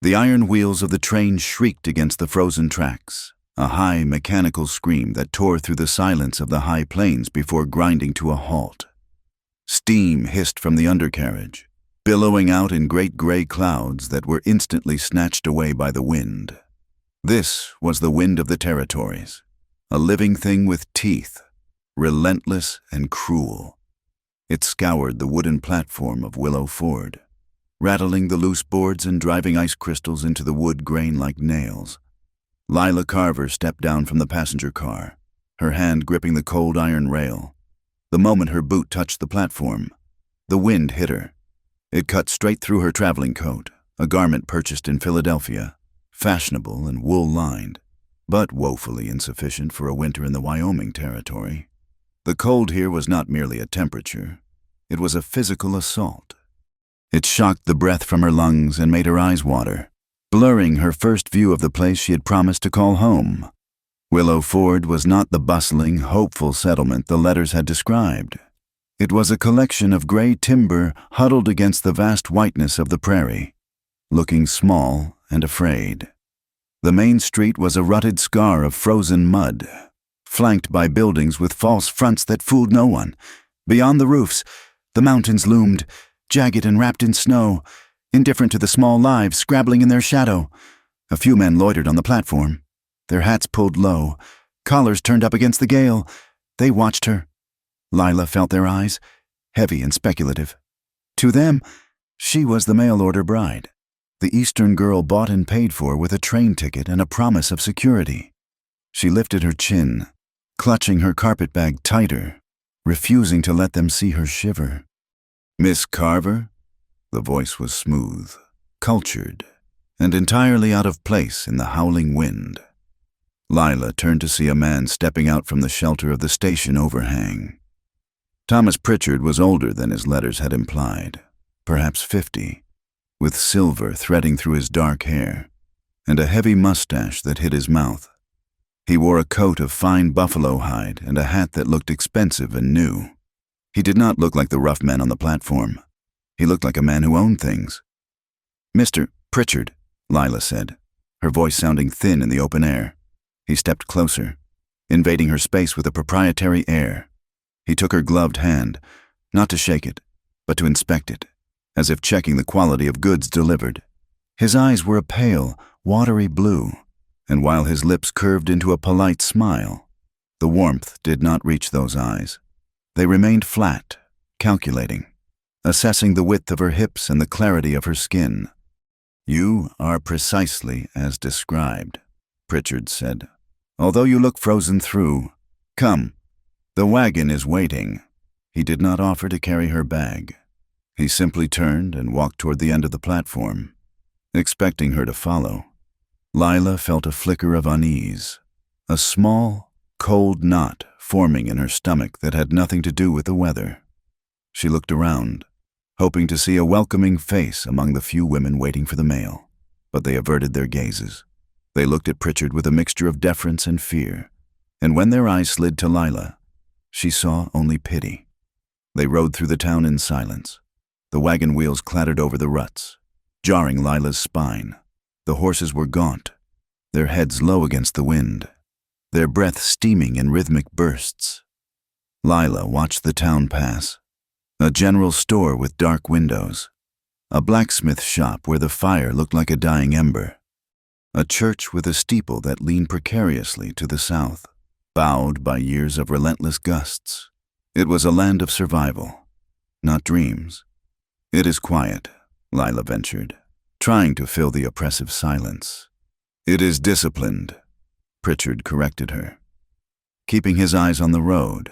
The iron wheels of the train shrieked against the frozen tracks, a high mechanical scream that tore through the silence of the high plains before grinding to a halt. Steam hissed from the undercarriage, billowing out in great gray clouds that were instantly snatched away by the wind. This was the wind of the territories, a living thing with teeth, relentless and cruel. It scoured the wooden platform of Willow Ford, rattling the loose boards and driving ice crystals into the wood grain like nails. Lila Carver stepped down from the passenger car, her hand gripping the cold iron rail. The moment her boot touched the platform, the wind hit her. It cut straight through her traveling coat, a garment purchased in Philadelphia, fashionable and wool-lined, but woefully insufficient for a winter in the Wyoming territory. The cold here was not merely a temperature, it was a physical assault. It shocked the breath from her lungs and made her eyes water, blurring her first view of the place she had promised to call home. Willow Ford was not the bustling, hopeful settlement the letters had described. It was a collection of gray timber huddled against the vast whiteness of the prairie, looking small and afraid. The main street was a rutted scar of frozen mud, flanked by buildings with false fronts that fooled no one. Beyond the roofs, the mountains loomed, jagged and wrapped in snow, indifferent to the small lives scrabbling in their shadow. A few men loitered on the platform, their hats pulled low, collars turned up against the gale. They watched her. Lila felt their eyes, heavy and speculative. To them, she was the mail-order bride, the Eastern girl bought and paid for with a train ticket and a promise of security. She lifted her chin, clutching her carpetbag tighter, refusing to let them see her shiver. "Miss Carver?" The voice was smooth, cultured, and entirely out of place in the howling wind. Lila turned to see a man stepping out from the shelter of the station overhang. Thomas Pritchard was older than his letters had implied, perhaps 50, with silver threading through his dark hair, and a heavy mustache that hid his mouth. He wore a coat of fine buffalo hide and a hat that looked expensive and new. He did not look like the rough men on the platform. He looked like a man who owned things. "Mr. Pritchard," Lila said, her voice sounding thin in the open air. He stepped closer, invading her space with a proprietary air. He took her gloved hand, not to shake it, but to inspect it, as if checking the quality of goods delivered. His eyes were a pale, watery blue, and while his lips curved into a polite smile, the warmth did not reach those eyes. They remained flat, calculating, assessing the width of her hips and the clarity of her skin. "You are precisely as described," Pritchard said. "Although you look frozen through, come, the wagon is waiting." He did not offer to carry her bag. He simply turned and walked toward the end of the platform, expecting her to follow. Lila felt a flicker of unease, a small, cold knot forming in her stomach that had nothing to do with the weather. She looked around, hoping to see a welcoming face among the few women waiting for the mail, but they averted their gazes. They looked at Pritchard with a mixture of deference and fear, and when their eyes slid to Lila, she saw only pity. They rode through the town in silence. The wagon wheels clattered over the ruts, jarring Lila's spine. The horses were gaunt, their heads low against the wind, their breath steaming in rhythmic bursts. Lila watched the town pass, a general store with dark windows, a blacksmith shop where the fire looked like a dying ember, a church with a steeple that leaned precariously to the south, bowed by years of relentless gusts. It was a land of survival, not dreams. "It is quiet," Lila ventured, trying to fill the oppressive silence. "It is disciplined," Pritchard corrected her, keeping his eyes on the road.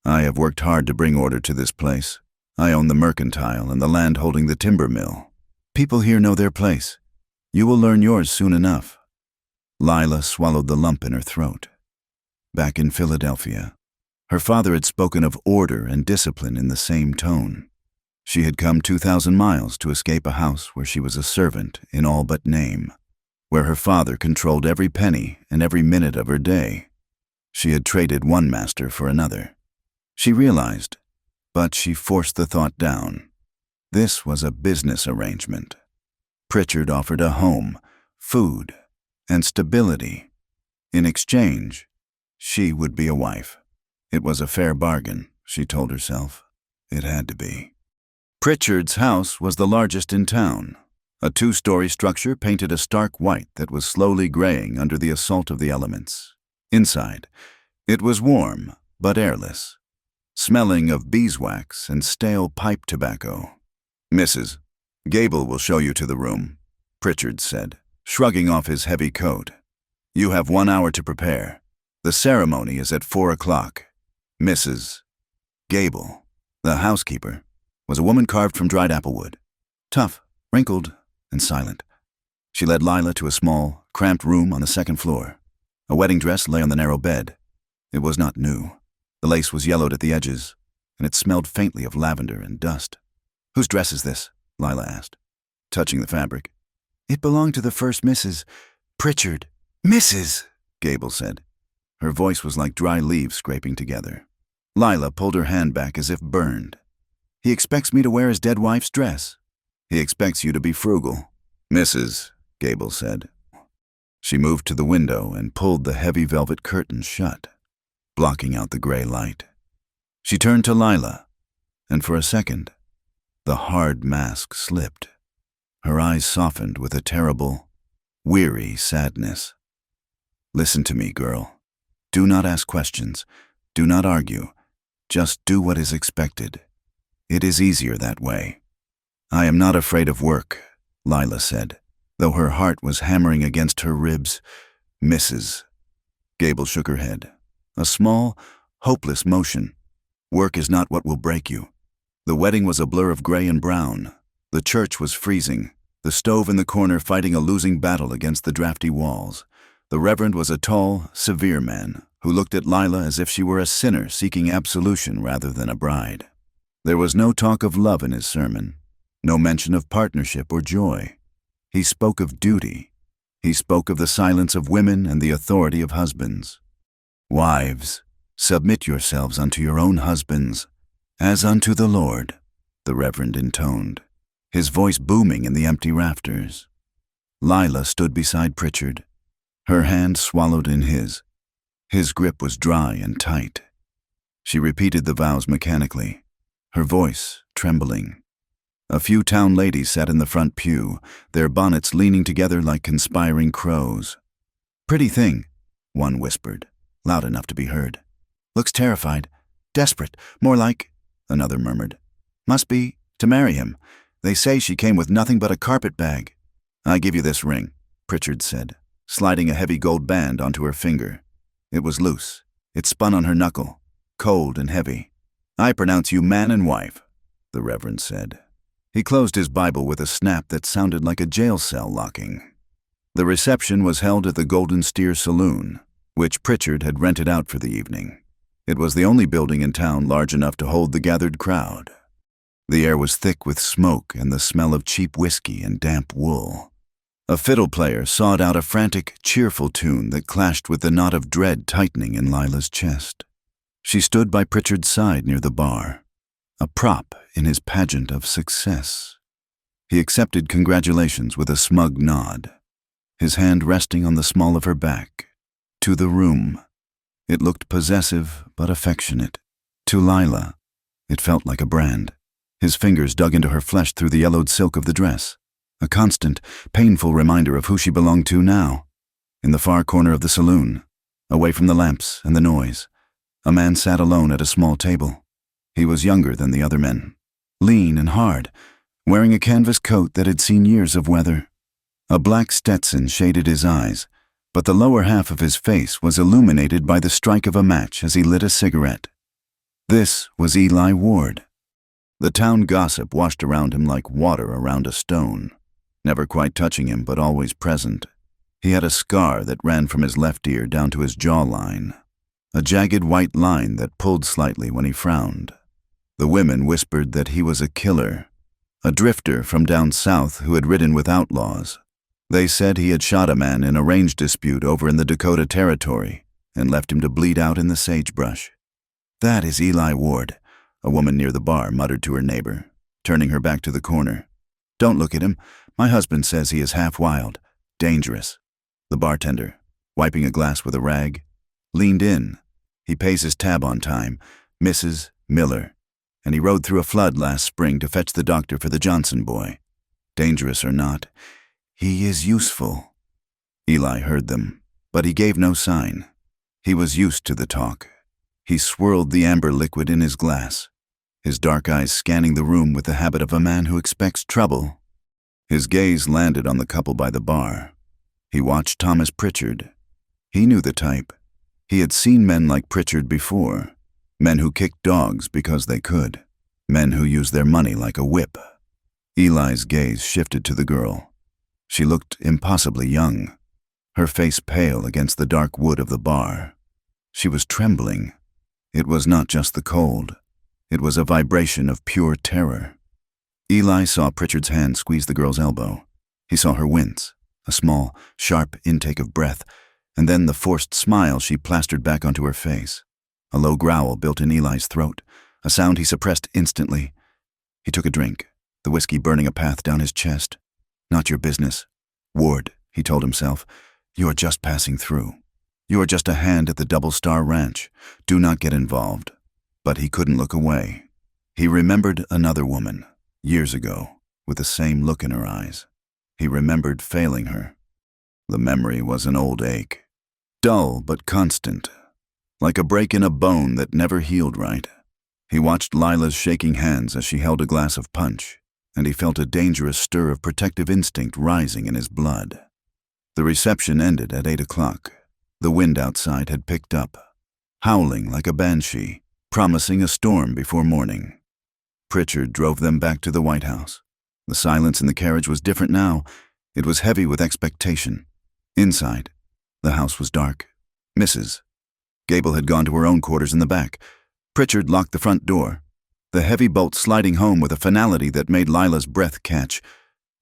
"I have worked hard to bring order to this place. I own the mercantile and the land holding the timber mill. People here know their place. You will learn yours soon enough." Lila swallowed the lump in her throat. Back in Philadelphia, her father had spoken of order and discipline in the same tone. She had come 2,000 miles to escape a house where she was a servant in all but name, where her father controlled every penny and every minute of her day. She had traded one master for another. She realized, but she forced the thought down. This was a business arrangement. Pritchard offered a home, food, and stability. In exchange, she would be a wife. It was a fair bargain, she told herself. It had to be. Pritchard's house was the largest in town. A 2-story structure painted a stark white that was slowly graying under the assault of the elements. Inside, it was warm but airless, smelling of beeswax and stale pipe tobacco. "Mrs. Gable will show you to the room," Pritchard said, shrugging off his heavy coat. "You have 1 hour to prepare. The ceremony is at 4 o'clock. Mrs. Gable, the housekeeper, was a woman carved from dried applewood, tough, wrinkled, and silent. She led Lila to a small, cramped room on the second floor. A wedding dress lay on the narrow bed. It was not new. The lace was yellowed at the edges, and it smelled faintly of lavender and dust. "Whose dress is this?" Lila asked, touching the fabric. "It belonged to the first Mrs. Pritchard." "Mrs.!" Gable said. Her voice was like dry leaves scraping together. Lila pulled her hand back as if burned. "He expects me to wear his dead wife's dress. He expects you to be frugal." "Mrs.," Gable said. She moved to the window and pulled the heavy velvet curtains shut, blocking out the gray light. She turned to Lila, and for a second, the hard mask slipped. Her eyes softened with a terrible, weary sadness. "Listen to me, girl. Do not ask questions. Do not argue. Just do what is expected. It is easier that way." "I am not afraid of work," Lila said, though her heart was hammering against her ribs. "Mrs." Gable shook her head. A small, hopeless motion. "Work is not what will break you." The wedding was a blur of gray and brown. The church was freezing, the stove in the corner fighting a losing battle against the drafty walls. The Reverend was a tall, severe man who looked at Lila as if she were a sinner seeking absolution rather than a bride. There was no talk of love in his sermon, no mention of partnership or joy. He spoke of duty. He spoke of the silence of women and the authority of husbands. "Wives, submit yourselves unto your own husbands, as unto the Lord," the Reverend intoned, his voice booming in the empty rafters. Lila stood beside Pritchard, her hand swallowed in his. His grip was dry and tight. She repeated the vows mechanically, her voice trembling. A few town ladies sat in the front pew, their bonnets leaning together like conspiring crows. "Pretty thing," one whispered, loud enough to be heard. "Looks terrified. Desperate. More like," another murmured. "Must be to marry him. They say she came with nothing but a carpet bag." "I give you this ring," Pritchard said, sliding a heavy gold band onto her finger. It was loose. It spun on her knuckle, cold and heavy. "I pronounce you man and wife," the Reverend said. He closed his Bible with a snap that sounded like a jail cell locking. The reception was held at the Golden Steer Saloon, which Pritchard had rented out for the evening. It was the only building in town large enough to hold the gathered crowd. The air was thick with smoke and the smell of cheap whiskey and damp wool. A fiddle player sawed out a frantic, cheerful tune that clashed with the knot of dread tightening in Lila's chest. She stood by Pritchard's side near the bar, a prop in his pageant of success. He accepted congratulations with a smug nod, his hand resting on the small of her back. To the room. It looked possessive but affectionate. To Lila, it felt like a brand. His fingers dug into her flesh through the yellowed silk of the dress, a constant, painful reminder of who she belonged to now. In the far corner of the saloon, away from the lamps and the noise, a man sat alone at a small table. He was younger than the other men, lean and hard, wearing a canvas coat that had seen years of weather. A black Stetson shaded his eyes, but the lower half of his face was illuminated by the strike of a match as he lit a cigarette. This was Eli Ward. The town gossip washed around him like water around a stone, never quite touching him but always present. He had a scar that ran from his left ear down to his jawline, a jagged white line that pulled slightly when he frowned. The women whispered that he was a killer, a drifter from down south who had ridden with outlaws. They said he had shot a man in a range dispute over in the Dakota Territory and left him to bleed out in the sagebrush. "That is Eli Ward," a woman near the bar muttered to her neighbor, turning her back to the corner. "Don't look at him. My husband says he is half wild, dangerous. The bartender, wiping a glass with a rag, leaned in. He pays his tab on time, Mrs. Miller, and he rode through a flood last spring to fetch the doctor for the Johnson boy. Dangerous or not, he is useful. Eli heard them, but he gave no sign. He was used to the talk. He swirled the amber liquid in his glass, his dark eyes scanning the room with the habit of a man who expects trouble. His gaze landed on the couple by the bar. He watched Thomas Pritchard. He knew the type. He had seen men like Pritchard before, men who kicked dogs because they could, men who used their money like a whip. Eli's gaze shifted to the girl. She looked impossibly young, her face pale against the dark wood of the bar. She was trembling. It was not just the cold. It was a vibration of pure terror. Eli saw Pritchard's hand squeeze the girl's elbow. He saw her wince, a small, sharp intake of breath, and then the forced smile she plastered back onto her face. A low growl built in Eli's throat, a sound he suppressed instantly. He took a drink, the whiskey burning a path down his chest. Not your business. Ward, he told himself, you are just passing through. You are just a hand at the Double Star Ranch. Do not get involved. But he couldn't look away. He remembered another woman, years ago, with the same look in her eyes. He remembered failing her. The memory was an old ache, dull but constant, like a break in a bone that never healed right. He watched Lila's shaking hands as she held a glass of punch, and he felt a dangerous stir of protective instinct rising in his blood. The reception ended at 8 o'clock. The wind outside had picked up, howling like a banshee, promising a storm before morning. Pritchard drove them back to the White House. The silence in the carriage was different now. It was heavy with expectation. Inside, the house was dark. Mrs. Gable had gone to her own quarters in the back. Pritchard locked the front door, the heavy bolt sliding home with a finality that made Lila's breath catch.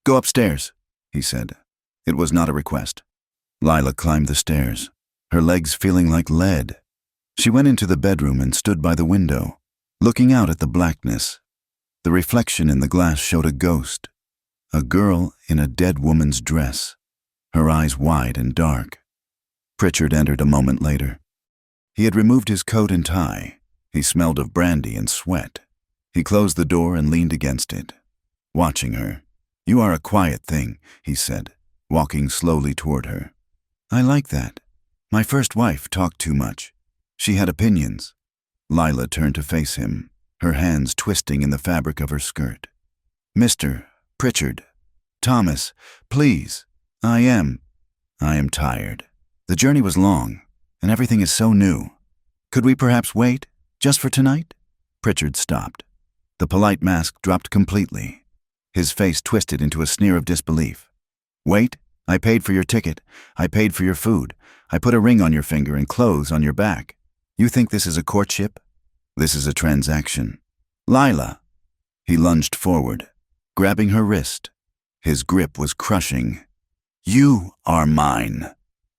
Go upstairs, he said. It was not a request. Lila climbed the stairs, her legs feeling like lead. She went into the bedroom and stood by the window, looking out at the blackness. The reflection in the glass showed a ghost, a girl in a dead woman's dress, her eyes wide and dark. Pritchard entered a moment later. He had removed his coat and tie. He smelled of brandy and sweat. He closed the door and leaned against it, watching her. You are a quiet thing, he said, walking slowly toward her. I like that. My first wife talked too much. She had opinions. Lila turned to face him, her hands twisting in the fabric of her skirt. Mr. Pritchard, Thomas, please. I am tired. The journey was long, and everything is so new. Could we perhaps wait, just for tonight? Pritchard stopped. The polite mask dropped completely. His face twisted into a sneer of disbelief. Wait? I paid for your ticket. I paid for your food. I put a ring on your finger and clothes on your back. You think this is a courtship? This is a transaction. Lila! He lunged forward, grabbing her wrist. His grip was crushing. You are mine,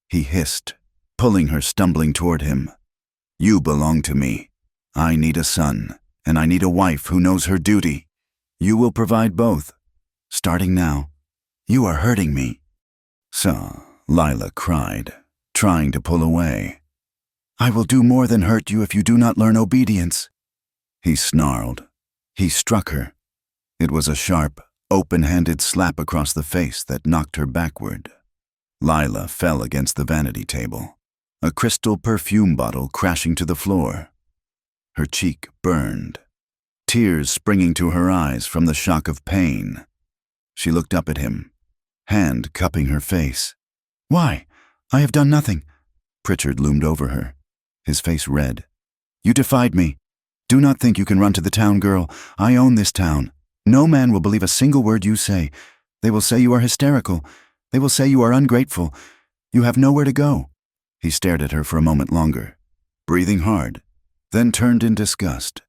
he hissed, pulling her stumbling toward him. You belong to me. I need a son, and I need a wife who knows her duty. You will provide both. Starting now. You are hurting me. So, Lila cried, trying to pull away. I will do more than hurt you if you do not learn obedience. He snarled. He struck her. It was a sharp, open-handed slap across the face that knocked her backward. Lila fell against the vanity table, a crystal perfume bottle crashing to the floor. Her cheek burned, tears springing to her eyes from the shock of pain. She looked up at him, hand cupping her face. Why? I have done nothing. Pritchard loomed over her, his face red. You defied me. Do not think you can run to the town, girl. I own this town. No man will believe a single word you say. They will say you are hysterical. They will say you are ungrateful. You have nowhere to go. He stared at her for a moment longer, breathing hard, then turned in disgust.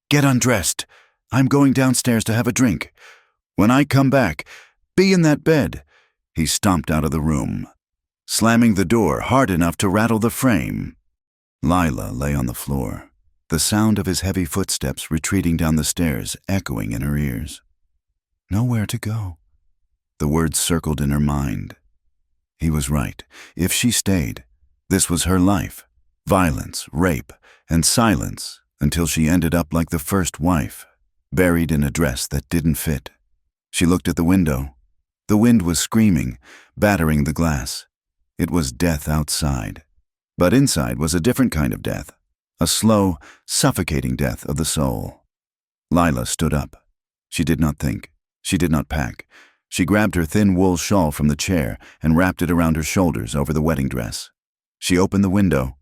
Get undressed. I'm going downstairs to have a drink. When I come back, be in that bed. He stomped out of the room, slamming the door hard enough to rattle the frame. Lila lay on the floor, the sound of his heavy footsteps retreating down the stairs echoing in her ears. Nowhere to go. The words circled in her mind. He was right. If she stayed, this was her life. Violence, rape, and silence until she ended up like the first wife, buried in a dress that didn't fit. She looked at the window. The wind was screaming, battering the glass. It was death outside. But inside was a different kind of death, a slow, suffocating death of the soul. Lila stood up. She did not think. She did not pack. She grabbed her thin wool shawl from the chair and wrapped it around her shoulders over the wedding dress. She opened the window.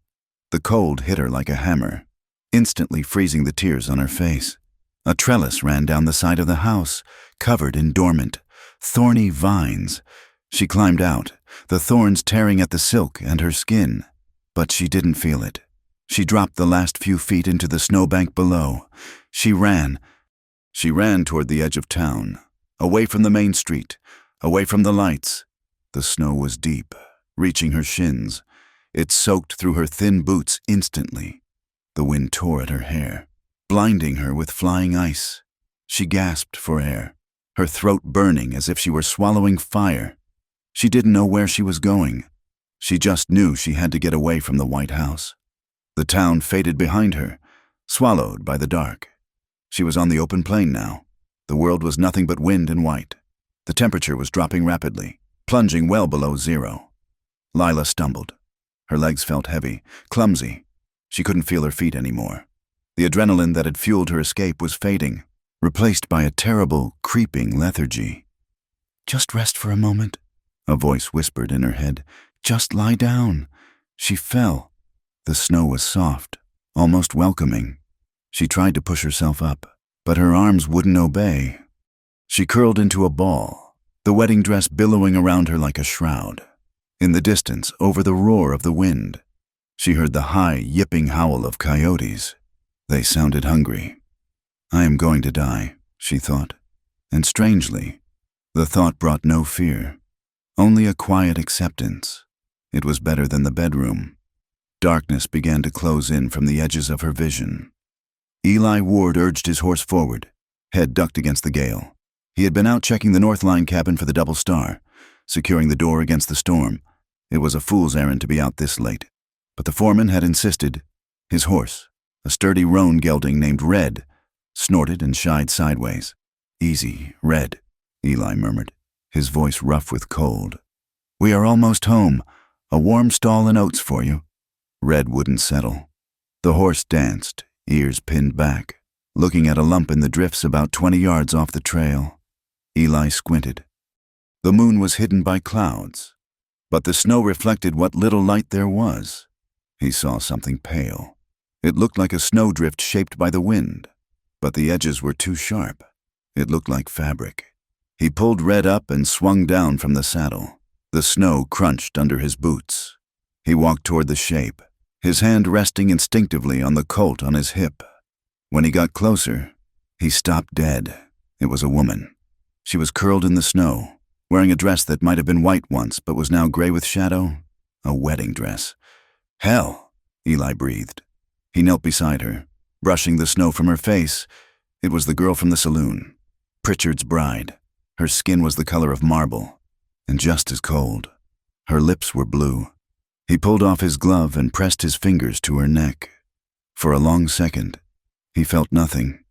The cold hit her like a hammer, instantly freezing the tears on her face. A trellis ran down the side of the house, covered in dormant, thorny vines. She climbed out, the thorns tearing at the silk and her skin, but she didn't feel it. She dropped the last few feet into the snowbank below. She ran toward the edge of town, away from the main street, away from the lights. The snow was deep, reaching her shins. It soaked through her thin boots instantly. The wind tore at her hair, blinding her with flying ice. She gasped for air, her throat burning as if she were swallowing fire. She didn't know where she was going. She just knew she had to get away from the White House. The town faded behind her, swallowed by the dark. She was on the open plain now. The world was nothing but wind and white. The temperature was dropping rapidly, plunging well below zero. Lila stumbled. Her legs felt heavy, clumsy. She couldn't feel her feet anymore. The adrenaline that had fueled her escape was fading, replaced by a terrible, creeping lethargy. "Just rest for a moment," a voice whispered in her head. "Just lie down." She fell. The snow was soft, almost welcoming. She tried to push herself up, but her arms wouldn't obey. She curled into a ball, the wedding dress billowing around her like a shroud. In the distance, over the roar of the wind, she heard the high, yipping howl of coyotes. They sounded hungry. "I am going to die," she thought. And strangely, the thought brought no fear, only a quiet acceptance. It was better than the bedroom. Darkness began to close in from the edges of her vision. Eli Ward urged his horse forward, head ducked against the gale. He had been out checking the North Line cabin for the Double Star, securing the door against the storm. It was a fool's errand to be out this late. But the foreman had insisted. His horse, a sturdy roan gelding named Red, snorted and shied sideways. "Easy, Red," Eli murmured, his voice rough with cold. "We are almost home. A warm stall and oats for you." Red wouldn't settle. The horse danced, ears pinned back, looking at a lump in the drifts about 20 yards off the trail. Eli squinted. The moon was hidden by clouds, but the snow reflected what little light there was. He saw something pale. It looked like a snowdrift shaped by the wind, but the edges were too sharp. It looked like fabric. He pulled Red up and swung down from the saddle. The snow crunched under his boots. He walked toward the shape, his hand resting instinctively on the colt on his hip. When he got closer, he stopped dead. It was a woman. She was curled in the snow, wearing a dress that might have been white once but was now gray with shadow. A wedding dress. "Hell," Eli breathed. He knelt beside her, brushing the snow from her face. It was the girl from the saloon, Pritchard's bride. Her skin was the color of marble, and just as cold. Her lips were blue. He pulled off his glove and pressed his fingers to her neck. For a long second, he felt nothing.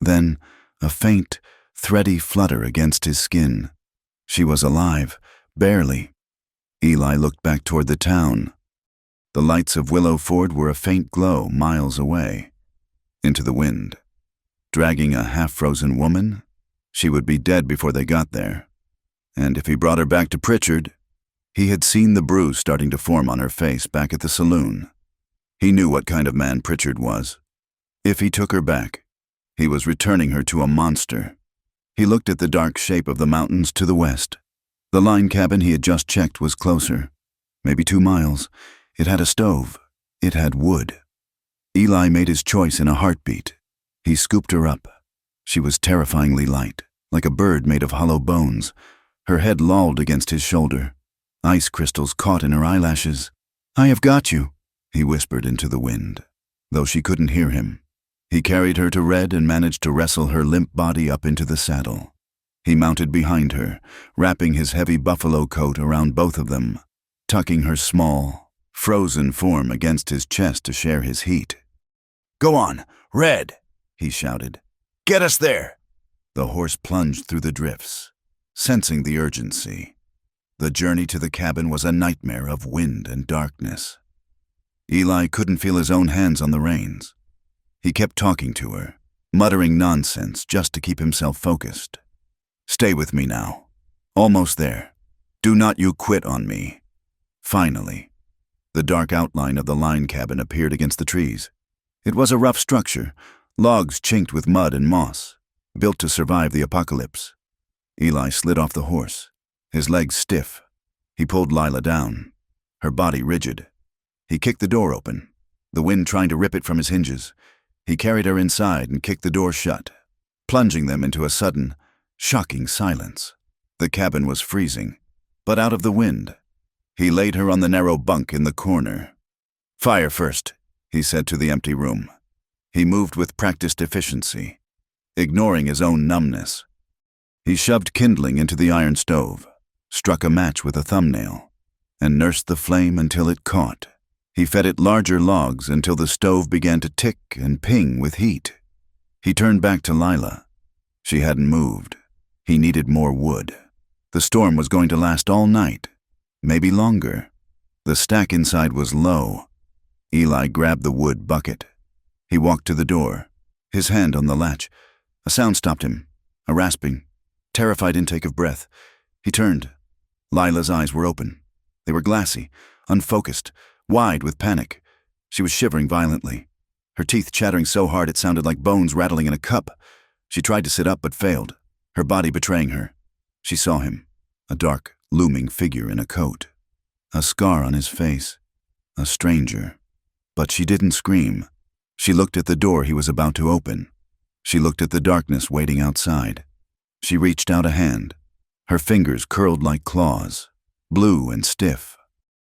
Then, a faint, thready flutter against his skin. She was alive, barely. Eli looked back toward the town. The lights of Willow Ford were a faint glow miles away. Into the wind. Dragging a half-frozen woman? She would be dead before they got there. And if he brought her back to Pritchard, he had seen the bruise starting to form on her face back at the saloon. He knew what kind of man Pritchard was. If he took her back, he was returning her to a monster. He looked at the dark shape of the mountains to the west. The line cabin he had just checked was closer, maybe 2 miles. It had a stove. It had wood. Eli made his choice in a heartbeat. He scooped her up. She was terrifyingly light, like a bird made of hollow bones. Her head lolled against his shoulder. Ice crystals caught in her eyelashes. "I have got you," he whispered into the wind, though she couldn't hear him. He carried her to Red and managed to wrestle her limp body up into the saddle. He mounted behind her, wrapping his heavy buffalo coat around both of them, tucking her small, frozen form against his chest to share his heat. "Go on, Red!" he shouted. "Get us there!" The horse plunged through the drifts, sensing the urgency. The journey to the cabin was a nightmare of wind and darkness. Eli couldn't feel his own hands on the reins. He kept talking to her, muttering nonsense just to keep himself focused. "Stay with me now. Almost there. Do not you quit on me." Finally, the dark outline of the line cabin appeared against the trees. It was a rough structure, logs chinked with mud and moss, built to survive the apocalypse. Eli slid off the horse, his legs stiff. He pulled Lila down, her body rigid. He kicked the door open, the wind trying to rip it from his hinges. He carried her inside and kicked the door shut, plunging them into a sudden, shocking silence. The cabin was freezing, but out of the wind. He laid her on the narrow bunk in the corner. "Fire first," he said to the empty room. He moved with practiced efficiency, ignoring his own numbness. He shoved kindling into the iron stove, struck a match with a thumbnail, and nursed the flame until it caught. He fed it larger logs until the stove began to tick and ping with heat. He turned back to Lila. She hadn't moved. He needed more wood. The storm was going to last all night, maybe longer. The stack inside was low. Eli grabbed the wood bucket. He walked to the door, his hand on the latch. A sound stopped him, a rasping, terrified intake of breath. He turned. Lila's eyes were open. They were glassy, unfocused, wide with panic. She was shivering violently, her teeth chattering so hard it sounded like bones rattling in a cup. She tried to sit up but failed, her body betraying her. She saw him, a dark, looming figure in a coat, a scar on his face, a stranger. But she didn't scream. She looked at the door he was about to open. She looked at the darkness waiting outside. She reached out a hand, her fingers curled like claws, blue and stiff.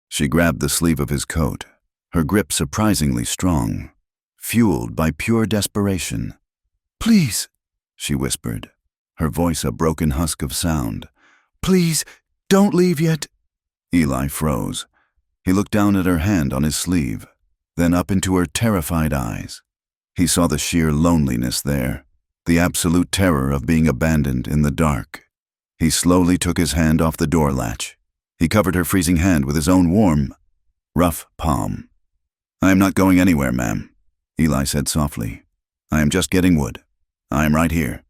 She grabbed the sleeve of his coat, her grip surprisingly strong, fueled by pure desperation. "Please," she whispered, her voice a broken husk of sound. "Please, don't leave yet." Eli froze. He looked down at her hand on his sleeve, then up into her terrified eyes. He saw the sheer loneliness there, the absolute terror of being abandoned in the dark. He slowly took his hand off the door latch. He covered her freezing hand with his own warm, rough palm. "I am not going anywhere, ma'am," Eli said softly. "I am just getting wood. I am right here."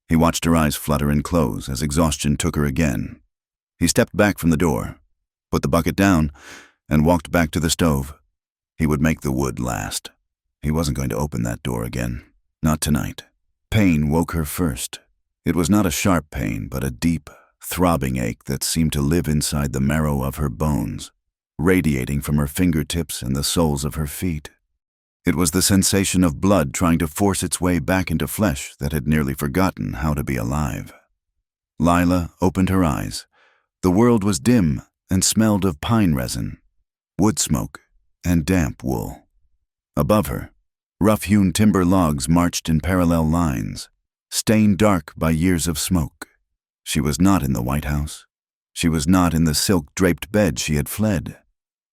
He watched her eyes flutter and close as exhaustion took her again. He stepped back from the door, put the bucket down, and walked back to the stove. He would make the wood last. He wasn't going to open that door again. Not tonight. Pain woke her first. It was not a sharp pain, but a deep, throbbing ache that seemed to live inside the marrow of her bones, radiating from her fingertips and the soles of her feet. It was the sensation of blood trying to force its way back into flesh that had nearly forgotten how to be alive. Lila opened her eyes. The world was dim and smelled of pine resin, wood smoke, and damp wool. Above her, rough-hewn timber logs marched in parallel lines, stained dark by years of smoke. She was not in the White House. She was not in the silk-draped bed she had fled.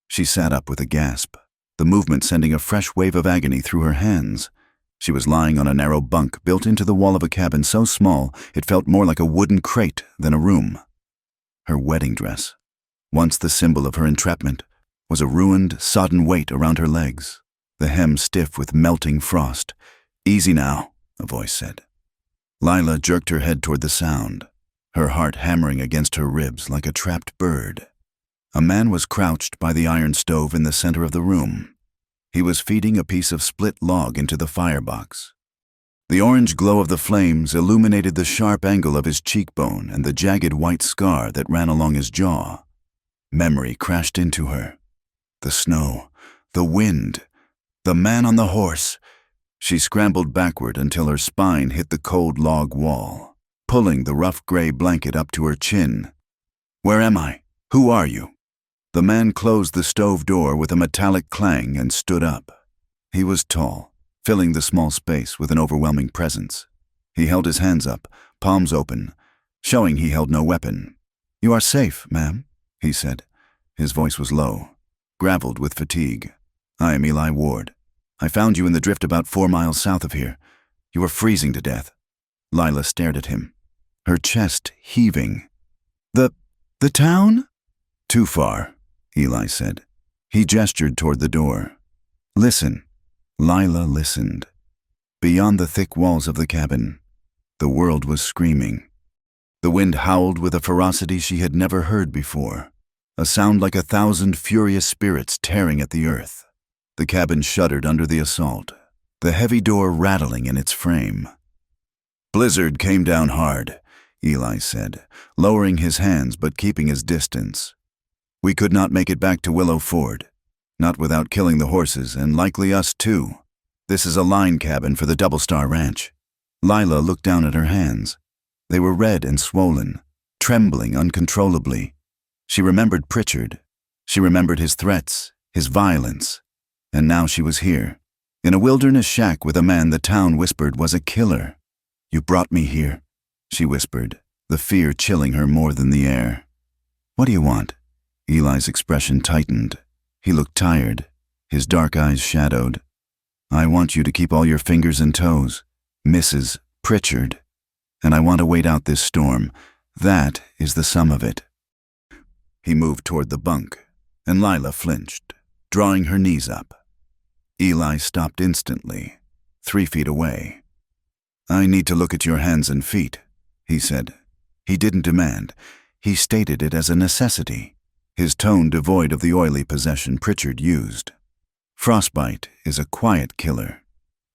She sat up with a gasp, the movement sending a fresh wave of agony through her hands. She was lying on a narrow bunk built into the wall of a cabin so small it felt more like a wooden crate than a room. Her wedding dress, once the symbol of her entrapment, was a ruined, sodden weight around her legs, the hem stiff with melting frost. "Easy now," a voice said. Lila jerked her head toward the sound, her heart hammering against her ribs like a trapped bird. A man was crouched by the iron stove in the center of the room. He was feeding a piece of split log into the firebox. The orange glow of the flames illuminated the sharp angle of his cheekbone and the jagged white scar that ran along his jaw. Memory crashed into her. The snow, the wind, the man on the horse. She scrambled backward until her spine hit the cold log wall, pulling the rough gray blanket up to her chin. "Where am I? Who are you?" The man closed the stove door with a metallic clang and stood up. He was tall, filling the small space with an overwhelming presence. He held his hands up, palms open, showing he held no weapon. "You are safe, ma'am," he said. His voice was low, graveled with fatigue. "I am Eli Ward. I found you in the drift about 4 miles south of here. You were freezing to death." Lila stared at him, her chest heaving. The town?" "Too far," Eli said. He gestured toward the door. "Listen." Lila listened. Beyond the thick walls of the cabin, the world was screaming. The wind howled with a ferocity she had never heard before, a sound like 1,000 furious spirits tearing at the earth. The cabin shuddered under the assault, the heavy door rattling in its frame. "Blizzard came down hard," Eli said, lowering his hands but keeping his distance. "We could not make it back to Willow Ford, not without killing the horses, and likely us too. This is a line cabin for the Double Star Ranch." Lila looked down at her hands. They were red and swollen, trembling uncontrollably. She remembered Pritchard. She remembered his threats, his violence. And now she was here, in a wilderness shack with a man the town whispered was a killer. "You brought me here," she whispered, the fear chilling her more than the air. "What do you want?" Eli's expression tightened. He looked tired, his dark eyes shadowed. "I want you to keep all your fingers and toes, Mrs. Pritchard. And I want to wait out this storm. That is the sum of it." He moved toward the bunk, and Lila flinched, drawing her knees up. Eli stopped instantly, 3 feet away. "I need to look at your hands and feet," he said. He didn't demand. He stated it as a necessity, his tone devoid of the oily possession Pritchard used. "Frostbite is a quiet killer.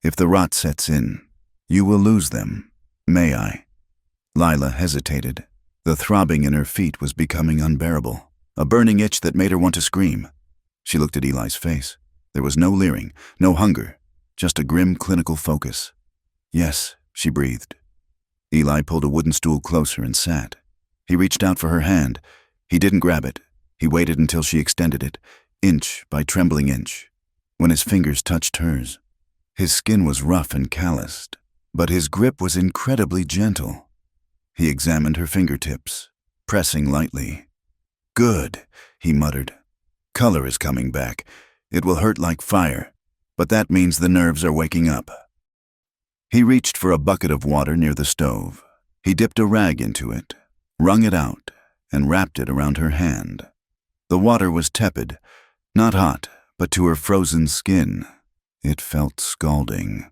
If the rot sets in, you will lose them. May I?" Lila hesitated. The throbbing in her feet was becoming unbearable, a burning itch that made her want to scream. She looked at Eli's face. There was no leering, no hunger, just a grim clinical focus. "Yes," she breathed. Eli pulled a wooden stool closer and sat. He reached out for her hand. He didn't grab it. He waited until she extended it, inch by trembling inch. When his fingers touched hers, his skin was rough and calloused, but his grip was incredibly gentle. He examined her fingertips, pressing lightly. "Good," he muttered. "Color is coming back. It will hurt like fire, but that means the nerves are waking up." He reached for a bucket of water near the stove. He dipped a rag into it, wrung it out, and wrapped it around her hand. The water was tepid, not hot, but to her frozen skin, it felt scalding.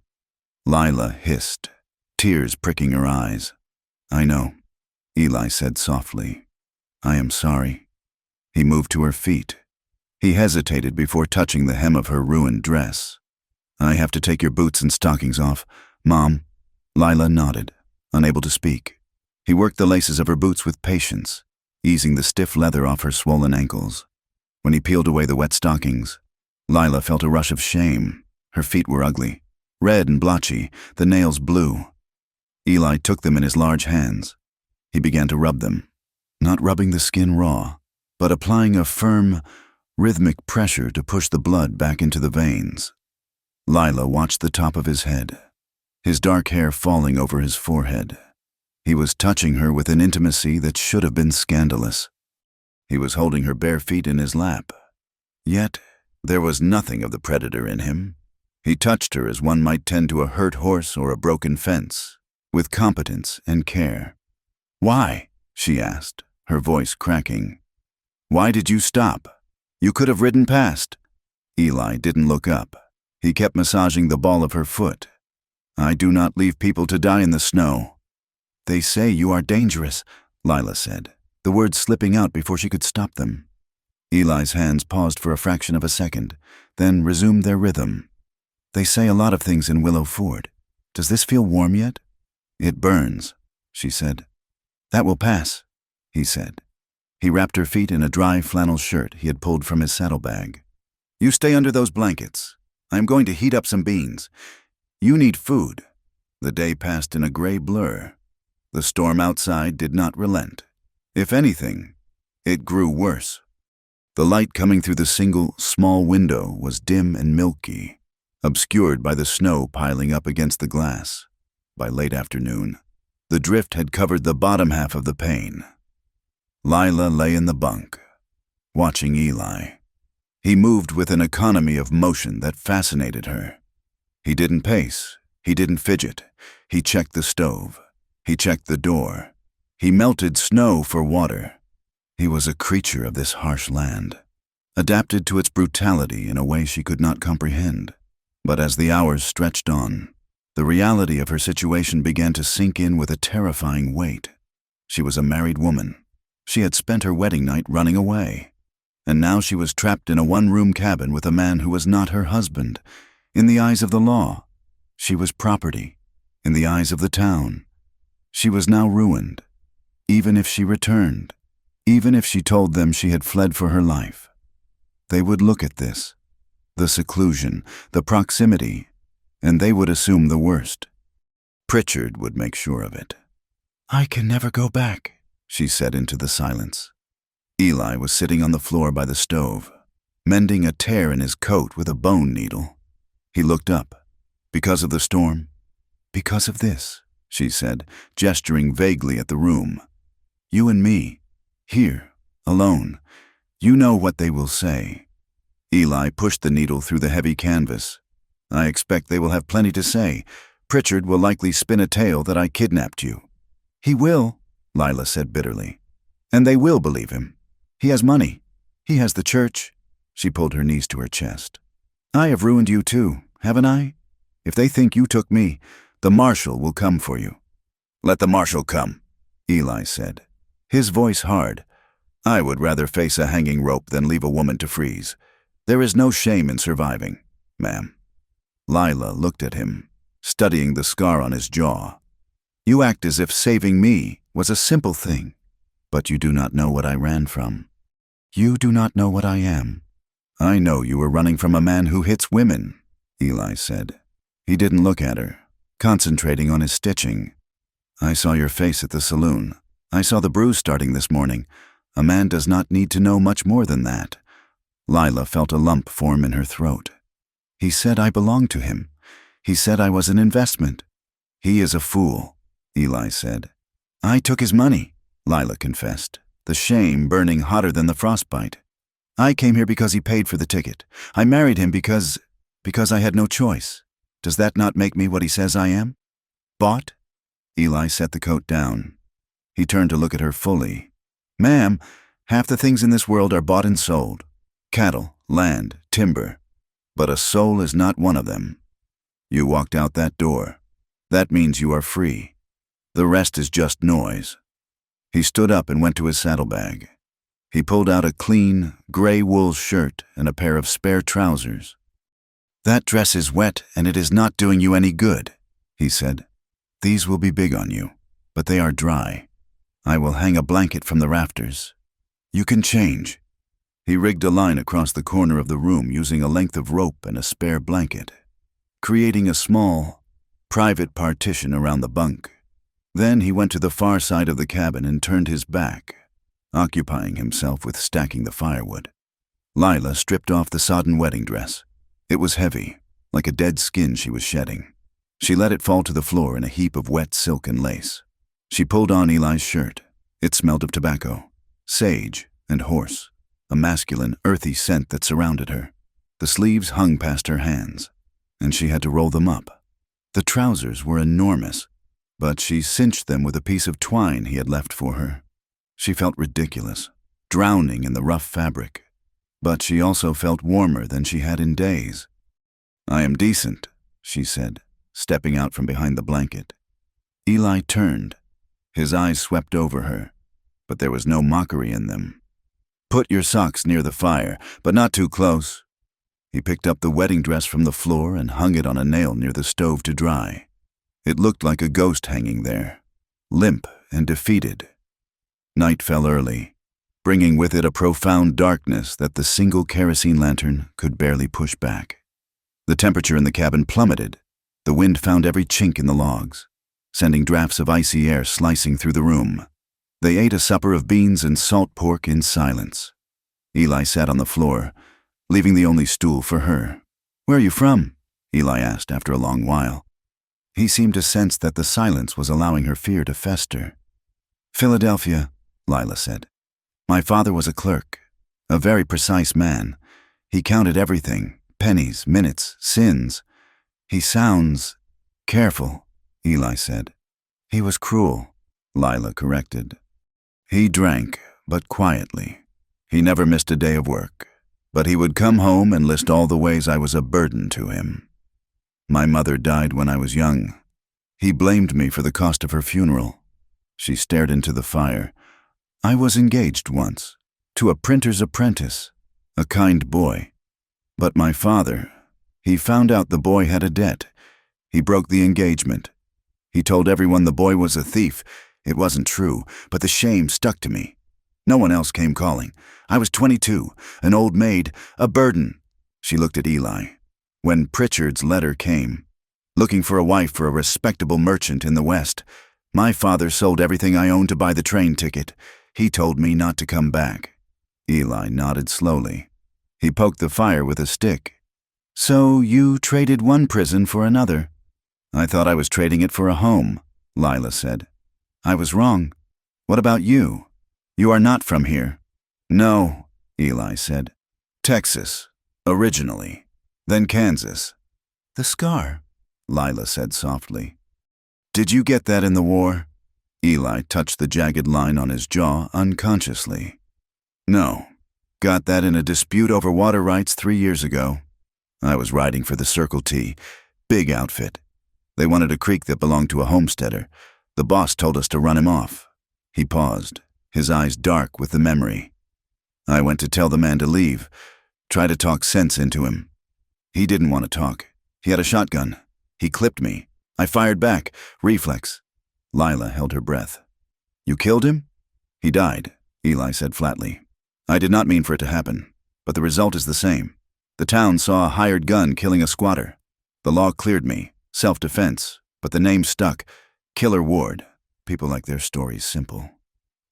Lila hissed, tears pricking her eyes. "I know," Eli said softly. "I am sorry." He moved to her feet. He hesitated before touching the hem of her ruined dress. "I have to take your boots and stockings off, Mom." Lila nodded, unable to speak. He worked the laces of her boots with patience, easing the stiff leather off her swollen ankles. When he peeled away the wet stockings, Lila felt a rush of shame. Her feet were ugly, red and blotchy, the nails blue. Eli took them in his large hands. He began to rub them, not rubbing the skin raw, but applying a firm, rhythmic pressure to push the blood back into the veins. Lila watched the top of his head, his dark hair falling over his forehead. He was touching her with an intimacy that should have been scandalous. He was holding her bare feet in his lap. Yet, there was nothing of the predator in him. He touched her as one might tend to a hurt horse or a broken fence, with competence and care. "Why?" she asked, her voice cracking. "Why did you stop? You could have ridden past." Eli didn't look up. He kept massaging the ball of her foot. "I do not leave people to die in the snow." "They say you are dangerous," Lila said, the words slipping out before she could stop them. Eli's hands paused for a fraction of a second, then resumed their rhythm. "They say a lot of things in Willow Ford. Does this feel warm yet?" "It burns," she said. "That will pass," he said. He wrapped her feet in a dry flannel shirt he had pulled from his saddlebag. "You stay under those blankets. I am going to heat up some beans. You need food." The day passed in a gray blur. The storm outside did not relent. If anything, it grew worse. The light coming through the single, small window was dim and milky, obscured by the snow piling up against the glass. By late afternoon, The drift had covered the bottom half of the pane. Lila lay in the bunk, watching Eli. He moved with an economy of motion that fascinated her. He didn't pace. He didn't fidget. He checked the stove. He checked the door. He melted snow for water. He was a creature of this harsh land, adapted to its brutality in a way she could not comprehend. But as the hours stretched on, the reality of her situation began to sink in with a terrifying weight. She was a married woman. She had spent her wedding night running away. And now she was trapped in a one-room cabin with a man who was not her husband. In the eyes of the law, she was property. In the eyes of the town, she was now ruined. Even if she returned, even if she told them she had fled for her life, they would look at this, the seclusion, the proximity, and they would assume the worst. Pritchard would make sure of it. "I can never go back," she said into the silence. Eli was sitting on the floor by the stove, mending a tear in his coat with a bone needle. He looked up. "Because of the storm?" "Because of this," she said, gesturing vaguely at the room. "You and me, here, alone. You know what they will say." Eli pushed the needle through the heavy canvas. "I expect they will have plenty to say. Pritchard will likely spin a tale that I kidnapped you." "He will," Lila said bitterly. "And they will believe him. He has money. He has the church." She pulled her knees to her chest. "I have ruined you too, haven't I? If they think you took me, the marshal will come for you." "Let the marshal come," Eli said, his voice hard. "I would rather face a hanging rope than leave a woman to freeze. There is no shame in surviving, ma'am." Lila looked at him, studying the scar on his jaw. "You act as if saving me was a simple thing, but you do not know what I ran from. You do not know what I am." "I know you were running from a man who hits women," Eli said. He didn't look at her, concentrating on his stitching. "I saw your face at the saloon. I saw the bruise starting this morning. A man does not need to know much more than that." Lila felt a lump form in her throat. "He said I belonged to him. He said I was an investment." "He is a fool," Eli said. "I took his money," Lila confessed, the shame burning hotter than the frostbite. "I came here because he paid for the ticket. I married him because I had no choice. Does that not make me what he says I am? Bought?" Eli set the coat down. He turned to look at her fully. "Ma'am, half the things in this world are bought and sold. Cattle, land, timber. But a soul is not one of them. You walked out that door. That means you are free. The rest is just noise." He stood up and went to his saddlebag. He pulled out a clean, gray wool shirt and a pair of spare trousers. "That dress is wet and it is not doing you any good," he said. "These will be big on you, but they are dry. I will hang a blanket from the rafters. You can change." He rigged a line across the corner of the room using a length of rope and a spare blanket, creating a small, private partition around the bunk. Then he went to the far side of the cabin and turned his back, occupying himself with stacking the firewood. Lila stripped off the sodden wedding dress. It was heavy, like a dead skin she was shedding. She let it fall to the floor in a heap of wet silk and lace. She pulled on Eli's shirt. It smelled of tobacco, sage, and horse, a masculine, earthy scent that surrounded her. The sleeves hung past her hands, and she had to roll them up. The trousers were enormous, but she cinched them with a piece of twine he had left for her. She felt ridiculous, drowning in the rough fabric, but she also felt warmer than she had in days. "I am decent," she said, stepping out from behind the blanket. Eli turned. His eyes swept over her, but there was no mockery in them. "Put your socks near the fire, but not too close." He picked up the wedding dress from the floor and hung it on a nail near the stove to dry. It looked like a ghost hanging there, limp and defeated. Night fell early, bringing with it a profound darkness that the single kerosene lantern could barely push back. The temperature in the cabin plummeted. The wind found every chink in the logs, sending drafts of icy air slicing through the room. They ate a supper of beans and salt pork in silence. Eli sat on the floor, leaving the only stool for her. "Where are you from?" Eli asked after a long while. He seemed to sense that the silence was allowing her fear to fester. "Philadelphia," Lila said. "My father was a clerk, a very precise man. He counted everything, pennies, minutes, sins. He sounds careful," Eli said. "He was cruel," Lila corrected. "He drank, but quietly. He never missed a day of work, but he would come home and list all the ways I was a burden to him. My mother died when I was young. He blamed me for the cost of her funeral." She stared into the fire. "I was engaged once, to a printer's apprentice, a kind boy. But my father, he found out the boy had a debt. He broke the engagement. He told everyone the boy was a thief. It wasn't true, but the shame stuck to me. No one else came calling. I was 22, an old maid, a burden." She looked at Eli. "When Pritchard's letter came, looking for a wife for a respectable merchant in the West, my father sold everything I owned to buy the train ticket. He told me not to come back." Eli nodded slowly. He poked the fire with a stick. "So you traded one prison for another?" "I thought I was trading it for a home," Lila said. "I was wrong. What about you? You are not from here." "No," Eli said. "Texas, originally. Then Kansas." "The scar," Lila said softly. "Did you get that in the war?" Eli touched the jagged line on his jaw unconsciously. "No. Got that in a dispute over water rights 3 years ago. I was riding for the Circle T, big outfit. They wanted a creek that belonged to a homesteader. The boss told us to run him off." He paused, his eyes dark with the memory. "I went to tell the man to leave, try to talk sense into him. He didn't want to talk. He had a shotgun. He clipped me. I fired back, reflex." Lila held her breath. "You killed him?" "He died," Eli said flatly. "I did not mean for it to happen, but the result is the same. The town saw a hired gun killing a squatter. The law cleared me, self-defense, but the name stuck. Killer Ward. People like their stories simple."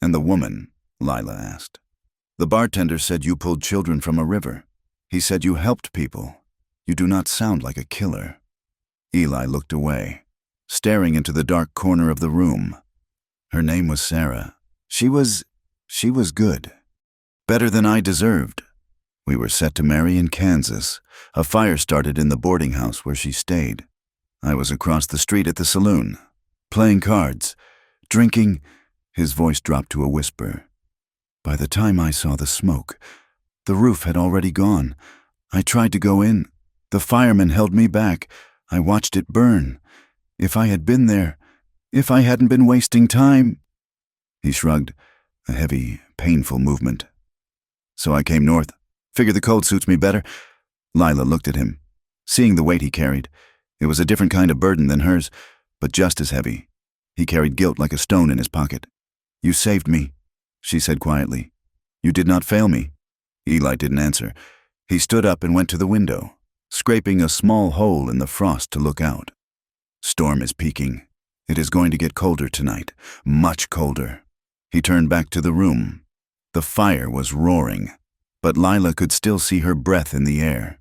"And the woman?" Lila asked. "The bartender said you pulled children from a river. He said you helped people. You do not sound like a killer." Eli looked away, staring into the dark corner of the room. "Her name was Sarah. She was good. Better than I deserved. We were set to marry in Kansas. A fire started in the boarding house where she stayed. I was across the street at the saloon, playing cards, drinking." His voice dropped to a whisper. "By the time I saw the smoke, the roof had already gone. I tried to go in. The firemen held me back. I watched it burn. If I had been there, if I hadn't been wasting time." He shrugged, a heavy, painful movement. "So I came north. Figure the cold suits me better." Lila looked at him, seeing the weight he carried. It was a different kind of burden than hers, but just as heavy. He carried guilt like a stone in his pocket. "You saved me," she said quietly. "You did not fail me." Eli didn't answer. He stood up and went to the window, scraping a small hole in the frost to look out. "Storm is peaking. It is going to get colder tonight, much colder." He turned back to the room. The fire was roaring, but Lila could still see her breath in the air.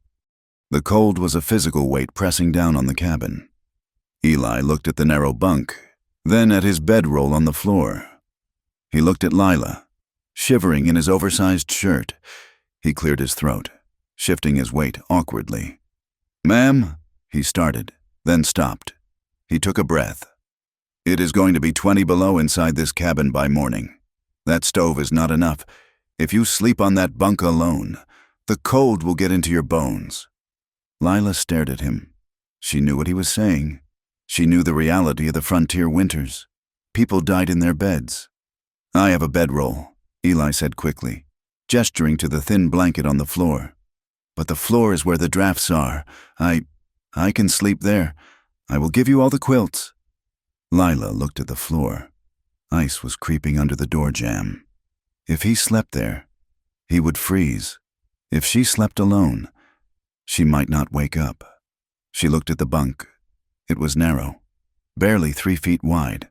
The cold was a physical weight pressing down on the cabin. Eli looked at the narrow bunk, then at his bedroll on the floor. He looked at Lila, shivering in his oversized shirt. He cleared his throat, shifting his weight awkwardly. "Ma'am," he started, then stopped. He took a breath. "It is going to be 20 below inside this cabin by morning. That stove is not enough. If you sleep on that bunk alone, the cold will get into your bones." Lila stared at him. She knew what he was saying. She knew the reality of the frontier winters. People died in their beds. "I have a bedroll," Eli said quickly, gesturing to the thin blanket on the floor. "But the floor is where the drafts are. I can sleep there. I will give you all the quilts." Lila looked at the floor. Ice was creeping under the door jamb. If he slept there, he would freeze. If she slept alone, she might not wake up. She looked at the bunk. It was narrow, barely 3 feet wide.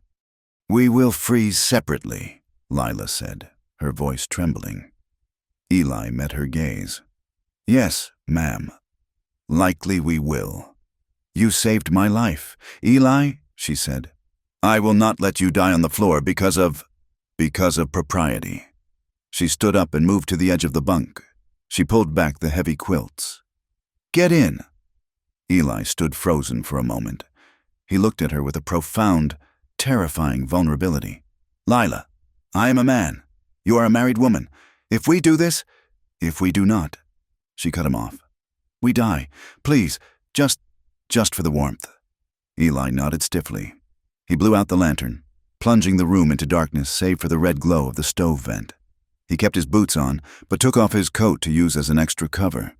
"We will freeze separately," Lila said, her voice trembling. Eli met her gaze. "Yes, ma'am. Likely we will." You saved my life. Eli, she said, I will not let you die on the floor because of propriety. She stood up and moved to the edge of the bunk. She pulled back the heavy quilts. Get in. Eli stood frozen for a moment. He looked at her with a profound, terrifying vulnerability. Lila, I am a man. You are a married woman. If we do this, if we do not. She cut him off. We die. Please, just for the warmth. Eli nodded stiffly. He blew out the lantern, plunging the room into darkness save for the red glow of the stove vent. He kept his boots on, but took off his coat to use as an extra cover.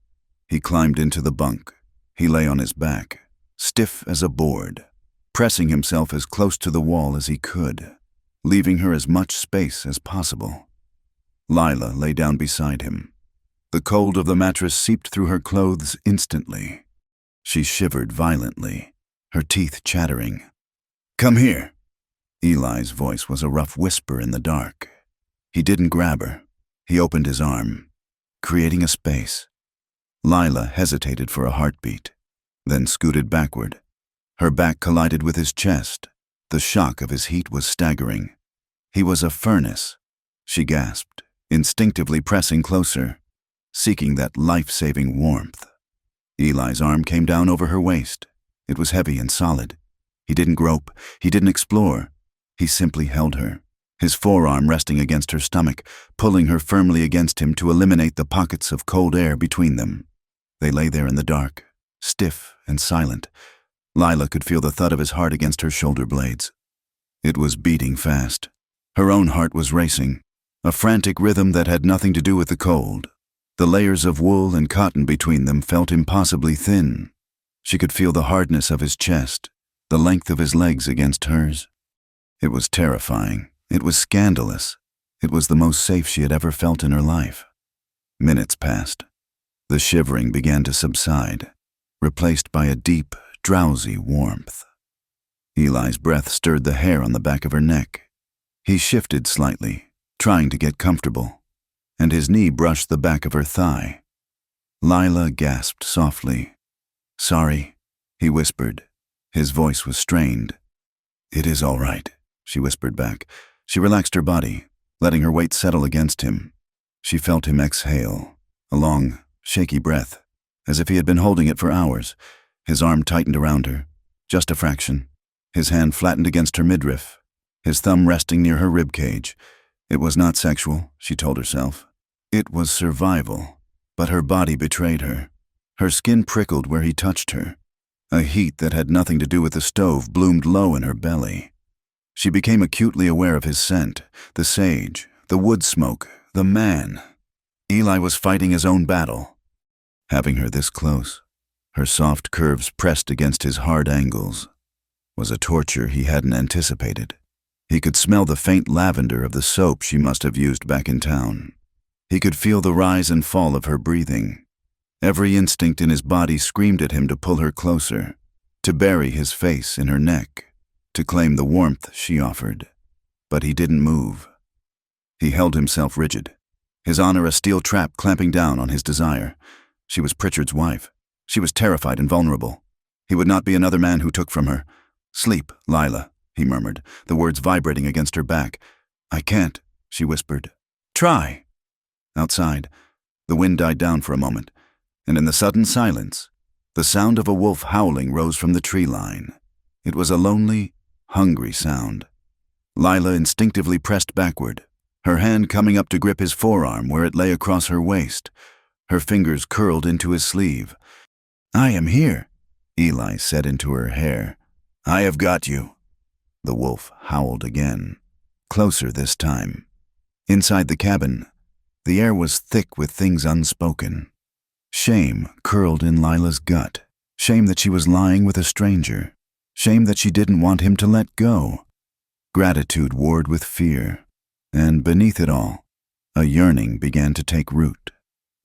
He climbed into the bunk. He lay on his back, stiff as a board, pressing himself as close to the wall as he could, leaving her as much space as possible. Lila lay down beside him. The cold of the mattress seeped through her clothes instantly. She shivered violently, her teeth chattering. Come here. Eli's voice was a rough whisper in the dark. He didn't grab her. He opened his arm, creating a space. Lila hesitated for a heartbeat, then scooted backward. Her back collided with his chest. The shock of his heat was staggering. He was a furnace. She gasped, instinctively pressing closer, seeking that life-saving warmth. Eli's arm came down over her waist. It was heavy and solid. He didn't grope. He didn't explore. He simply held her, his forearm resting against her stomach, pulling her firmly against him to eliminate the pockets of cold air between them. They lay there in the dark, stiff and silent. Lila could feel the thud of his heart against her shoulder blades. It was beating fast. Her own heart was racing, a frantic rhythm that had nothing to do with the cold. The layers of wool and cotton between them felt impossibly thin. She could feel the hardness of his chest, the length of his legs against hers. It was terrifying. It was scandalous. It was the most safe she had ever felt in her life. Minutes passed. The shivering began to subside, replaced by a deep, drowsy warmth. Eli's breath stirred the hair on the back of her neck. He shifted slightly, trying to get comfortable, and his knee brushed the back of her thigh. Lila gasped softly. Sorry, he whispered. His voice was strained. It is all right, she whispered back. She relaxed her body, letting her weight settle against him. She felt him exhale, a long, shaky breath, as if he had been holding it for hours. His arm tightened around her, just a fraction. His hand flattened against her midriff, his thumb resting near her rib cage. It was not sexual, she told herself. It was survival, but her body betrayed her. Her skin prickled where he touched her. A heat that had nothing to do with the stove bloomed low in her belly. She became acutely aware of his scent, the sage, the wood smoke, the man. Eli was fighting his own battle. Having her this close, her soft curves pressed against his hard angles, was a torture he hadn't anticipated. He could smell the faint lavender of the soap she must have used back in town. He could feel the rise and fall of her breathing. Every instinct in his body screamed at him to pull her closer, to bury his face in her neck, to claim the warmth she offered. But he didn't move. He held himself rigid, his honor a steel trap clamping down on his desire. She was Pritchard's wife. She was terrified and vulnerable. He would not be another man who took from her. Sleep, Lila, he murmured, the words vibrating against her back. I can't, she whispered. Try. Outside, the wind died down for a moment, and in the sudden silence, the sound of a wolf howling rose from the tree line. It was a lonely, hungry sound. Lila instinctively pressed backward, her hand coming up to grip his forearm where it lay across her waist. Her fingers curled into his sleeve. I am here, Eli said into her hair. I have got you. The wolf howled again, closer this time. Inside the cabin, the air was thick with things unspoken. Shame curled in Lila's gut. Shame that she was lying with a stranger. Shame that she didn't want him to let go. Gratitude warred with fear. And beneath it all, a yearning began to take root.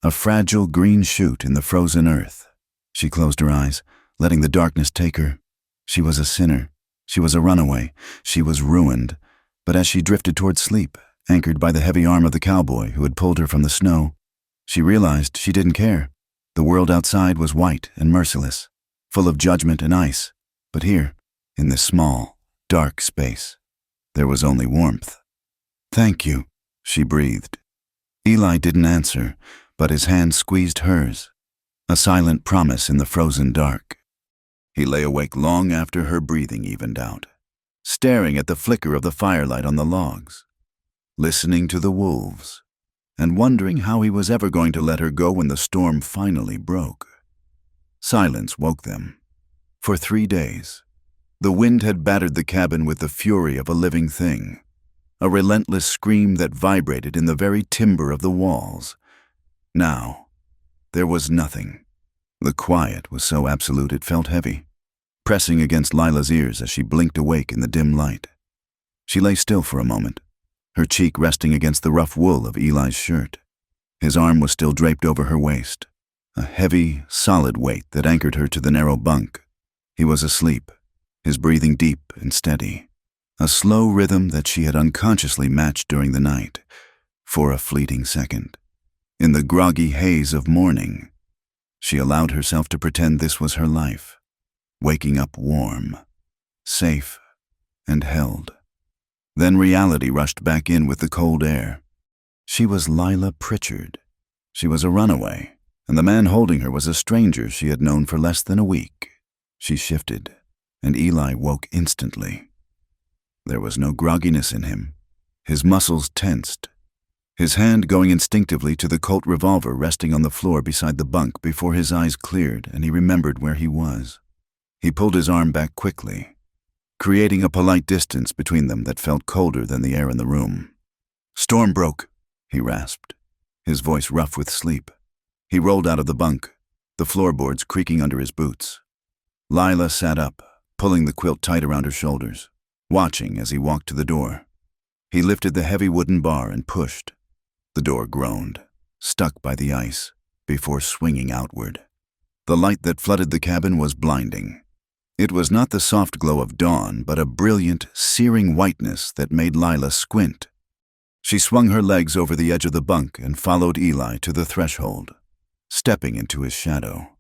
A fragile green shoot in the frozen earth. She closed her eyes, letting the darkness take her. She was a sinner. She was a runaway. She was ruined. But as she drifted toward sleep, anchored by the heavy arm of the cowboy who had pulled her from the snow, she realized she didn't care. The world outside was white and merciless. full of judgment and ice. But here, in this small, dark space, there was only warmth. "Thank you," she breathed. Eli didn't answer, but his hand squeezed hers, a silent promise in the frozen dark. He lay awake long after her breathing evened out, staring at the flicker of the firelight on the logs, listening to the wolves, and wondering how he was ever going to let her go when the storm finally broke. Silence woke them. For 3 days, the wind had battered the cabin with the fury of a living thing, a relentless scream that vibrated in the very timber of the walls. Now, there was nothing. The quiet was so absolute it felt heavy, pressing against Lila's ears as she blinked awake in the dim light. She lay still for a moment, her cheek resting against the rough wool of Eli's shirt. His arm was still draped over her waist, a heavy, solid weight that anchored her to the narrow bunk. He was asleep, his breathing deep and steady, a slow rhythm that she had unconsciously matched during the night, for a fleeting second. In the groggy haze of morning, she allowed herself to pretend this was her life, waking up warm, safe, and held. Then reality rushed back in with the cold air. She was Lila Pritchard. She was a runaway, and the man holding her was a stranger she had known for less than a week. She shifted, and Eli woke instantly. There was no grogginess in him. His muscles tensed, his hand going instinctively to the Colt revolver resting on the floor beside the bunk before his eyes cleared and he remembered where he was. He pulled his arm back quickly, creating a polite distance between them that felt colder than the air in the room. "Storm broke," he rasped, his voice rough with sleep. He rolled out of the bunk, the floorboards creaking under his boots. Lila sat up, pulling the quilt tight around her shoulders, watching as he walked to the door. He lifted the heavy wooden bar and pushed. The door groaned, stuck by the ice, before swinging outward. The light that flooded the cabin was blinding. It was not the soft glow of dawn, but a brilliant, searing whiteness that made Lila squint. She swung her legs over the edge of the bunk and followed Eli to the threshold, stepping into his shadow.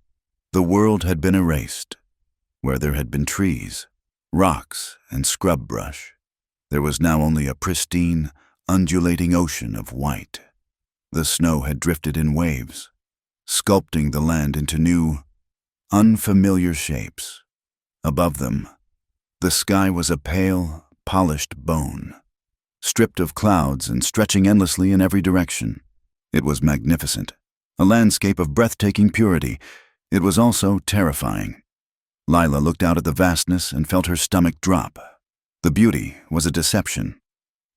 The world had been erased. Where there had been trees, rocks, and scrub brush, there was now only a pristine, undulating ocean of white. The snow had drifted in waves, sculpting the land into new, unfamiliar shapes. Above them, the sky was a pale, polished bone, stripped of clouds and stretching endlessly in every direction. It was magnificent, a landscape of breathtaking purity. It was also terrifying. Lila looked out at the vastness and felt her stomach drop. The beauty was a deception.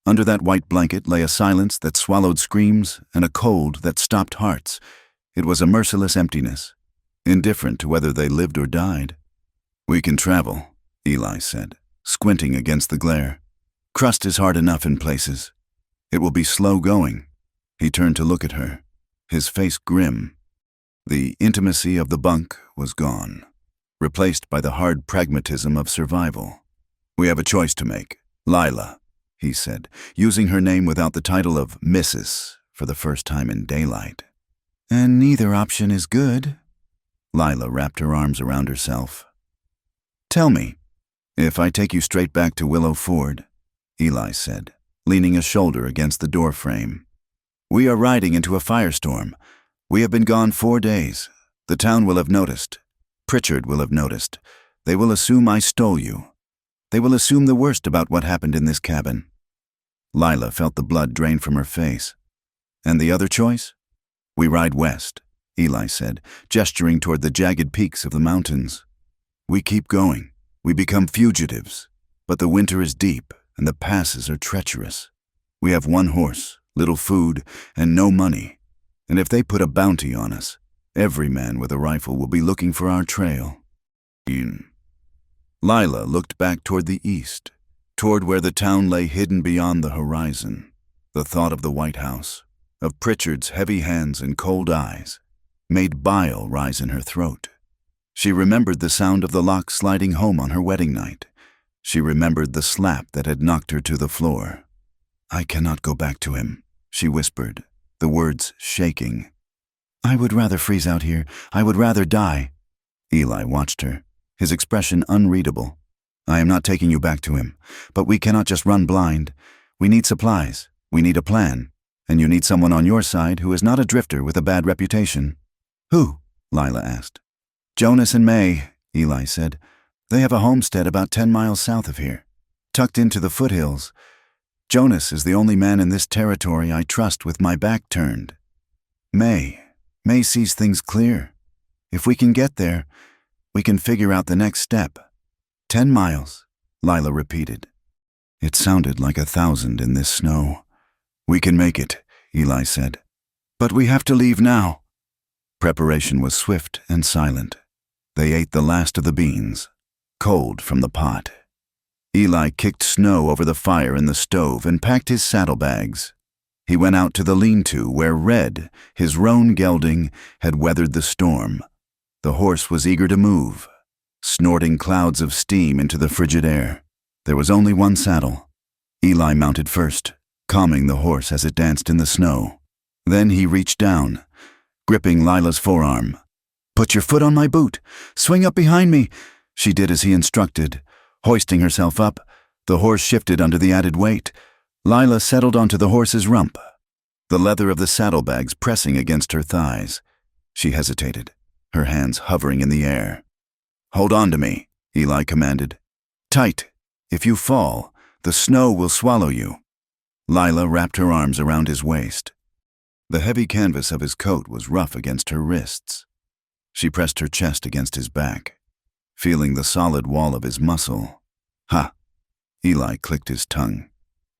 Under that white blanket lay a silence that swallowed screams and a cold that stopped hearts. It was a merciless emptiness, indifferent to whether they lived or died. "We can travel," Eli said, squinting against the glare. "Crust is hard enough in places. It will be slow going." He turned to look at her, his face grim. The intimacy of the bunk was gone, replaced by the hard pragmatism of survival. "We have a choice to make, Lila," he said, using her name without the title of Mrs. for the first time in daylight. "And neither option is good." Lila wrapped her arms around herself. "Tell me, if I take you straight back to Willow Ford," Eli said, leaning a shoulder against the door frame. "We are riding into a firestorm. We have been gone 4 days. The town will have noticed. Pritchard will have noticed. They will assume I stole you. They will assume the worst about what happened in this cabin." Lila felt the blood drain from her face. "And the other choice?" "We ride west," Eli said, gesturing toward the jagged peaks of the mountains. "We keep going. We become fugitives. But the winter is deep, and the passes are treacherous. We have 1 horse, little food, and no money. And if they put a bounty on us, every man with a rifle will be looking for our trail." Lila looked back toward the east, toward where the town lay hidden beyond the horizon. The thought of the White House, of Pritchard's heavy hands and cold eyes, made bile rise in her throat. She remembered the sound of the lock sliding home on her wedding night. She remembered the slap that had knocked her to the floor. "I cannot go back to him," she whispered, the words shaking. "I would rather freeze out here. I would rather die." Eli watched her, his expression unreadable. "I am not taking you back to him, but we cannot just run blind. We need supplies, we need a plan, and you need someone on your side who is not a drifter with a bad reputation." "Who?" Lila asked. "Jonas and May," Eli said. "They have a homestead about 10 miles south of here, tucked into the foothills. Jonas is the only man in this territory I trust with my back turned. May sees things clear. If we can get there, we can figure out the next step." 10 miles, Lila repeated. It sounded like 1,000 in this snow. "We can make it," Eli said. "But we have to leave now." Preparation was swift and silent. They ate the last of the beans, cold from the pot. Eli kicked snow over the fire in the stove and packed his saddlebags. He went out to the lean-to where Red, his roan gelding, had weathered the storm. The horse was eager to move, snorting clouds of steam into the frigid air. There was only one saddle. Eli mounted first, calming the horse as it danced in the snow. Then he reached down, gripping Lila's forearm. "Put your foot on my boot. Swing up behind me." She did as he instructed. Hoisting herself up, the horse shifted under the added weight. Lila settled onto the horse's rump, the leather of the saddlebags pressing against her thighs. She hesitated, her hands hovering in the air. "Hold on to me," Eli commanded. "Tight. If you fall, the snow will swallow you." Lila wrapped her arms around his waist. The heavy canvas of his coat was rough against her wrists. She pressed her chest against his back, feeling the solid wall of his muscle. "Ha!" Eli clicked his tongue,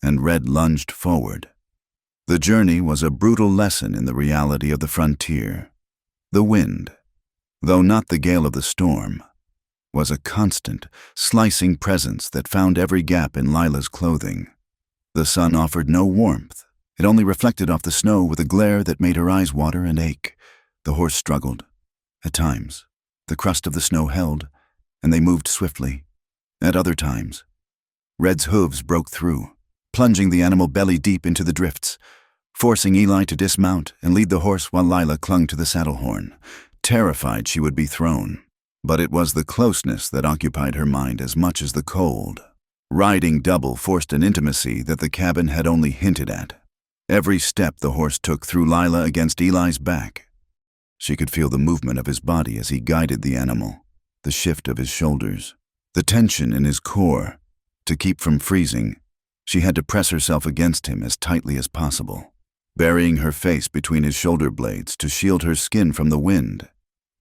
and Red lunged forward. The journey was a brutal lesson in the reality of the frontier. The wind, though not the gale of the storm, was a constant, slicing presence that found every gap in Lila's clothing. The sun offered no warmth. It only reflected off the snow with a glare that made her eyes water and ache. The horse struggled. At times, the crust of the snow held, and they moved swiftly. At other times, Red's hooves broke through, plunging the animal belly deep into the drifts, forcing Eli to dismount and lead the horse while Lila clung to the saddle horn, terrified she would be thrown. But it was the closeness that occupied her mind as much as the cold. Riding double forced an intimacy that the cabin had only hinted at. Every step the horse took threw Lila against Eli's back. She could feel the movement of his body as he guided the animal, the shift of his shoulders, the tension in his core. To keep from freezing, she had to press herself against him as tightly as possible, burying her face between his shoulder blades to shield her skin from the wind.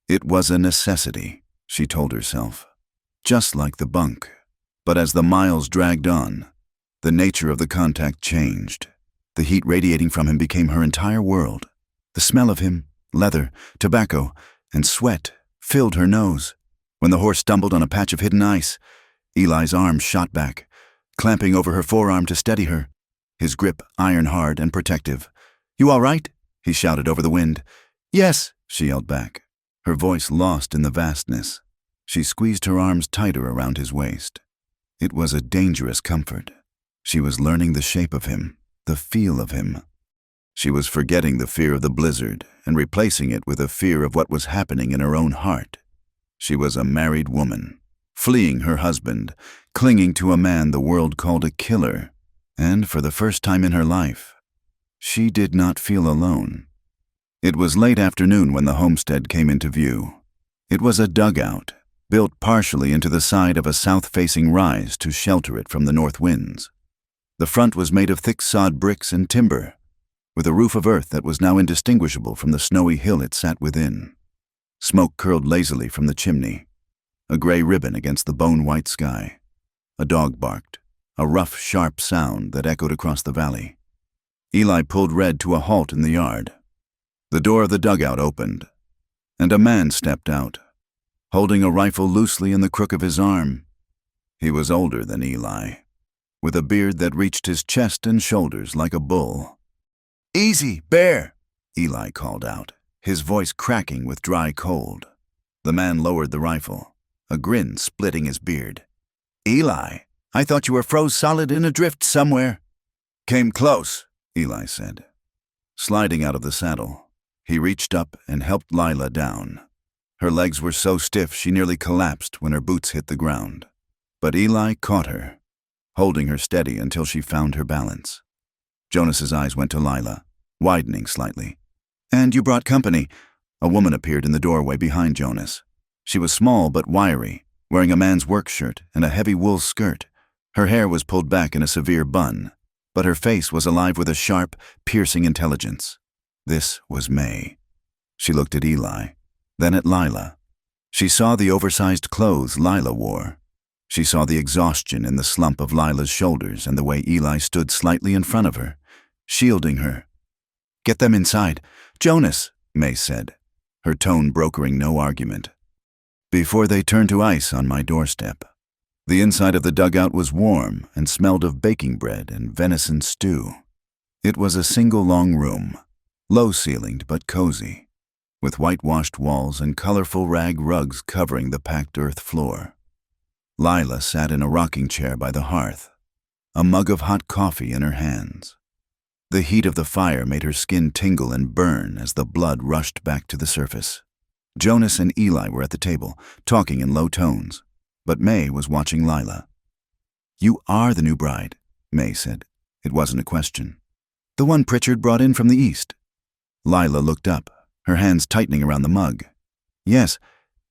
It was a necessity, she told herself, just like the bunk. But as the miles dragged on, the nature of the contact changed. The heat radiating from him became her entire world. The smell of him, leather, tobacco, and sweat filled her nose. When the horse stumbled on a patch of hidden ice, Eli's arm shot back, clamping over her forearm to steady her, his grip iron-hard and protective. "You all right?" he shouted over the wind. "Yes," she yelled back, her voice lost in the vastness. She squeezed her arms tighter around his waist. It was a dangerous comfort. She was learning the shape of him, the feel of him. She was forgetting the fear of the blizzard and replacing it with a fear of what was happening in her own heart. She was a married woman, fleeing her husband, clinging to a man the world called a killer, and for the first time in her life, she did not feel alone. It was late afternoon when the homestead came into view. It was a dugout, built partially into the side of a south-facing rise to shelter it from the north winds. The front was made of thick sod bricks and timber, with a roof of earth that was now indistinguishable from the snowy hill it sat within. Smoke curled lazily from the chimney, a gray ribbon against the bone-white sky. A dog barked, a rough, sharp sound that echoed across the valley. Eli pulled Red to a halt in the yard. The door of the dugout opened, and a man stepped out, holding a rifle loosely in the crook of his arm. He was older than Eli, with a beard that reached his chest and shoulders like a bull. "Easy, bear," Eli called out, his voice cracking with dry cold. The man lowered the rifle, a grin splitting his beard. "Eli, I thought you were froze solid in a drift somewhere." "Came close," Eli said. Sliding out of the saddle, he reached up and helped Lila down. Her legs were so stiff she nearly collapsed when her boots hit the ground. But Eli caught her, holding her steady until she found her balance. Jonas's eyes went to Lila, widening slightly. "And you brought company." A woman appeared in the doorway behind Jonas. She was small but wiry, wearing a man's work shirt and a heavy wool skirt. Her hair was pulled back in a severe bun, but her face was alive with a sharp, piercing intelligence. This was May. She looked at Eli, then at Lila. She saw the oversized clothes Lila wore. She saw the exhaustion in the slump of Lila's shoulders and the way Eli stood slightly in front of her, shielding her. "Get them inside." "Jonas," May said, her tone brokering no argument. "Before they turn to ice on my doorstep." The inside of the dugout was warm and smelled of baking bread and venison stew. It was a single long room, low-ceilinged but cozy, with whitewashed walls and colorful rag rugs covering the packed earth floor. Lila sat in a rocking chair by the hearth, a mug of hot coffee in her hands. The heat of the fire made her skin tingle and burn as the blood rushed back to the surface. Jonas and Eli were at the table, talking in low tones, but May was watching Lila. "You are the new bride," May said. It wasn't a question. "The one Pritchard brought in from the east." Lila looked up, her hands tightening around the mug. "Yes,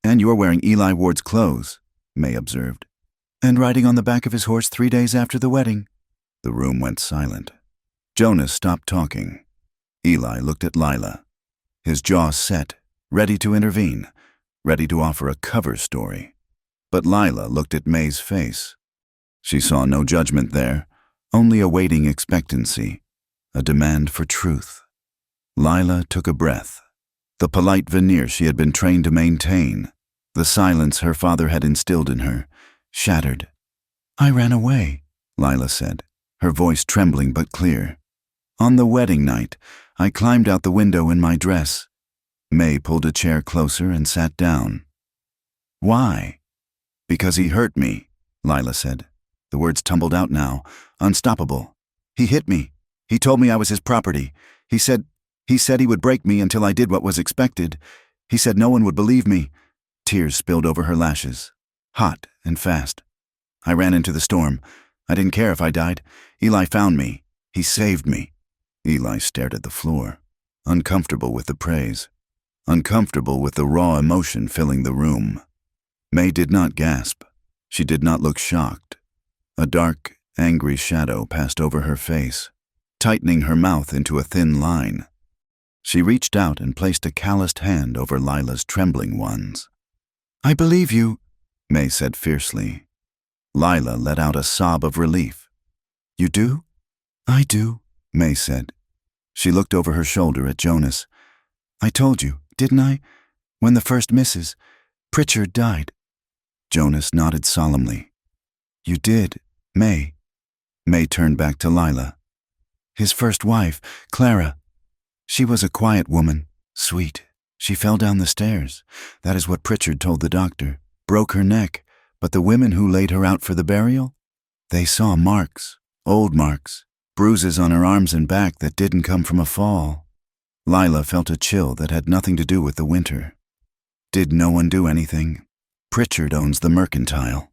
and you're wearing Eli Ward's clothes," May observed. "And riding on the back of his horse 3 days after the wedding." The room went silent. Jonas stopped talking. Eli looked at Lila, his jaw set, ready to intervene, ready to offer a cover story. But Lila looked at May's face. She saw no judgment there, only a waiting expectancy, a demand for truth. Lila took a breath. The polite veneer she had been trained to maintain, the silence her father had instilled in her, shattered. "I ran away," Lila said, her voice trembling but clear. "On the wedding night, I climbed out the window in my dress." May pulled a chair closer and sat down. "Why?" "Because he hurt me," Lila said. The words tumbled out now, unstoppable. "He hit me. He told me I was his property. He said he would break me until I did what was expected. He said no one would believe me." Tears spilled over her lashes, hot and fast. "I ran into the storm. I didn't care if I died. Eli found me. He saved me." Eli stared at the floor, uncomfortable with the praise, uncomfortable with the raw emotion filling the room. May did not gasp. She did not look shocked. A dark, angry shadow passed over her face, tightening her mouth into a thin line. She reached out and placed a calloused hand over Lila's trembling ones. "I believe you," May said fiercely. Lila let out a sob of relief. "You do?" "I do," May said. She looked over her shoulder at Jonas. "I told you, didn't I? When the first Mrs. Pritchard died." Jonas nodded solemnly. "You did, May." May turned back to Lila. "His first wife, Clara. She was a quiet woman, sweet. She fell down the stairs. That is what Pritchard told the doctor. Broke her neck, but the women who laid her out for the burial? They saw marks, old marks, bruises on her arms and back that didn't come from a fall." Lila felt a chill that had nothing to do with the winter. "Did no one do anything?" "Pritchard owns the mercantile,"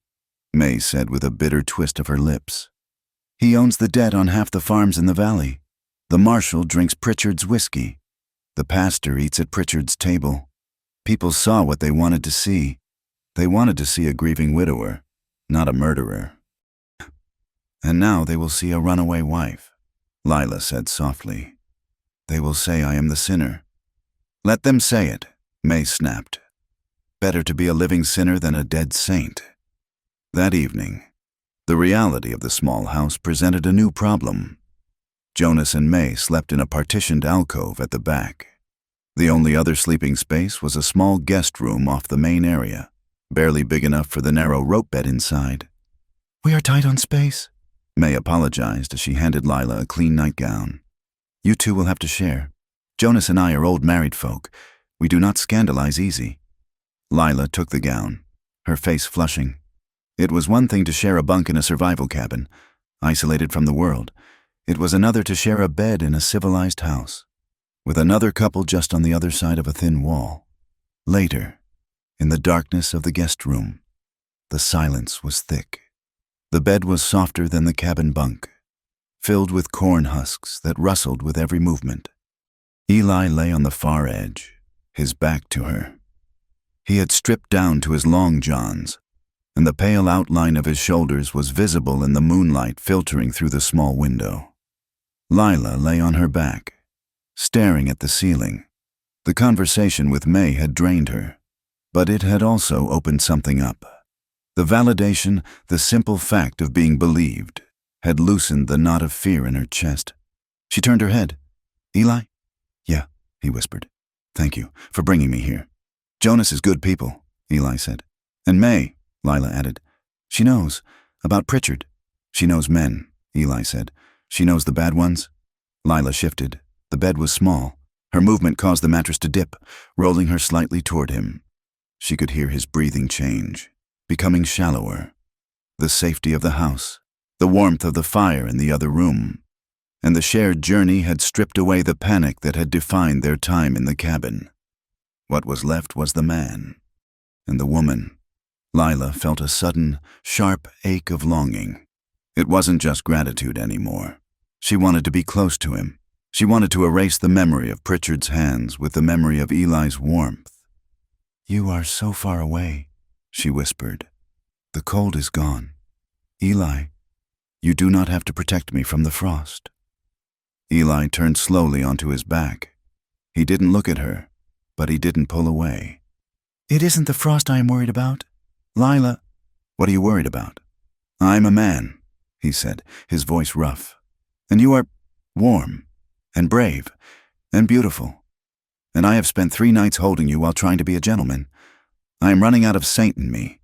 May said with a bitter twist of her lips. "He owns the debt on half the farms in the valley. The marshal drinks Pritchard's whiskey. The pastor eats at Pritchard's table. People saw what they wanted to see. They wanted to see a grieving widower, not a murderer. And now they will see a runaway wife," Lila said softly. "They will say I am the sinner." "Let them say it," May snapped. "Better to be a living sinner than a dead saint." That evening, the reality of the small house presented a new problem. Jonas and May slept in a partitioned alcove at the back. The only other sleeping space was a small guest room off the main area, barely big enough for the narrow rope bed inside. "We are tight on space," May apologized as she handed Lila a clean nightgown. "You two will have to share. Jonas and I are old married folk. We do not scandalize easy." Lila took the gown, her face flushing. It was one thing to share a bunk in a survival cabin, isolated from the world. It was another to share a bed in a civilized house, with another couple just on the other side of a thin wall. Later, In the darkness of the guest room, the silence was thick. The bed was softer than the cabin bunk, filled with corn husks that rustled with every movement. Eli lay on the far edge, his back to her. He had stripped down to his long johns, and the pale outline of his shoulders was visible in the moonlight filtering through the small window. Lila lay on her back, staring at the ceiling. The conversation with May had drained her, but it had also opened something up. The validation, the simple fact of being believed, had loosened the knot of fear in her chest. She turned her head. "Eli?" "Yeah," he whispered. "Thank you for bringing me here." "Jonas is good people," Eli said. "And May," Lila added. "She knows about Pritchard." "She knows men," Eli said. "She knows the bad ones." Lila shifted. The bed was small. Her movement caused the mattress to dip, rolling her slightly toward him. She could hear his breathing change, becoming shallower. The safety of the house, the warmth of the fire in the other room, and the shared journey had stripped away the panic that had defined their time in the cabin. What was left was the man and the woman. Lila felt a sudden, sharp ache of longing. It wasn't just gratitude anymore. She wanted to be close to him. She wanted to erase the memory of Pritchard's hands with the memory of Eli's warmth. "You are so far away," she whispered. "The cold is gone. Eli, you do not have to protect me from the frost." Eli turned slowly onto his back. He didn't look at her, but he didn't pull away. "It isn't the frost I am worried about. Lila." "What are you worried about?" "I'm a man," he said, his voice rough. "And you are warm and brave and beautiful. And I have spent 3 nights holding you while trying to be a gentleman. I am running out of saint in me."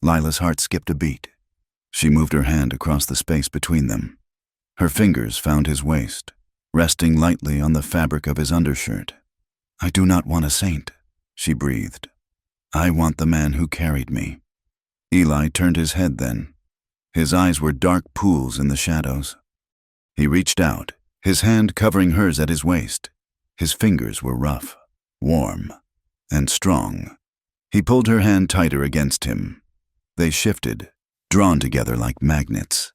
Lila's heart skipped a beat. She moved her hand across the space between them. Her fingers found his waist, resting lightly on the fabric of his undershirt. "I do not want a saint," she breathed. "I want the man who carried me." Eli turned his head then. His eyes were dark pools in the shadows. He reached out, his hand covering hers at his waist. His fingers were rough, warm, and strong. He pulled her hand tighter against him. They shifted, drawn together like magnets.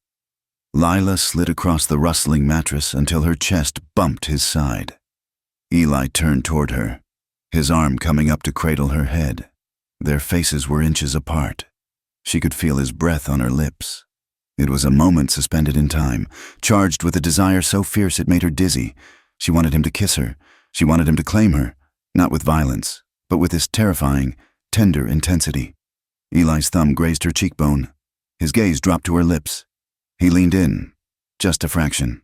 Lila slid across the rustling mattress until her chest bumped his side. Eli turned toward her, his arm coming up to cradle her head. Their faces were inches apart. She could feel his breath on her lips. It was a moment suspended in time, charged with a desire so fierce it made her dizzy. She wanted him to kiss her. She wanted him to claim her, not with violence, but with this terrifying, tender intensity. Eli's thumb grazed her cheekbone. His gaze dropped to her lips. He leaned in, just a fraction.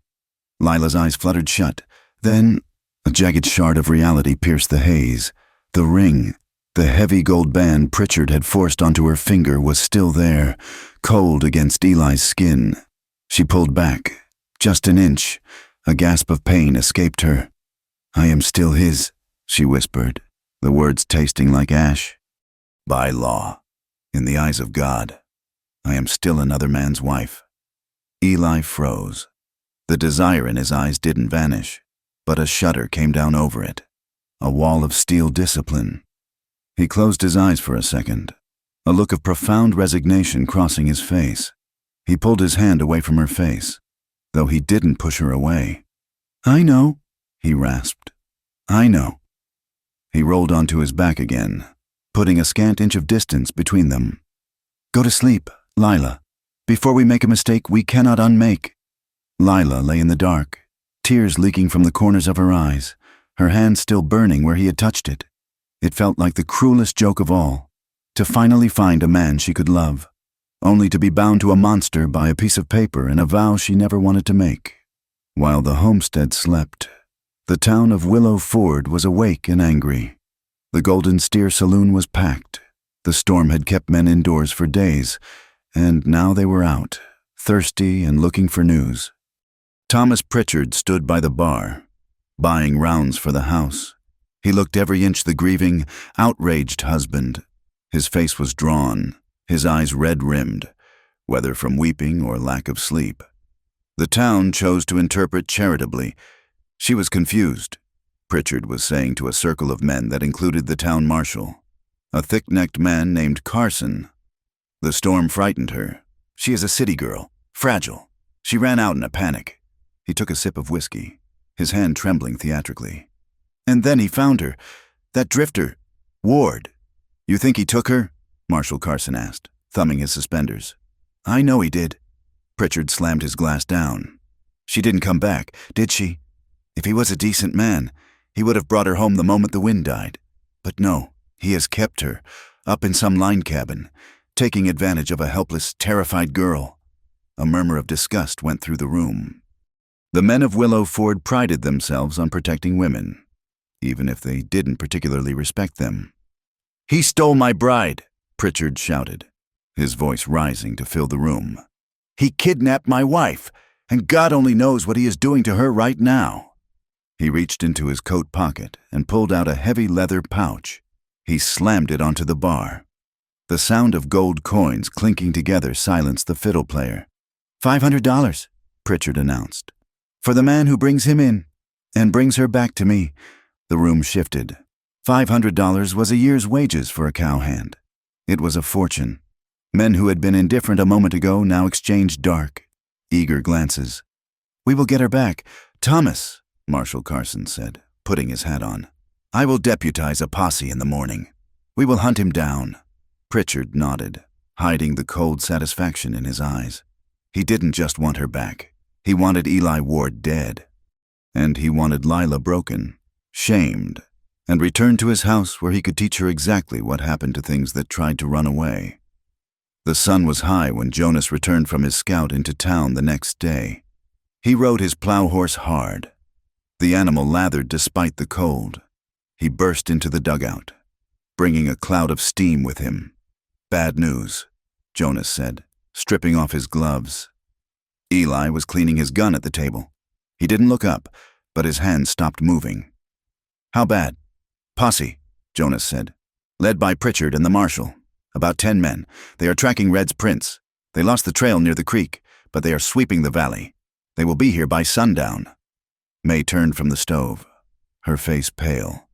Lila's eyes fluttered shut. Then, a jagged shard of reality pierced the haze. The ring, the heavy gold band Pritchard had forced onto her finger, was still there, cold against Eli's skin. She pulled back, just an inch. A gasp of pain escaped her. "I am still his," she whispered, the words tasting like ash. "By law, in the eyes of God, I am still another man's wife." Eli froze. The desire in his eyes didn't vanish, but a shudder came down over it, a wall of steel discipline. He closed his eyes for a second, a look of profound resignation crossing his face. He pulled his hand away from her face, though he didn't push her away. "I know," he rasped. "I know." He rolled onto his back again, putting a scant inch of distance between them. "Go to sleep, Lila. Before we make a mistake we cannot unmake." Lila lay in the dark, tears leaking from the corners of her eyes, her hand still burning where he had touched it. It felt like the cruelest joke of all, to finally find a man she could love, only to be bound to a monster by a piece of paper and a vow she never wanted to make. While the homestead slept, the town of Willow Ford was awake and angry. The Golden Steer Saloon was packed. The storm had kept men indoors for days, and now they were out, thirsty and looking for news. Thomas Pritchard stood by the bar, buying rounds for the house. He looked every inch the grieving, outraged husband. His face was drawn, his eyes red-rimmed, whether from weeping or lack of sleep. The town chose to interpret charitably. She was confused, Pritchard was saying to a circle of men that included the town marshal. a thick-necked man named Carson. The storm frightened her. She is a city girl, fragile. She ran out in a panic. He took a sip of whiskey, his hand trembling theatrically. And then he found her. That drifter, Ward. You think he took her? Marshal Carson asked, thumbing his suspenders. I know he did. Pritchard slammed his glass down. She didn't come back, did she? If he was a decent man, he would have brought her home the moment the wind died. But no, he has kept her, up in some line cabin, taking advantage of a helpless, terrified girl. A murmur of disgust went through the room. The men of Willow Ford prided themselves on protecting women, even if they didn't particularly respect them. He stole my bride, Pritchard shouted, his voice rising to fill the room. He kidnapped my wife, and God only knows what he is doing to her right now. He reached into his coat pocket and pulled out a heavy leather pouch. He slammed it onto the bar. The sound of gold coins clinking together silenced the fiddle player. $500, Pritchard announced. For the man who brings him in and brings her back to me. The room shifted. $500 was a year's wages for a cowhand. It was a fortune. Men who had been indifferent a moment ago now exchanged dark, eager glances. We will get her back. Thomas, Marshal Carson said, putting his hat on. I will deputize a posse in the morning. We will hunt him down. Pritchard nodded, hiding the cold satisfaction in his eyes. He didn't just want her back. He wanted Eli Ward dead. And he wanted Lila broken, shamed, and returned to his house where he could teach her exactly what happened to things that tried to run away. The sun was high when Jonas returned from his scout into town the next day. He rode his plow horse hard. The animal lathered despite the cold. He burst into the dugout, bringing a cloud of steam with him. Bad news, Jonas said, stripping off his gloves. Eli was cleaning his gun at the table. He didn't look up, but his hands stopped moving. How bad? Posse, Jonas said, led by Pritchard and the marshal. About 10 men. They are tracking Red's prints. They lost the trail near the creek, but they are sweeping the valley. They will be here by sundown. May turned from the stove, her face pale.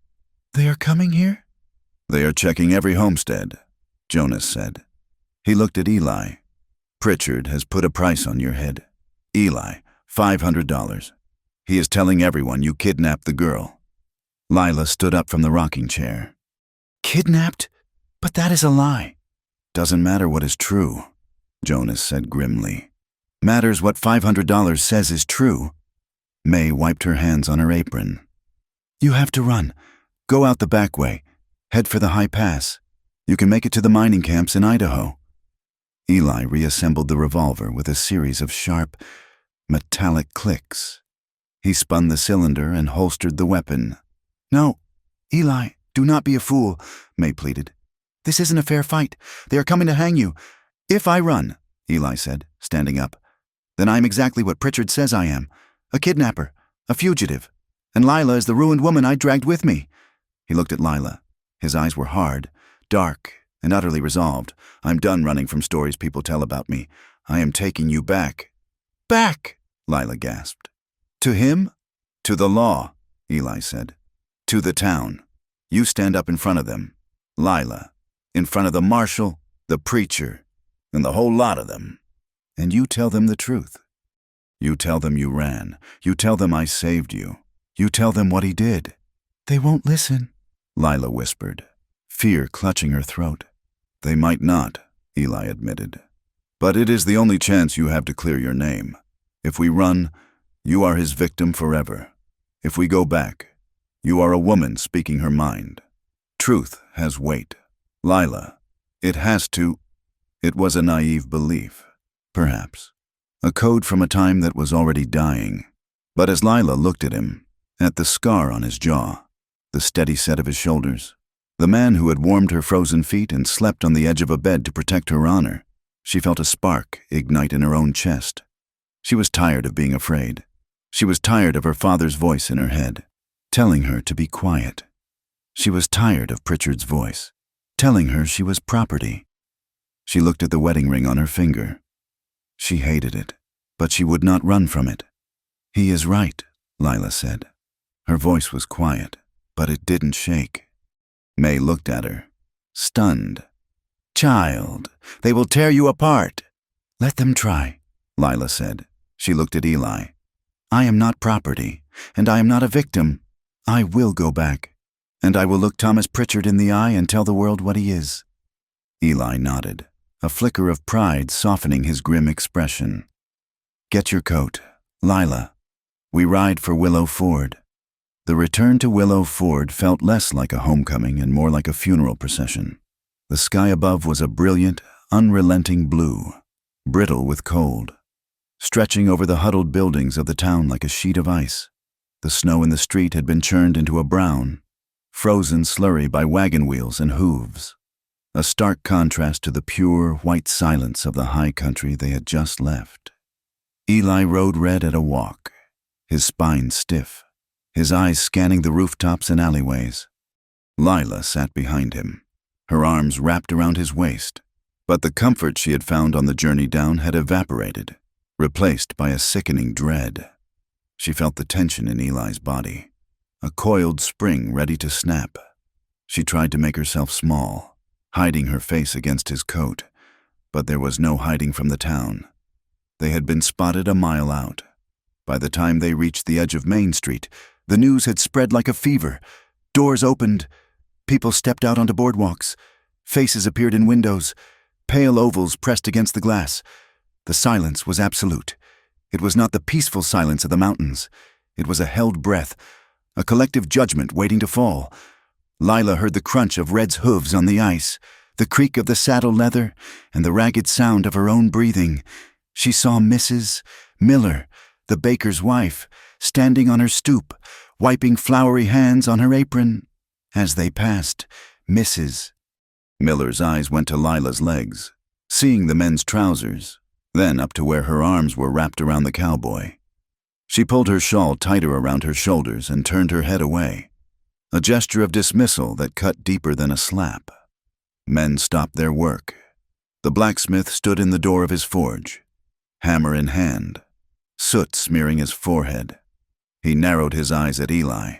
They are coming here? They are checking every homestead, Jonas said. He looked at Eli. Pritchard has put a price on your head. Eli, $500. He is telling everyone you kidnapped the girl. Lila stood up from the rocking chair. Kidnapped? But that is a lie. Doesn't matter what is true, Jonas said grimly. Matters what $500 says is true. May wiped her hands on her apron. You have to run. Go out the back way. Head for the high pass. You can make it to the mining camps in Idaho. Eli reassembled the revolver with a series of sharp, metallic clicks. He spun the cylinder and holstered the weapon. No, Eli, do not be a fool, May pleaded. This isn't a fair fight. They are coming to hang you. If I run, Eli said, standing up, then I am exactly what Pritchard says I am, a kidnapper, a fugitive. And Lila is the ruined woman I dragged with me. He looked at Lila. His eyes were hard, dark, and utterly resolved. I'm done running from stories people tell about me. I am taking you back. Back, Lila gasped. To him? To the law, Eli said. To the town. You stand up in front of them. Lila. In front of the marshal, the preacher, and the whole lot of them. And you tell them the truth. You tell them you ran. You tell them I saved you. You tell them what he did. They won't listen, Lila whispered, fear clutching her throat. They might not, Eli admitted. But it is the only chance you have to clear your name. If we run, you are his victim forever. If we go back, you are a woman speaking her mind. Truth has weight. Lila, it has to. It was a naive belief, perhaps. A code from a time that was already dying. But as Lila looked at him, at the scar on his jaw, the steady set of his shoulders, the man who had warmed her frozen feet and slept on the edge of a bed to protect her honor, she felt a spark ignite in her own chest. She was tired of being afraid. She was tired of her father's voice in her head, telling her to be quiet. She was tired of Pritchard's voice, telling her she was property. She looked at the wedding ring on her finger. She hated it, but she would not run from it. He is right, Lila said. Her voice was quiet, but it didn't shake. May looked at her. stunned. "Child, they will tear you apart." "Let them try," Lila said. She looked at Eli. "I am not property, and I am not a victim. I will go back, and I will look Thomas Pritchard in the eye and tell the world what he is." Eli nodded, a flicker of pride softening his grim expression. "Get your coat, Lila. We ride for Willow Ford." The return to Willow Ford felt less like a homecoming and more like a funeral procession. The sky above was a brilliant, unrelenting blue, brittle with cold, stretching over the huddled buildings of the town like a sheet of ice. The snow in the street had been churned into a brown, frozen slurry by wagon wheels and hooves, a stark contrast to the pure, white silence of the high country they had just left. Eli rode Red at a walk, his spine stiff, his eyes scanning the rooftops and alleyways. Lila sat behind him, her arms wrapped around his waist, but the comfort she had found on the journey down had evaporated, replaced by a sickening dread. She felt the tension in Eli's body, a coiled spring ready to snap. She tried to make herself small, hiding her face against his coat, but there was no hiding from the town. They had been spotted a mile out. By the time they reached the edge of Main Street, the news had spread like a fever. Doors opened. People stepped out onto boardwalks. Faces appeared in windows, pale ovals pressed against the glass. The silence was absolute. It was not the peaceful silence of the mountains. It was a held breath, a collective judgment waiting to fall. Lila heard the crunch of Red's hooves on the ice, the creak of the saddle leather, and the ragged sound of her own breathing. She saw Mrs. Miller, the baker's wife, standing on her stoop, wiping floury hands on her apron. As they passed, Mrs. Miller's eyes went to Lila's legs, seeing the men's trousers, then up to where her arms were wrapped around the cowboy. She pulled her shawl tighter around her shoulders and turned her head away, a gesture of dismissal that cut deeper than a slap. Men stopped their work. The blacksmith stood in the door of his forge, hammer in hand, soot smearing his forehead. He narrowed his eyes at Eli,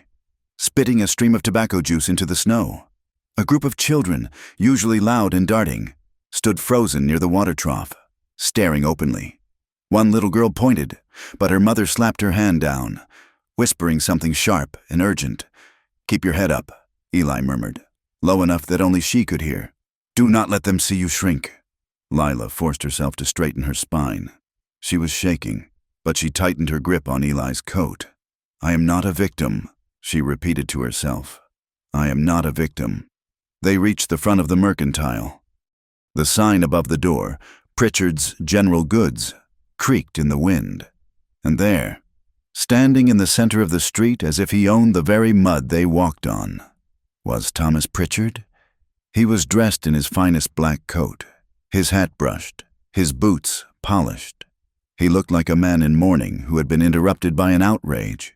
spitting a stream of tobacco juice into the snow. A group of children, usually loud and darting, stood frozen near the water trough, staring openly. One little girl pointed, but her mother slapped her hand down, whispering something sharp and urgent. "Keep your head up," Eli murmured, low enough that only she could hear. "Do not let them see you shrink." Lila forced herself to straighten her spine. She was shaking, but she tightened her grip on Eli's coat. "I am not a victim," she repeated to herself. "I am not a victim." They reached the front of the mercantile. The sign above the door, Pritchard's General Goods, creaked in the wind. And there, standing in the center of the street as if he owned the very mud they walked on, was Thomas Pritchard. He was dressed in his finest black coat, his hat brushed, his boots polished. He looked like a man in mourning who had been interrupted by an outrage.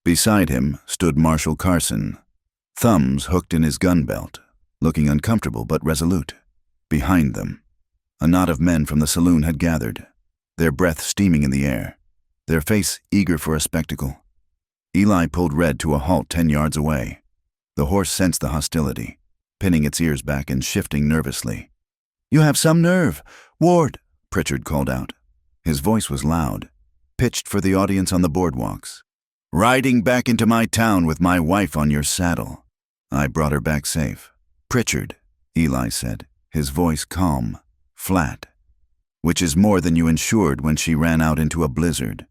Beside him stood Marshal Carson, thumbs hooked in his gun belt, looking uncomfortable but resolute. Behind them, a knot of men from the saloon had gathered, their breath steaming in the air, their face eager for a spectacle. Eli pulled Red to a halt 10 yards away. The horse sensed the hostility, pinning its ears back and shifting nervously. "You have some nerve, Ward," Pritchard called out. His voice was loud, pitched for the audience on the boardwalks. "Riding back into my town with my wife on your saddle. I brought her back safe." "Pritchard," Eli said, his voice calm, flat. "Which is more than you insured when she ran out into a blizzard."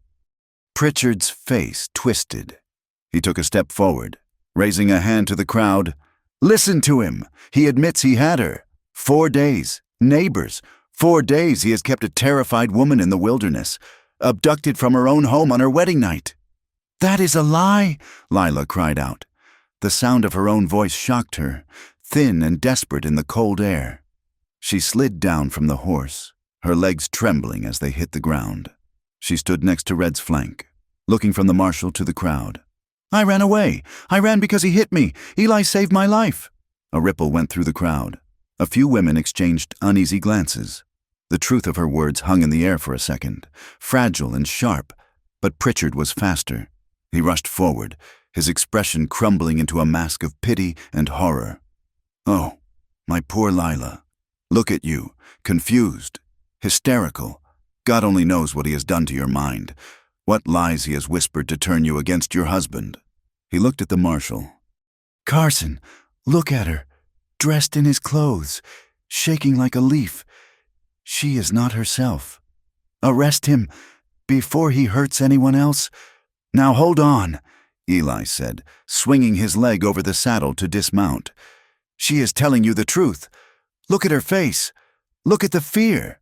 Pritchard's face twisted. He took a step forward, raising a hand to the crowd. "Listen to him. He admits he had her. 4 days. Neighbors. 4 days he has kept a terrified woman in the wilderness, abducted from her own home on her wedding night." "That is a lie," Lila cried out. The sound of her own voice shocked her, thin and desperate in the cold air. She slid down from the horse, her legs trembling as they hit the ground. She stood next to Red's flank, looking from the marshal to the crowd. "I ran away. I ran because he hit me. Eli saved my life." A ripple went through the crowd. A few women exchanged uneasy glances. The truth of her words hung in the air for a second, fragile and sharp, but Pritchard was faster. He rushed forward, his expression crumbling into a mask of pity and horror. "Oh, My poor Lila. Look at you, confused, hysterical. God only knows what he has done to your mind, what lies he has whispered to turn you against your husband." He looked at the marshal. "Carson, look at her, dressed in his clothes, shaking like a leaf. She is not herself. Arrest him before he hurts anyone else." "Now hold on," Eli said, swinging his leg over the saddle to dismount. "She is telling you the truth. Look at her face. Look at the fear."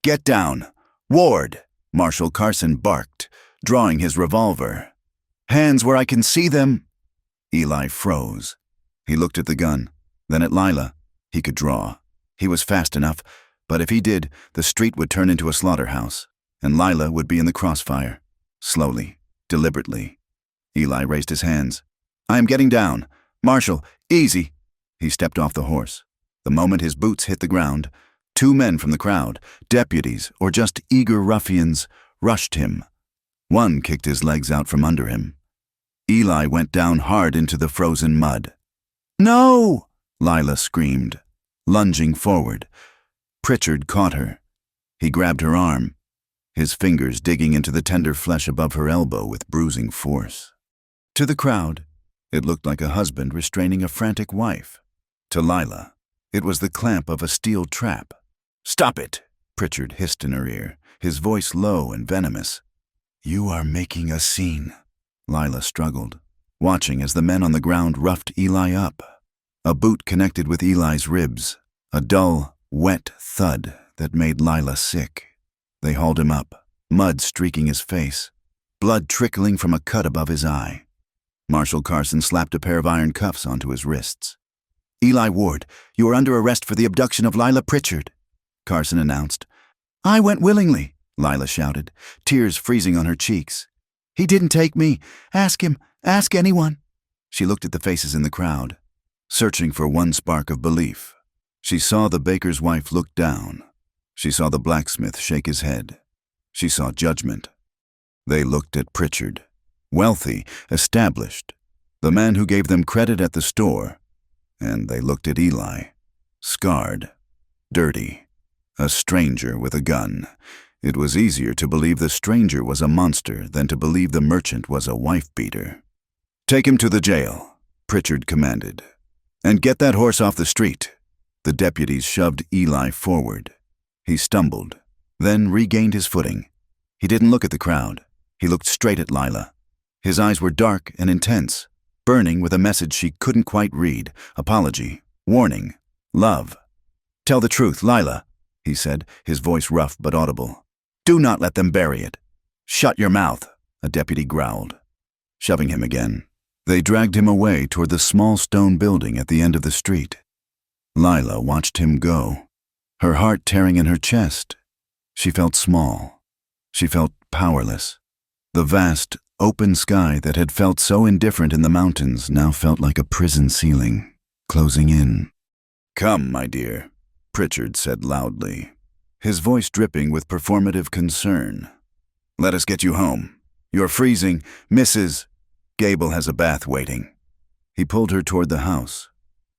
"Get down. Ward," Marshal Carson barked, drawing his revolver. "Hands where I can see them." Eli froze. He looked at the gun, then at Lila. He could draw. He was fast enough, but if he did, the street would turn into a slaughterhouse, and Lila would be in the crossfire. Slowly, deliberately. Eli raised his hands. "I am getting down. Marshal, easy." He stepped off the horse. The moment his boots hit the ground, 2 men from the crowd, deputies or just eager ruffians, rushed him. One kicked his legs out from under him. Eli went down hard into the frozen mud. "No!" Lila screamed, lunging forward. Pritchard caught her. He grabbed her arm, his fingers digging into the tender flesh above her elbow with bruising force. To the crowd, it looked like a husband restraining a frantic wife. To Lila, it was the clamp of a steel trap. "Stop it!" Pritchard hissed in her ear, his voice low and venomous. "You are making a scene." Lila struggled, watching as the men on the ground roughed Eli up. A boot connected with Eli's ribs, a dull, wet thud that made Lila sick. They hauled him up, mud streaking his face, blood trickling from a cut above his eye. Marshal Carson slapped a pair of iron cuffs onto his wrists. "Eli Ward, you are under arrest for the abduction of Lila Pritchard," Carson announced. "I went willingly," Lila shouted, tears freezing on her cheeks. "He didn't take me. Ask him. Ask anyone." She looked at the faces in the crowd, searching for one spark of belief. She saw the baker's wife look down. She saw the blacksmith shake his head. She saw judgment. They looked at Pritchard, wealthy, established, the man who gave them credit at the store, and they looked at Eli, scarred, dirty, a stranger with a gun. It was easier to believe the stranger was a monster than to believe the merchant was a wife-beater. "Take him to the jail," Pritchard commanded. "And get that horse off the street." The deputies shoved Eli forward. He stumbled, then regained his footing. He didn't look at the crowd. He looked straight at Lila. His eyes were dark and intense, burning with a message she couldn't quite read. Apology, warning, love. "Tell the truth, Lila," he said, his voice rough but audible. "Do not let them bury it." "Shut your mouth," a deputy growled, shoving him again. They dragged him away toward the small stone building at the end of the street. Lila watched him go, her heart tearing in her chest. She felt small. She felt powerless. The vast, open sky that had felt so indifferent in the mountains now felt like a prison ceiling, closing in. "Come, my dear," Pritchard said loudly, his voice dripping with performative concern. "Let us get you home. You're freezing. Mrs. Gable has a bath waiting." He pulled her toward the house.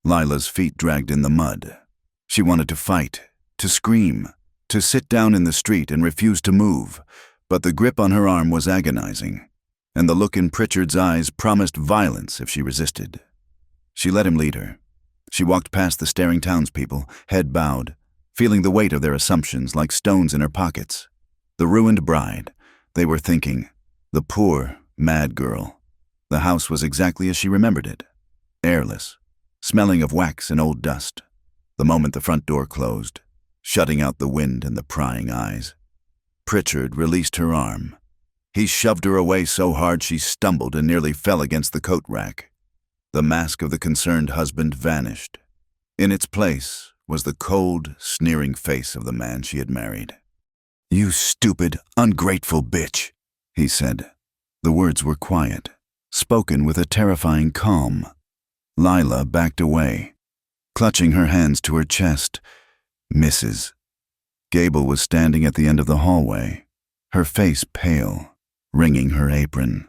Lila's feet dragged in the mud. She wanted to fight, to scream, to sit down in the street and refuse to move, but the grip on her arm was agonizing, and the look in Pritchard's eyes promised violence if she resisted. She let him lead her. She walked past the staring townspeople, head bowed, feeling the weight of their assumptions like stones in her pockets. The ruined bride, they were thinking. The poor, mad girl. The house was exactly as she remembered it. Airless, smelling of wax and old dust. The moment the front door closed, shutting out the wind and the prying eyes. Pritchard released her arm. He shoved her away so hard she stumbled and nearly fell against the coat rack. The mask of the concerned husband vanished. In its place was the cold, sneering face of the man she had married. "You stupid, ungrateful bitch," he said. The words were quiet, spoken with a terrifying calm. Lila backed away, clutching her hands to her chest. Mrs. Gable was standing at the end of the hallway, her face pale, wringing her apron.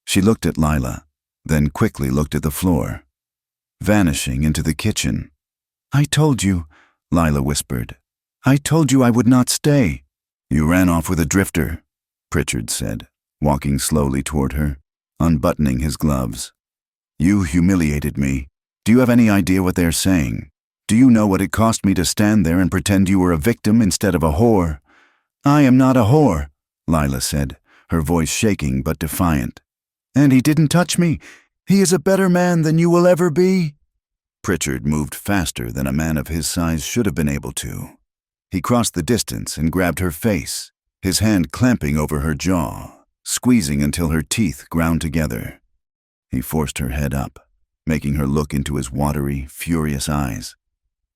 She looked at Lila, then quickly looked at the floor, vanishing into the kitchen. "I told you," Lila whispered. "I told you I would not stay." "You ran off with a drifter," Pritchard said, walking slowly toward her, unbuttoning his gloves. "You humiliated me. Do you have any idea what they're saying? Do you know what it cost me to stand there and pretend you were a victim instead of a whore?" "I am not a whore," Lila said, her voice shaking but defiant. "And he didn't touch me. He is a better man than you will ever be." Pritchard moved faster than a man of his size should have been able to. He crossed the distance and grabbed her face, his hand clamping over her jaw, squeezing until her teeth ground together. He forced her head up, making her look into his watery, furious eyes.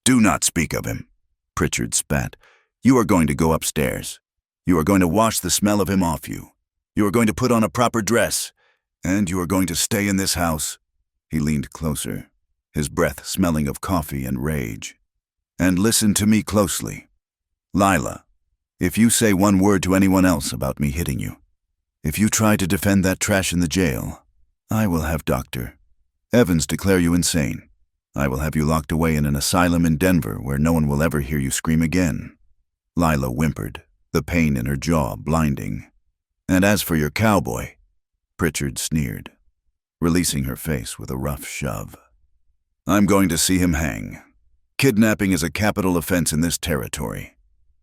"Do not speak of him," Pritchard spat. "You are going to go upstairs. You are going to wash the smell of him off you. You are going to put on a proper dress. And you are going to stay in this house." He leaned closer, his breath smelling of coffee and rage. "And listen to me closely. Lila, if you say one word to anyone else about me hitting you, if you try to defend that trash in the jail, I will have Dr. Evans declare you insane. I will have you locked away in an asylum in Denver where no one will ever hear you scream again." Lila whimpered, the pain in her jaw blinding. "And as for your cowboy," Pritchard sneered, releasing her face with a rough shove, "I'm going to see him hang. Kidnapping is a capital offense in this territory.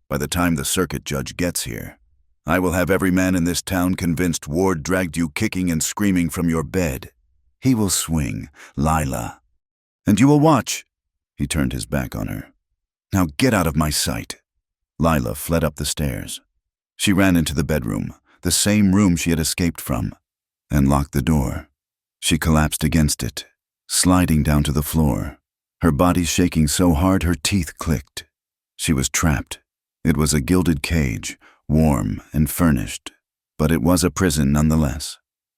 By the time the circuit judge gets here, I will have every man in this town convinced Ward dragged you kicking and screaming from your bed. He will swing, Lila. And you will watch." He turned his back on her. "Now get out of my sight." Lila fled up the stairs. She ran into the bedroom, the same room she had escaped from, and locked the door. She collapsed against it, sliding down to the floor, her body shaking so hard her teeth clicked. She was trapped. It was a gilded cage, warm and furnished, but it was a prison nonetheless.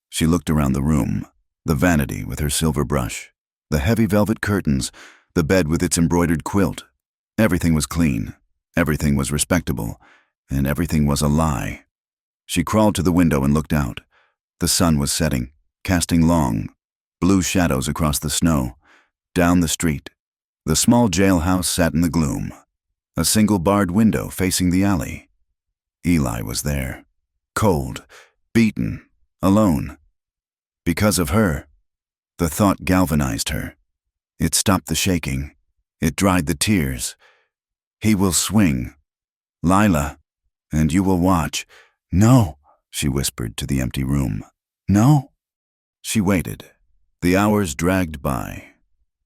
She looked around the room, the vanity with her silver brush, the heavy velvet curtains, the bed with its embroidered quilt. Everything was clean, everything was respectable, and everything was a lie. She crawled to the window and looked out. The sun was setting, casting long, blue shadows across the snow. Down the street, the small jailhouse sat in the gloom, a single barred window facing the alley. Eli was there, cold, beaten, alone. Because of her. The thought galvanized her. It stopped the shaking. It dried the tears. He will swing. Lila, and you will watch. "No," she whispered to the empty room. "No." She waited. The hours dragged by.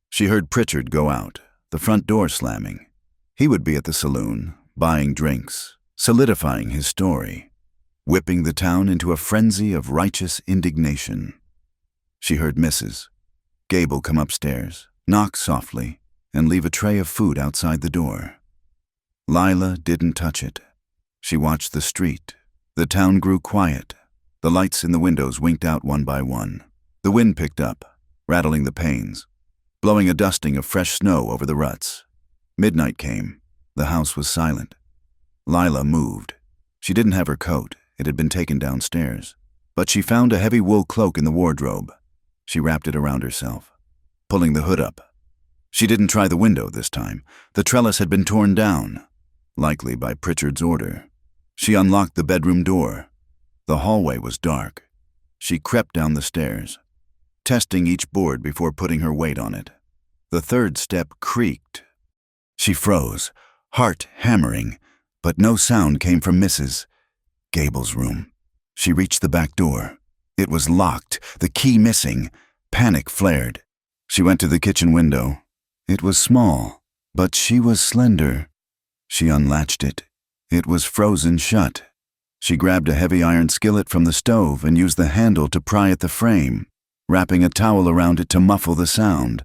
She heard Pritchard go out, the front door slamming. He would be at the saloon, buying drinks, solidifying his story, whipping the town into a frenzy of righteous indignation. She heard Mrs. Gable come upstairs, knock softly, and leave a tray of food outside the door. Lila didn't touch it. She watched the street. The town grew quiet. The lights in the windows winked out one by one. The wind picked up, rattling the panes, blowing a dusting of fresh snow over the ruts. Midnight came. The house was silent. Lila moved. She didn't have her coat. It had been taken downstairs. But she found a heavy wool cloak in the wardrobe. She wrapped it around herself, pulling the hood up. She didn't try the window this time. The trellis had been torn down, likely by Pritchard's order. She unlocked the bedroom door. The hallway was dark. She crept down the stairs, testing each board before putting her weight on it. The third step creaked. She froze, heart hammering, but no sound came from Mrs. Gable's room. She reached the back door. It was locked, the key missing. Panic flared. She went to the kitchen window. It was small, but she was slender. She unlatched it. It was frozen shut. She grabbed a heavy iron skillet from the stove and used the handle to pry at the frame, wrapping a towel around it to muffle the sound.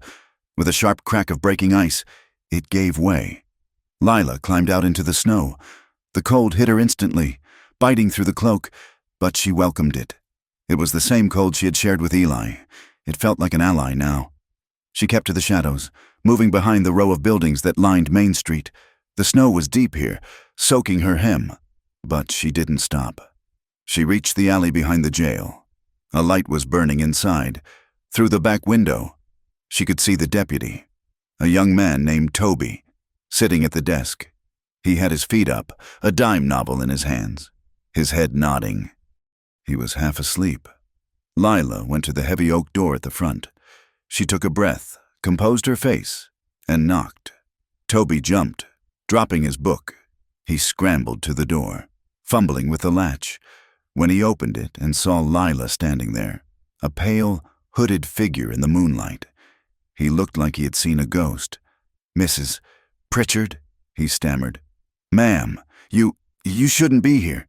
With a sharp crack of breaking ice, it gave way. Lila climbed out into the snow. The cold hit her instantly, biting through the cloak, but she welcomed it. It was the same cold she had shared with Eli. It felt like an ally now. She kept to the shadows, moving behind the row of buildings that lined Main Street. The snow was deep here, soaking her hem, but she didn't stop. She reached the alley behind the jail. A light was burning inside. Through the back window, she could see the deputy. A young man named Toby, sitting at the desk. He had his feet up, a dime novel in his hands, his head nodding. He was half asleep. Lila went to the heavy oak door at the front. She took a breath, composed her face, and knocked. Toby jumped, dropping his book. He scrambled to the door, fumbling with the latch. When he opened it and saw Lila standing there, a pale, hooded figure in the moonlight, he looked like he had seen a ghost. "Mrs. Pritchard," he stammered. "Ma'am, you shouldn't be here.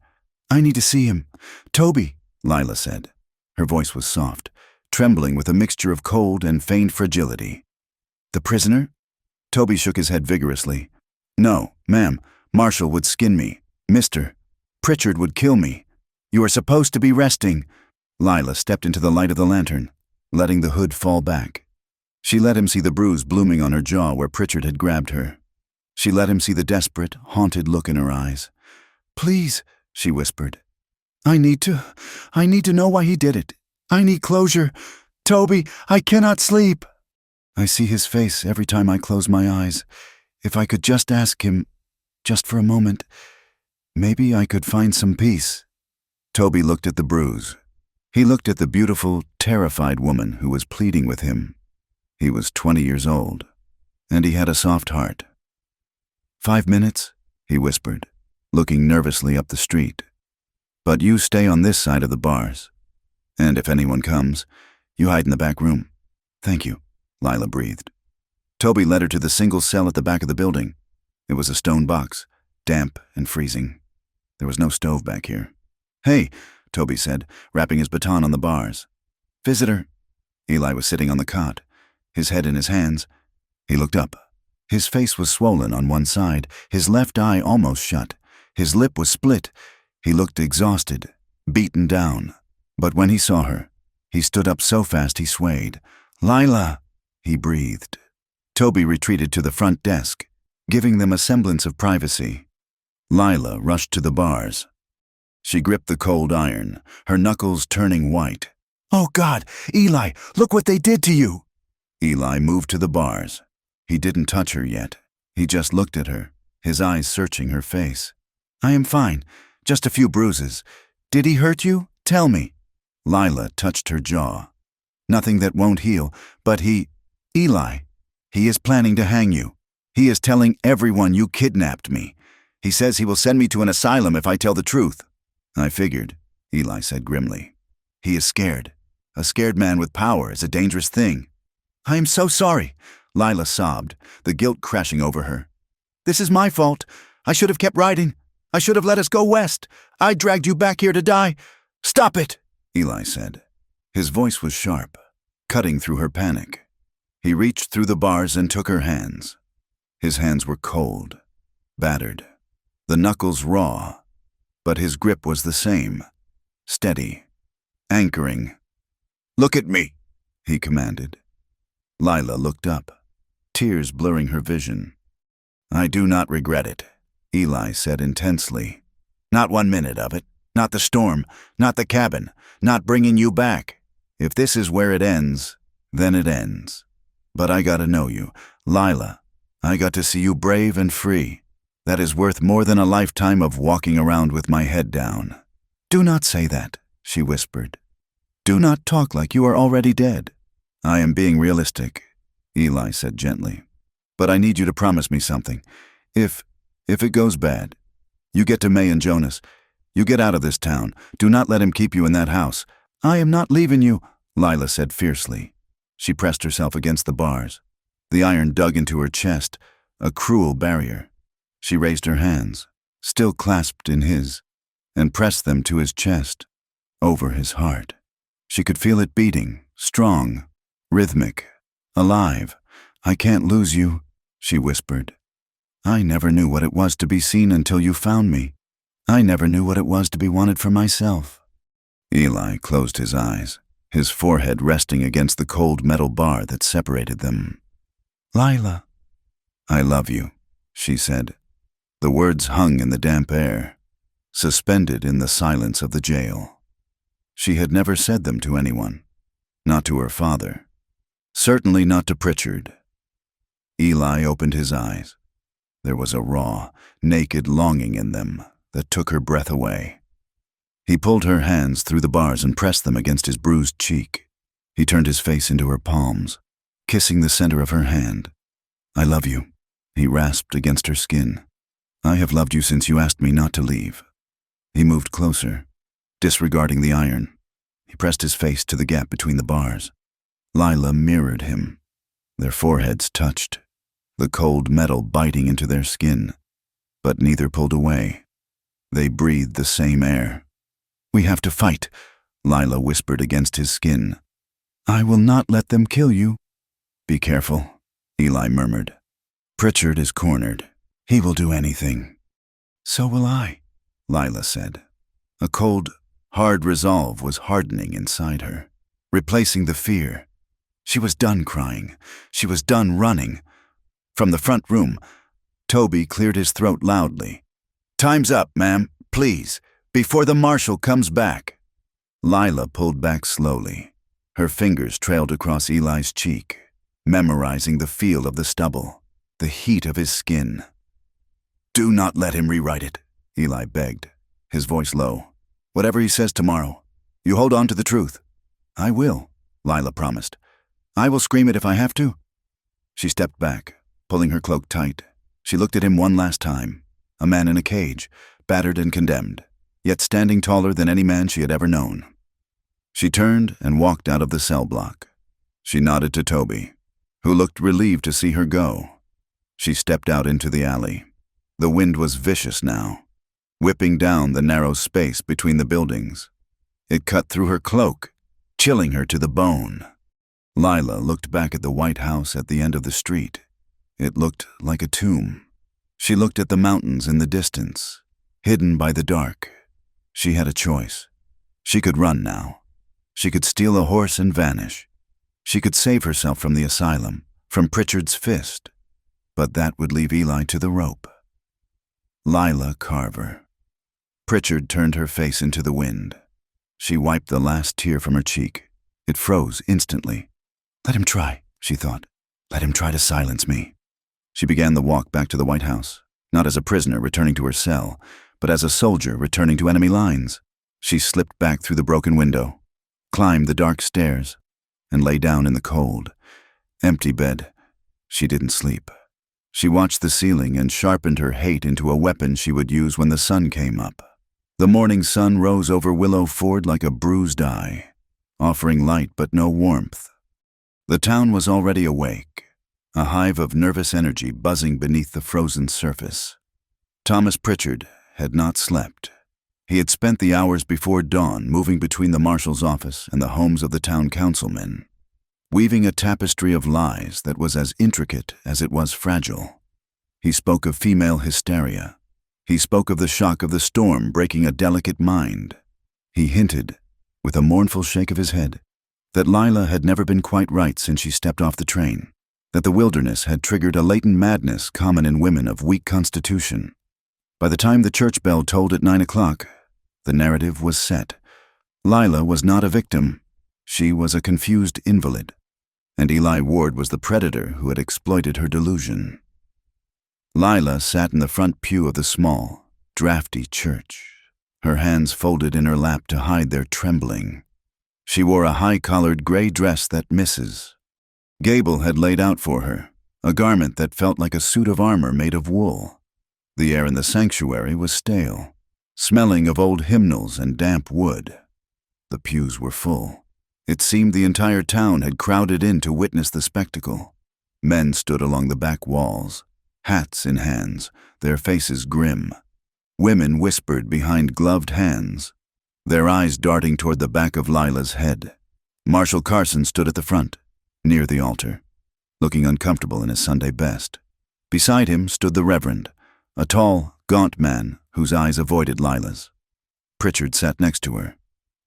I need to see him." "Toby," Lila said. Her voice was soft, trembling with a mixture of cold and feigned fragility. "The prisoner?" Toby shook his head vigorously. "No, ma'am. Marshall would skin me. Mr. Pritchard would kill me. You are supposed to be resting." Lila stepped into the light of the lantern, letting the hood fall back. She let him see the bruise blooming on her jaw where Pritchard had grabbed her. She let him see the desperate, haunted look in her eyes. "Please," she whispered. I need to know why he did it. I need closure. Toby, I cannot sleep." "I see his face every time I close my eyes. If I could just ask him, just for a moment, maybe I could find some peace." Toby looked at the bruise. He looked at the beautiful, terrified woman who was pleading with him. He was 20 years old, and he had a soft heart. "5 minutes," he whispered, looking nervously up the street. "But you stay on this side of the bars. And if anyone comes, you hide in the back room." "Thank you," Lila breathed. Toby led her to the single cell at the back of the building. It was a stone box, damp and freezing. There was no stove back here. "Hey," Toby said, rapping his baton on the bars. "Visitor." Eli was sitting on the cot, his head in his hands. He looked up. His face was swollen on one side, his left eye almost shut. His lip was split. He looked exhausted, beaten down. But when he saw her, he stood up so fast he swayed. "Lila," he breathed. Toby retreated to the front desk, giving them a semblance of privacy. Lila rushed to the bars. She gripped the cold iron, her knuckles turning white. "Oh God, Eli, look what they did to you!" Eli moved to the bars. He didn't touch her yet. He just looked at her, his eyes searching her face. "I am fine. Just a few bruises. Did he hurt you? Tell me." Lila touched her jaw. "Nothing that won't heal, but Eli, he is planning to hang you. He is telling everyone you kidnapped me. He says he will send me to an asylum if I tell the truth." "I figured," Eli said grimly. "He is scared. A scared man with power is a dangerous thing." "I am so sorry," Lila sobbed, the guilt crashing over her. "This is my fault. I should have kept riding. I should have let us go west. I dragged you back here to die. Stop it," Eli said. His voice was sharp, cutting through her panic. He reached through the bars and took her hands. His hands were cold, battered, the knuckles raw, but his grip was the same, steady, anchoring. "Look at me," he commanded. Lila looked up, tears blurring her vision. "I do not regret it," Eli said intensely. "Not 1 minute of it. Not the storm, not the cabin, not bringing you back. If this is where it ends, then it ends. But I got to know you, Lila. I got to see you brave and free. That is worth more than a lifetime of walking around with my head down." "Do not say that," she whispered. "Do not talk like you are already dead." "I am being realistic," Eli said gently. "But I need you to promise me something. If it goes bad, you get to May and Jonas. You get out of this town. Do not let him keep you in that house." "I am not leaving you," Lila said fiercely. She pressed herself against the bars. The iron dug into her chest, a cruel barrier. She raised her hands, still clasped in his, and pressed them to his chest, over his heart. She could feel it beating, strong, rhythmic, alive. "I can't lose you," she whispered. "I never knew what it was to be seen until you found me. I never knew what it was to be wanted for myself." Eli closed his eyes, his forehead resting against the cold metal bar that separated them. "Lila." "I love you," she said. The words hung in the damp air, suspended in the silence of the jail. She had never said them to anyone, not to her father, certainly not to Pritchard. Eli opened his eyes. There was a raw, naked longing in them that took her breath away. He pulled her hands through the bars and pressed them against his bruised cheek. He turned his face into her palms, kissing the center of her hand. "I love you," he rasped against her skin. "I have loved you since you asked me not to leave." He moved closer, disregarding the iron. He pressed his face to the gap between the bars. Lila mirrored him. Their foreheads touched, the cold metal biting into their skin, but neither pulled away. They breathed the same air. "We have to fight," Lila whispered against his skin. "I will not let them kill you." "Be careful," Eli murmured. "Pritchard is cornered. He will do anything." "So will I," Lila said. A cold, hard resolve was hardening inside her, replacing the fear. She was done crying. She was done running. From the front room, Toby cleared his throat loudly. "Time's up, ma'am. Please, before the marshal comes back." Lila pulled back slowly. Her fingers trailed across Eli's cheek, memorizing the feel of the stubble, the heat of his skin. "Do not let him rewrite it," Eli begged, his voice low. "Whatever he says tomorrow, you hold on to the truth." "I will," Lila promised. "I will scream it if I have to." She stepped back, pulling her cloak tight. She looked at him one last time, a man in a cage, battered and condemned, yet standing taller than any man she had ever known. She turned and walked out of the cell block. She nodded to Toby, who looked relieved to see her go. She stepped out into the alley. The wind was vicious now, whipping down the narrow space between the buildings. It cut through her cloak, chilling her to the bone. Lila looked back at the white house at the end of the street. It looked like a tomb. She looked at the mountains in the distance, hidden by the dark. She had a choice. She could run now. She could steal a horse and vanish. She could save herself from the asylum, from Pritchard's fist. But that would leave Eli to the rope. Lila Carver. Pritchard turned her face into the wind. She wiped the last tear from her cheek. It froze instantly. "Let him try," she thought. "Let him try to silence me." She began the walk back to the White House, not as a prisoner returning to her cell, but as a soldier returning to enemy lines. She slipped back through the broken window, climbed the dark stairs, and lay down in the cold, empty bed. She didn't sleep. She watched the ceiling and sharpened her hate into a weapon she would use when the sun came up. The morning sun rose over Willow Ford like a bruised eye, offering light but no warmth. The town was already awake, a hive of nervous energy buzzing beneath the frozen surface. Thomas Pritchard had not slept. He had spent the hours before dawn moving between the marshal's office and the homes of the town councilmen, weaving a tapestry of lies that was as intricate as it was fragile. He spoke of female hysteria. He spoke of the shock of the storm breaking a delicate mind. He hinted, with a mournful shake of his head, that Lila had never been quite right since she stepped off the train, that the wilderness had triggered a latent madness common in women of weak constitution. By the time the church bell tolled at 9 o'clock, the narrative was set. Lila was not a victim. She was a confused invalid, and Eli Ward was the predator who had exploited her delusion. Lila sat in the front pew of the small, drafty church, her hands folded in her lap to hide their trembling. She wore a high-collared gray dress that Mrs. Gable had laid out for her, a garment that felt like a suit of armor made of wool. The air in the sanctuary was stale, smelling of old hymnals and damp wood. The pews were full. It seemed the entire town had crowded in to witness the spectacle. Men stood along the back walls, hats in hands, their faces grim. Women whispered behind gloved hands, their eyes darting toward the back of Lila's head. Marshal Carson stood at the front, near the altar, looking uncomfortable in his Sunday best. Beside him stood the Reverend, a tall, gaunt man whose eyes avoided Lila's. Pritchard sat next to her,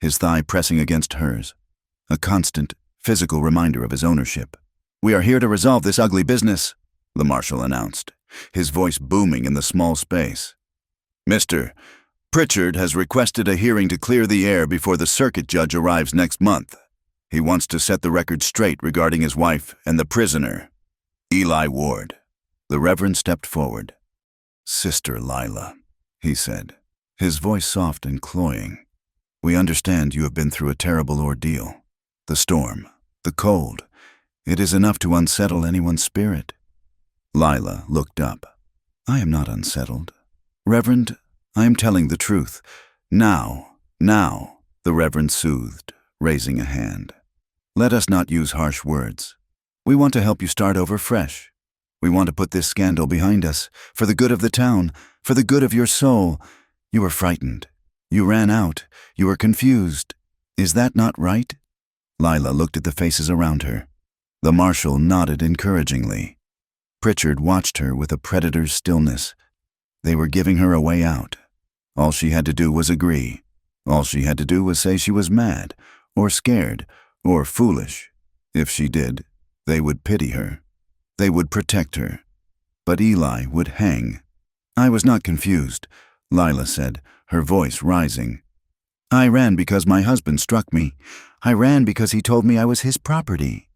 his thigh pressing against hers, a constant, physical reminder of his ownership. "We are here to resolve this ugly business," the marshal announced, his voice booming in the small space. "Mr. Pritchard has requested a hearing to clear the air before the circuit judge arrives next month. He wants to set the record straight regarding his wife and the prisoner." Eli Ward. The Reverend stepped forward. Sister Lila, he said, his voice soft and cloying. We understand you have been through a terrible ordeal. The storm, the cold, it is enough to unsettle anyone's spirit. Lila looked up. I am not unsettled. Reverend, I am telling the truth. Now, the Reverend soothed, raising a hand. Let us not use harsh words. We want to help you start over fresh. We want to put this scandal behind us, for the good of the town, for the good of your soul. You were frightened. You ran out. You were confused. Is that not right? Lila looked at the faces around her. The marshal nodded encouragingly. Pritchard watched her with a predator's stillness. They were giving her a way out. All she had to do was agree. All she had to do was say she was mad, or scared, or foolish. If she did, they would pity her. They would protect her. But Eli would hang. I was not confused, Lila said, her voice rising. I ran because my husband struck me. I ran because he told me I was his property.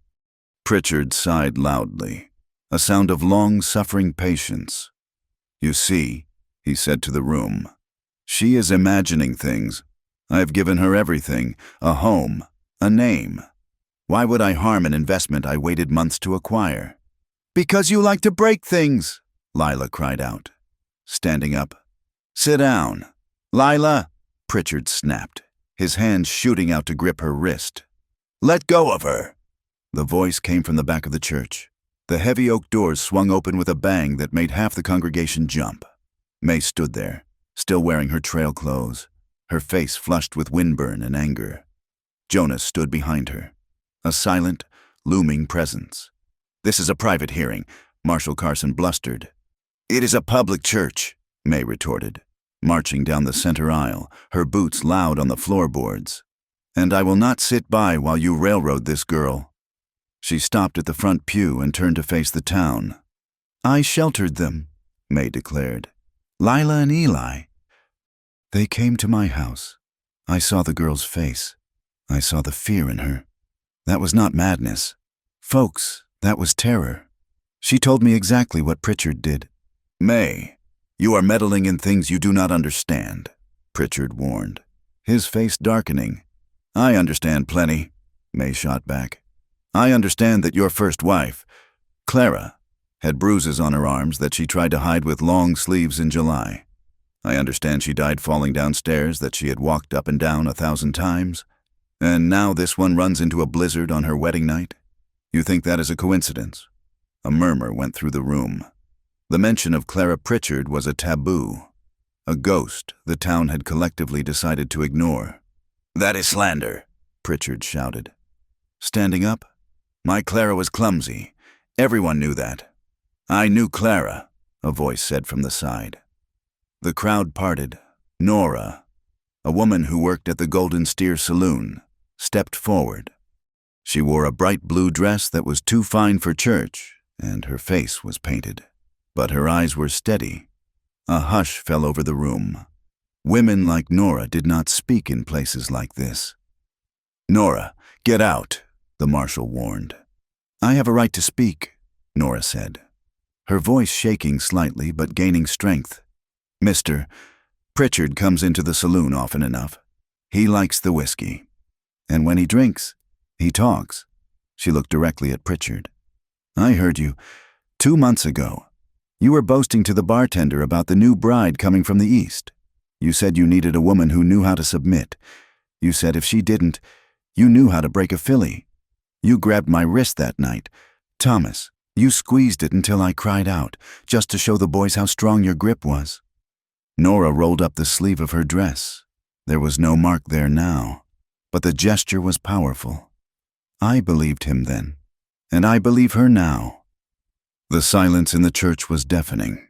Pritchard sighed loudly, a sound of long-suffering patience. You see, he said to the room, she is imagining things. I have given her everything, a home, a name. Why would I harm an investment I waited months to acquire? Because you like to break things, Lila cried out, standing up. Sit down. Lila, Pritchard snapped, his hand shooting out to grip her wrist. Let go of her. The voice came from the back of the church. The heavy oak doors swung open with a bang that made half the congregation jump. May stood there, still wearing her trail clothes, her face flushed with windburn and anger. Jonas stood behind her, a silent, looming presence. This is a private hearing, Marshal Carson blustered. It is a public church, May retorted, marching down the center aisle, her boots loud on the floorboards. And I will not sit by while you railroad this girl. She stopped at the front pew and turned to face the town. I sheltered them, May declared. Lila and Eli. They came to my house. I saw the girl's face. I saw the fear in her. That was not madness. Folks, that was terror. She told me exactly what Pritchard did. May, you are meddling in things you do not understand, Pritchard warned, his face darkening. I understand plenty, May shot back. I understand that your first wife, Clara, had bruises on her arms that she tried to hide with long sleeves in July. I understand she died falling down stairs that she had walked up and down 1,000 times. And now this one runs into a blizzard on her wedding night? You think that is a coincidence? A murmur went through the room. The mention of Clara Pritchard was a taboo, a ghost the town had collectively decided to ignore. That is slander, Pritchard shouted. Standing up, my Clara was clumsy. Everyone knew that. I knew Clara, a voice said from the side. The crowd parted. Nora, a woman who worked at the Golden Steer Saloon, stepped forward. She wore a bright blue dress that was too fine for church, and her face was painted. But her eyes were steady. A hush fell over the room. Women like Nora did not speak in places like this. Nora, get out, the marshal warned. I have a right to speak, Nora said, her voice shaking slightly but gaining strength. Mr. Pritchard comes into the saloon often enough. He likes the whiskey. And when he drinks, he talks. She looked directly at Pritchard. I heard you 2 months ago. You were boasting to the bartender about the new bride coming from the East. You said you needed a woman who knew how to submit. You said if she didn't, you knew how to break a filly. You grabbed my wrist that night. Thomas, you squeezed it until I cried out, just to show the boys how strong your grip was. Nora rolled up the sleeve of her dress. There was no mark there now, but the gesture was powerful. I believed him then, and I believe her now. The silence in the church was deafening.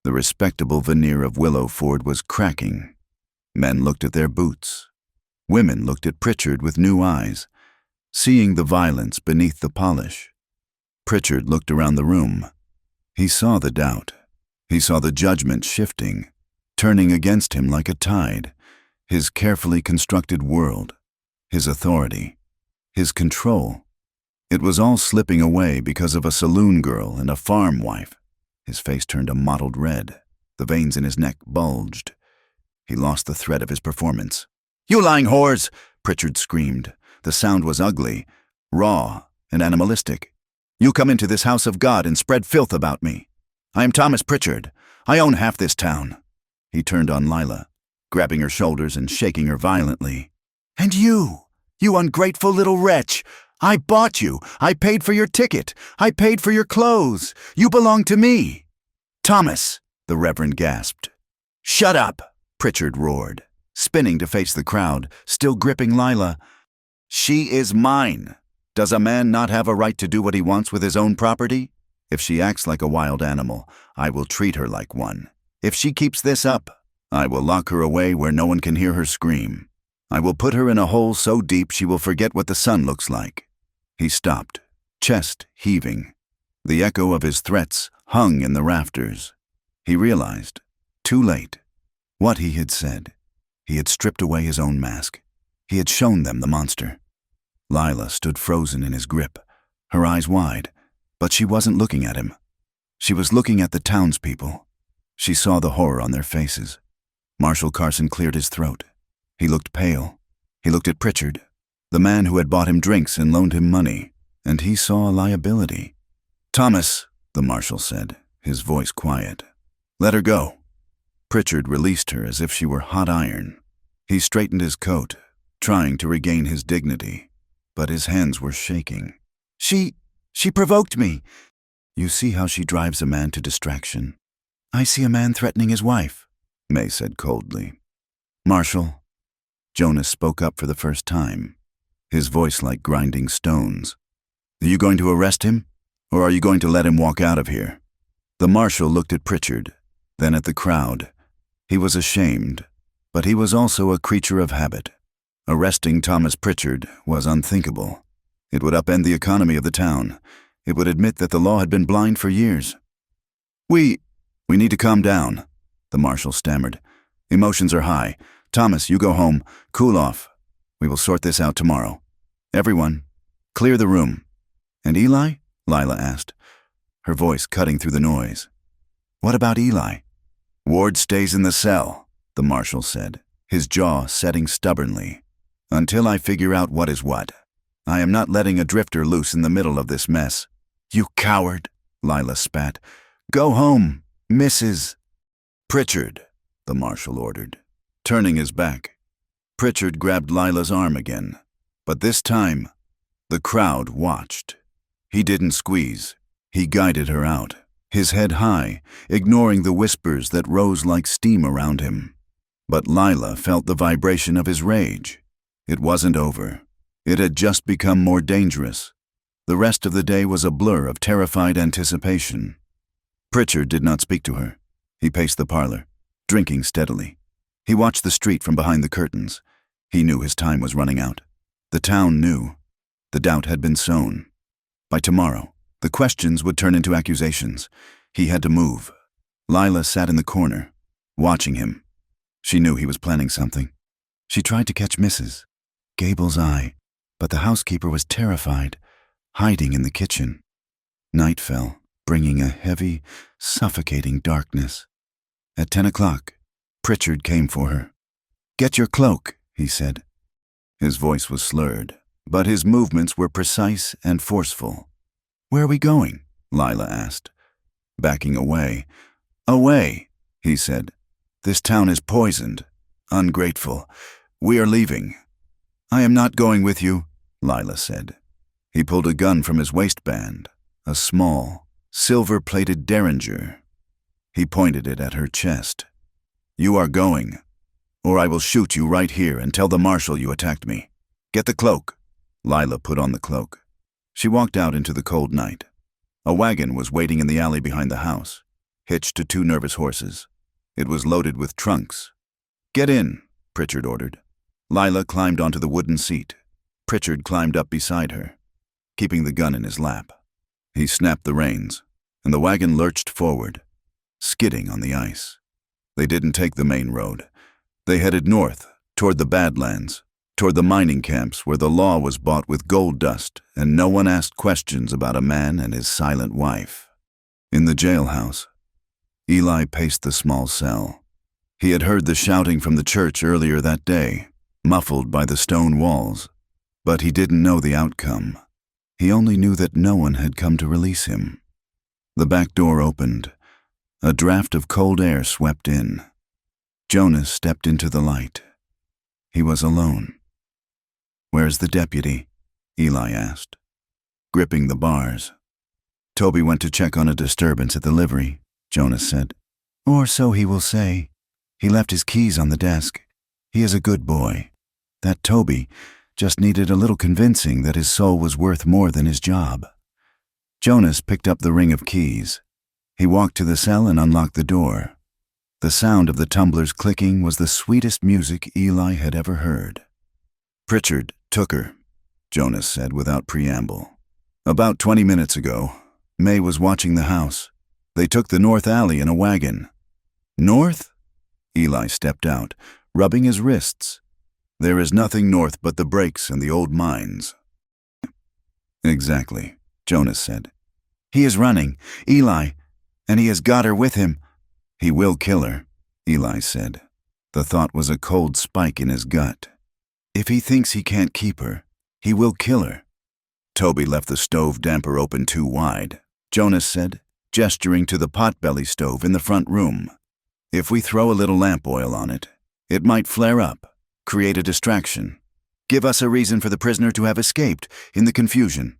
The respectable veneer of Willow Ford was cracking. Men looked at their boots. Women looked at Pritchard with new eyes, seeing the violence beneath the polish. Pritchard looked around the room. He saw the doubt. He saw the judgment shifting, turning against him like a tide, his carefully constructed world, his authority, his control. It was all slipping away because of a saloon girl and a farm wife. His face turned a mottled red. The veins in his neck bulged. He lost the thread of his performance. "You lying whores!" Pritchard screamed. The sound was ugly, raw, and animalistic. "You come into this house of God and spread filth about me. I am Thomas Pritchard. I own half this town." He turned on Lila, grabbing her shoulders and shaking her violently. "And you ungrateful little wretch! I bought you. I paid for your ticket. I paid for your clothes. You belong to me." "Thomas," the Reverend gasped. "Shut up," Pritchard roared, spinning to face the crowd, still gripping Lila. "She is mine. Does a man not have a right to do what he wants with his own property? If she acts like a wild animal, I will treat her like one. If she keeps this up, I will lock her away where no one can hear her scream. I will put her in a hole so deep she will forget what the sun looks like." He stopped, chest heaving. The echo of his threats hung in the rafters. He realized, too late, what he had said. He had stripped away his own mask. He had shown them the monster. Lila stood frozen in his grip, her eyes wide, but she wasn't looking at him. She was looking at the townspeople. She saw the horror on their faces. Marshal Carson cleared his throat. He looked pale. He looked at Pritchard, the man who had bought him drinks and loaned him money, and he saw a liability. "Thomas," the marshal said, his voice quiet. "Let her go." Pritchard released her as if she were hot iron. He straightened his coat, trying to regain his dignity, but his hands were shaking. She provoked me." "You see how she drives a man to distraction." "I see a man threatening his wife," May said coldly. "Marshal," Jonas spoke up for the first time, his voice like grinding stones. "Are you going to arrest him, or are you going to let him walk out of here?" The marshal looked at Pritchard, then at the crowd. He was ashamed, but he was also a creature of habit. Arresting Thomas Pritchard was unthinkable. It would upend the economy of the town. It would admit that the law had been blind for years. We need to calm down," the marshal stammered. "Emotions are high. Thomas, you go home. Cool off. We will sort this out tomorrow. Everyone, clear the room." "And Eli?" Lila asked, her voice cutting through the noise. "What about Eli?" "Ward stays in the cell," the marshal said, his jaw setting stubbornly. "Until I figure out what is what. I am not letting a drifter loose in the middle of this mess." "You coward," Lila spat. "Go home, Mrs. "Pritchard," the marshal ordered, turning his back. Pritchard grabbed Lila's arm again, but this time, the crowd watched. He didn't squeeze. He guided her out, his head high, ignoring the whispers that rose like steam around him. But Lila felt the vibration of his rage. It wasn't over. It had just become more dangerous. The rest of the day was a blur of terrified anticipation. Pritchard did not speak to her. He paced the parlor, drinking steadily. He watched the street from behind the curtains. He knew his time was running out. The town knew. The doubt had been sown. By tomorrow, the questions would turn into accusations. He had to move. Lila sat in the corner, watching him. She knew he was planning something. She tried to catch Mrs. Gable's eye, but the housekeeper was terrified, hiding in the kitchen. Night fell, bringing a heavy, suffocating darkness. At 10 o'clock, Pritchard came for her. "Get your cloak," he said. His voice was slurred, but his movements were precise and forceful. "Where are we going?" Lila asked, backing away. "Away," he said. "This town is poisoned. Ungrateful. We are leaving." "I am not going with you," Lila said. He pulled a gun from his waistband, a small, silver-plated derringer. He pointed it at her chest. "You are going, or I will shoot you right here and tell the marshal you attacked me. Get the cloak." Lila put on the cloak. She walked out into the cold night. A wagon was waiting in the alley behind the house, hitched to 2 nervous horses. It was loaded with trunks. "Get in," Pritchard ordered. Lila climbed onto the wooden seat. Pritchard climbed up beside her, keeping the gun in his lap. He snapped the reins, and the wagon lurched forward, skidding on the ice. They didn't take the main road. They headed north, toward the Badlands, toward the mining camps where the law was bought with gold dust and no one asked questions about a man and his silent wife. In the jailhouse, Eli paced the small cell. He had heard the shouting from the church earlier that day, muffled by the stone walls, but he didn't know the outcome. He only knew that no one had come to release him. The back door opened. A draft of cold air swept in. Jonas stepped into the light. He was alone. "Where's the deputy?" Eli asked, gripping the bars. "Toby went to check on a disturbance at the livery," Jonas said. "Or so he will say. He left his keys on the desk. He is a good boy. That Toby just needed a little convincing that his soul was worth more than his job." Jonas picked up the ring of keys. He walked to the cell and unlocked the door. The sound of the tumblers clicking was the sweetest music Eli had ever heard. "Pritchard took her," Jonas said without preamble. "About 20 minutes ago. May was watching the house. They took the north alley in a wagon." "North?" Eli stepped out, rubbing his wrists. "There is nothing north but the breaks and the old mines." "Exactly," Jonas said. "He is running, Eli, and he has got her with him." "He will kill her," Eli said. The thought was a cold spike in his gut. If he thinks he can't keep her, he will kill her. "Toby left the stove damper open too wide," Jonas said, gesturing to the potbelly stove in the front room. "If we throw a little lamp oil on it, it might flare up, create a distraction. Give us a reason for the prisoner to have escaped in the confusion."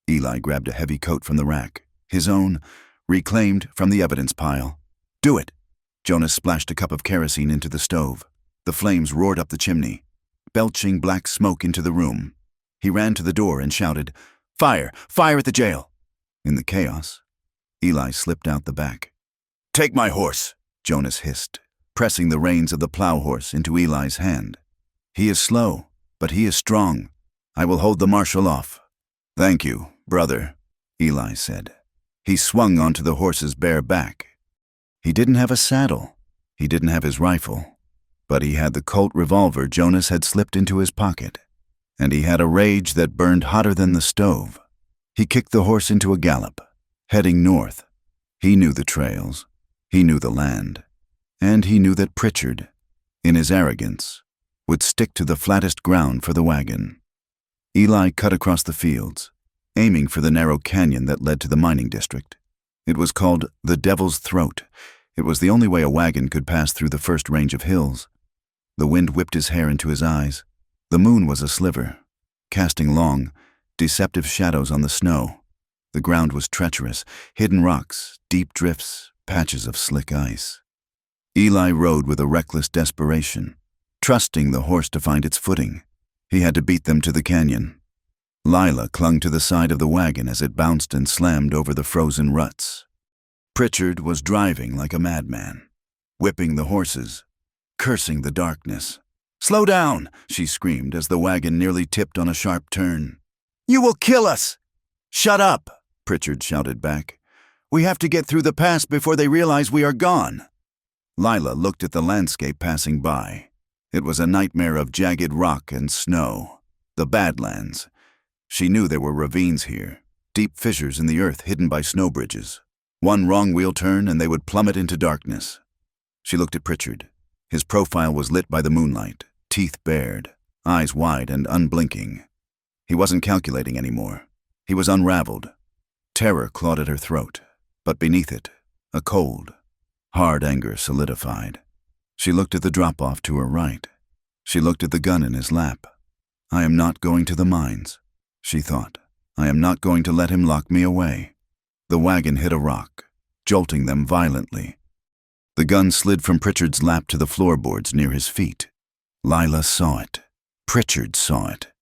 Eli grabbed a heavy coat from the rack, his own, reclaimed from the evidence pile. "Do it!" Jonas splashed a cup of kerosene into the stove. The flames roared up the chimney, belching black smoke into the room. He ran to the door and shouted, "Fire! Fire at the jail!" In the chaos, Eli slipped out the back. "Take my horse," Jonas hissed, pressing the reins of the plow horse into Eli's hand. "He is slow, but he is strong. I will hold the marshal off." "Thank you, brother," Eli said. He swung onto the horse's bare back. He didn't have a saddle. He didn't have his rifle. But he had the Colt revolver Jonas had slipped into his pocket. And he had a rage that burned hotter than the stove. He kicked the horse into a gallop, heading north. He knew the trails. He knew the land. And he knew that Pritchard, in his arrogance, would stick to the flattest ground for the wagon. Eli cut across the fields, aiming for the narrow canyon that led to the mining district. It was called the Devil's Throat. It was the only way a wagon could pass through the first range of hills. The wind whipped his hair into his eyes. The moon was a sliver, casting long, deceptive shadows on the snow. The ground was treacherous, hidden rocks, deep drifts, patches of slick ice. Eli rode with a reckless desperation, trusting the horse to find its footing. He had to beat them to the canyon. Lila clung to the side of the wagon as it bounced and slammed over the frozen ruts. Pritchard was driving like a madman, whipping the horses, cursing the darkness. "Slow down!" she screamed as the wagon nearly tipped on a sharp turn. "You will kill us!" "Shut up!" Pritchard shouted back. "We have to get through the pass before they realize we are gone." Lila looked at the landscape passing by. It was a nightmare of jagged rock and snow. The Badlands. She knew there were ravines here, deep fissures in the earth hidden by snow bridges. One wrong wheel turn and they would plummet into darkness. She looked at Pritchard. His profile was lit by the moonlight, teeth bared, eyes wide and unblinking. He wasn't calculating anymore. He was unraveled. Terror clawed at her throat, but beneath it, a cold, hard anger solidified. She looked at the drop-off to her right. She looked at the gun in his lap. "I am not going to the mines," she thought. "I am not going to let him lock me away." The wagon hit a rock, jolting them violently. The gun slid from Pritchard's lap to the floorboards near his feet. Lila saw it. Pritchard saw it.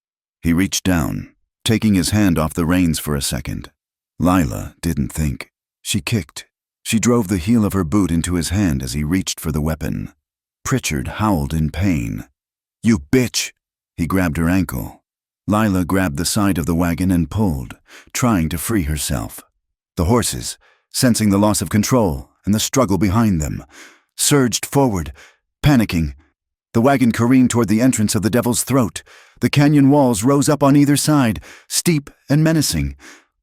He reached down, taking his hand off the reins for a second. Lila didn't think. She kicked. She drove the heel of her boot into his hand as he reached for the weapon. Pritchard howled in pain. "You bitch!" He grabbed her ankle. Lila grabbed the side of the wagon and pulled, trying to free herself. The horses, sensing the loss of control and the struggle behind them, surged forward, panicking. The wagon careened toward the entrance of the Devil's Throat. The canyon walls rose up on either side, steep and menacing,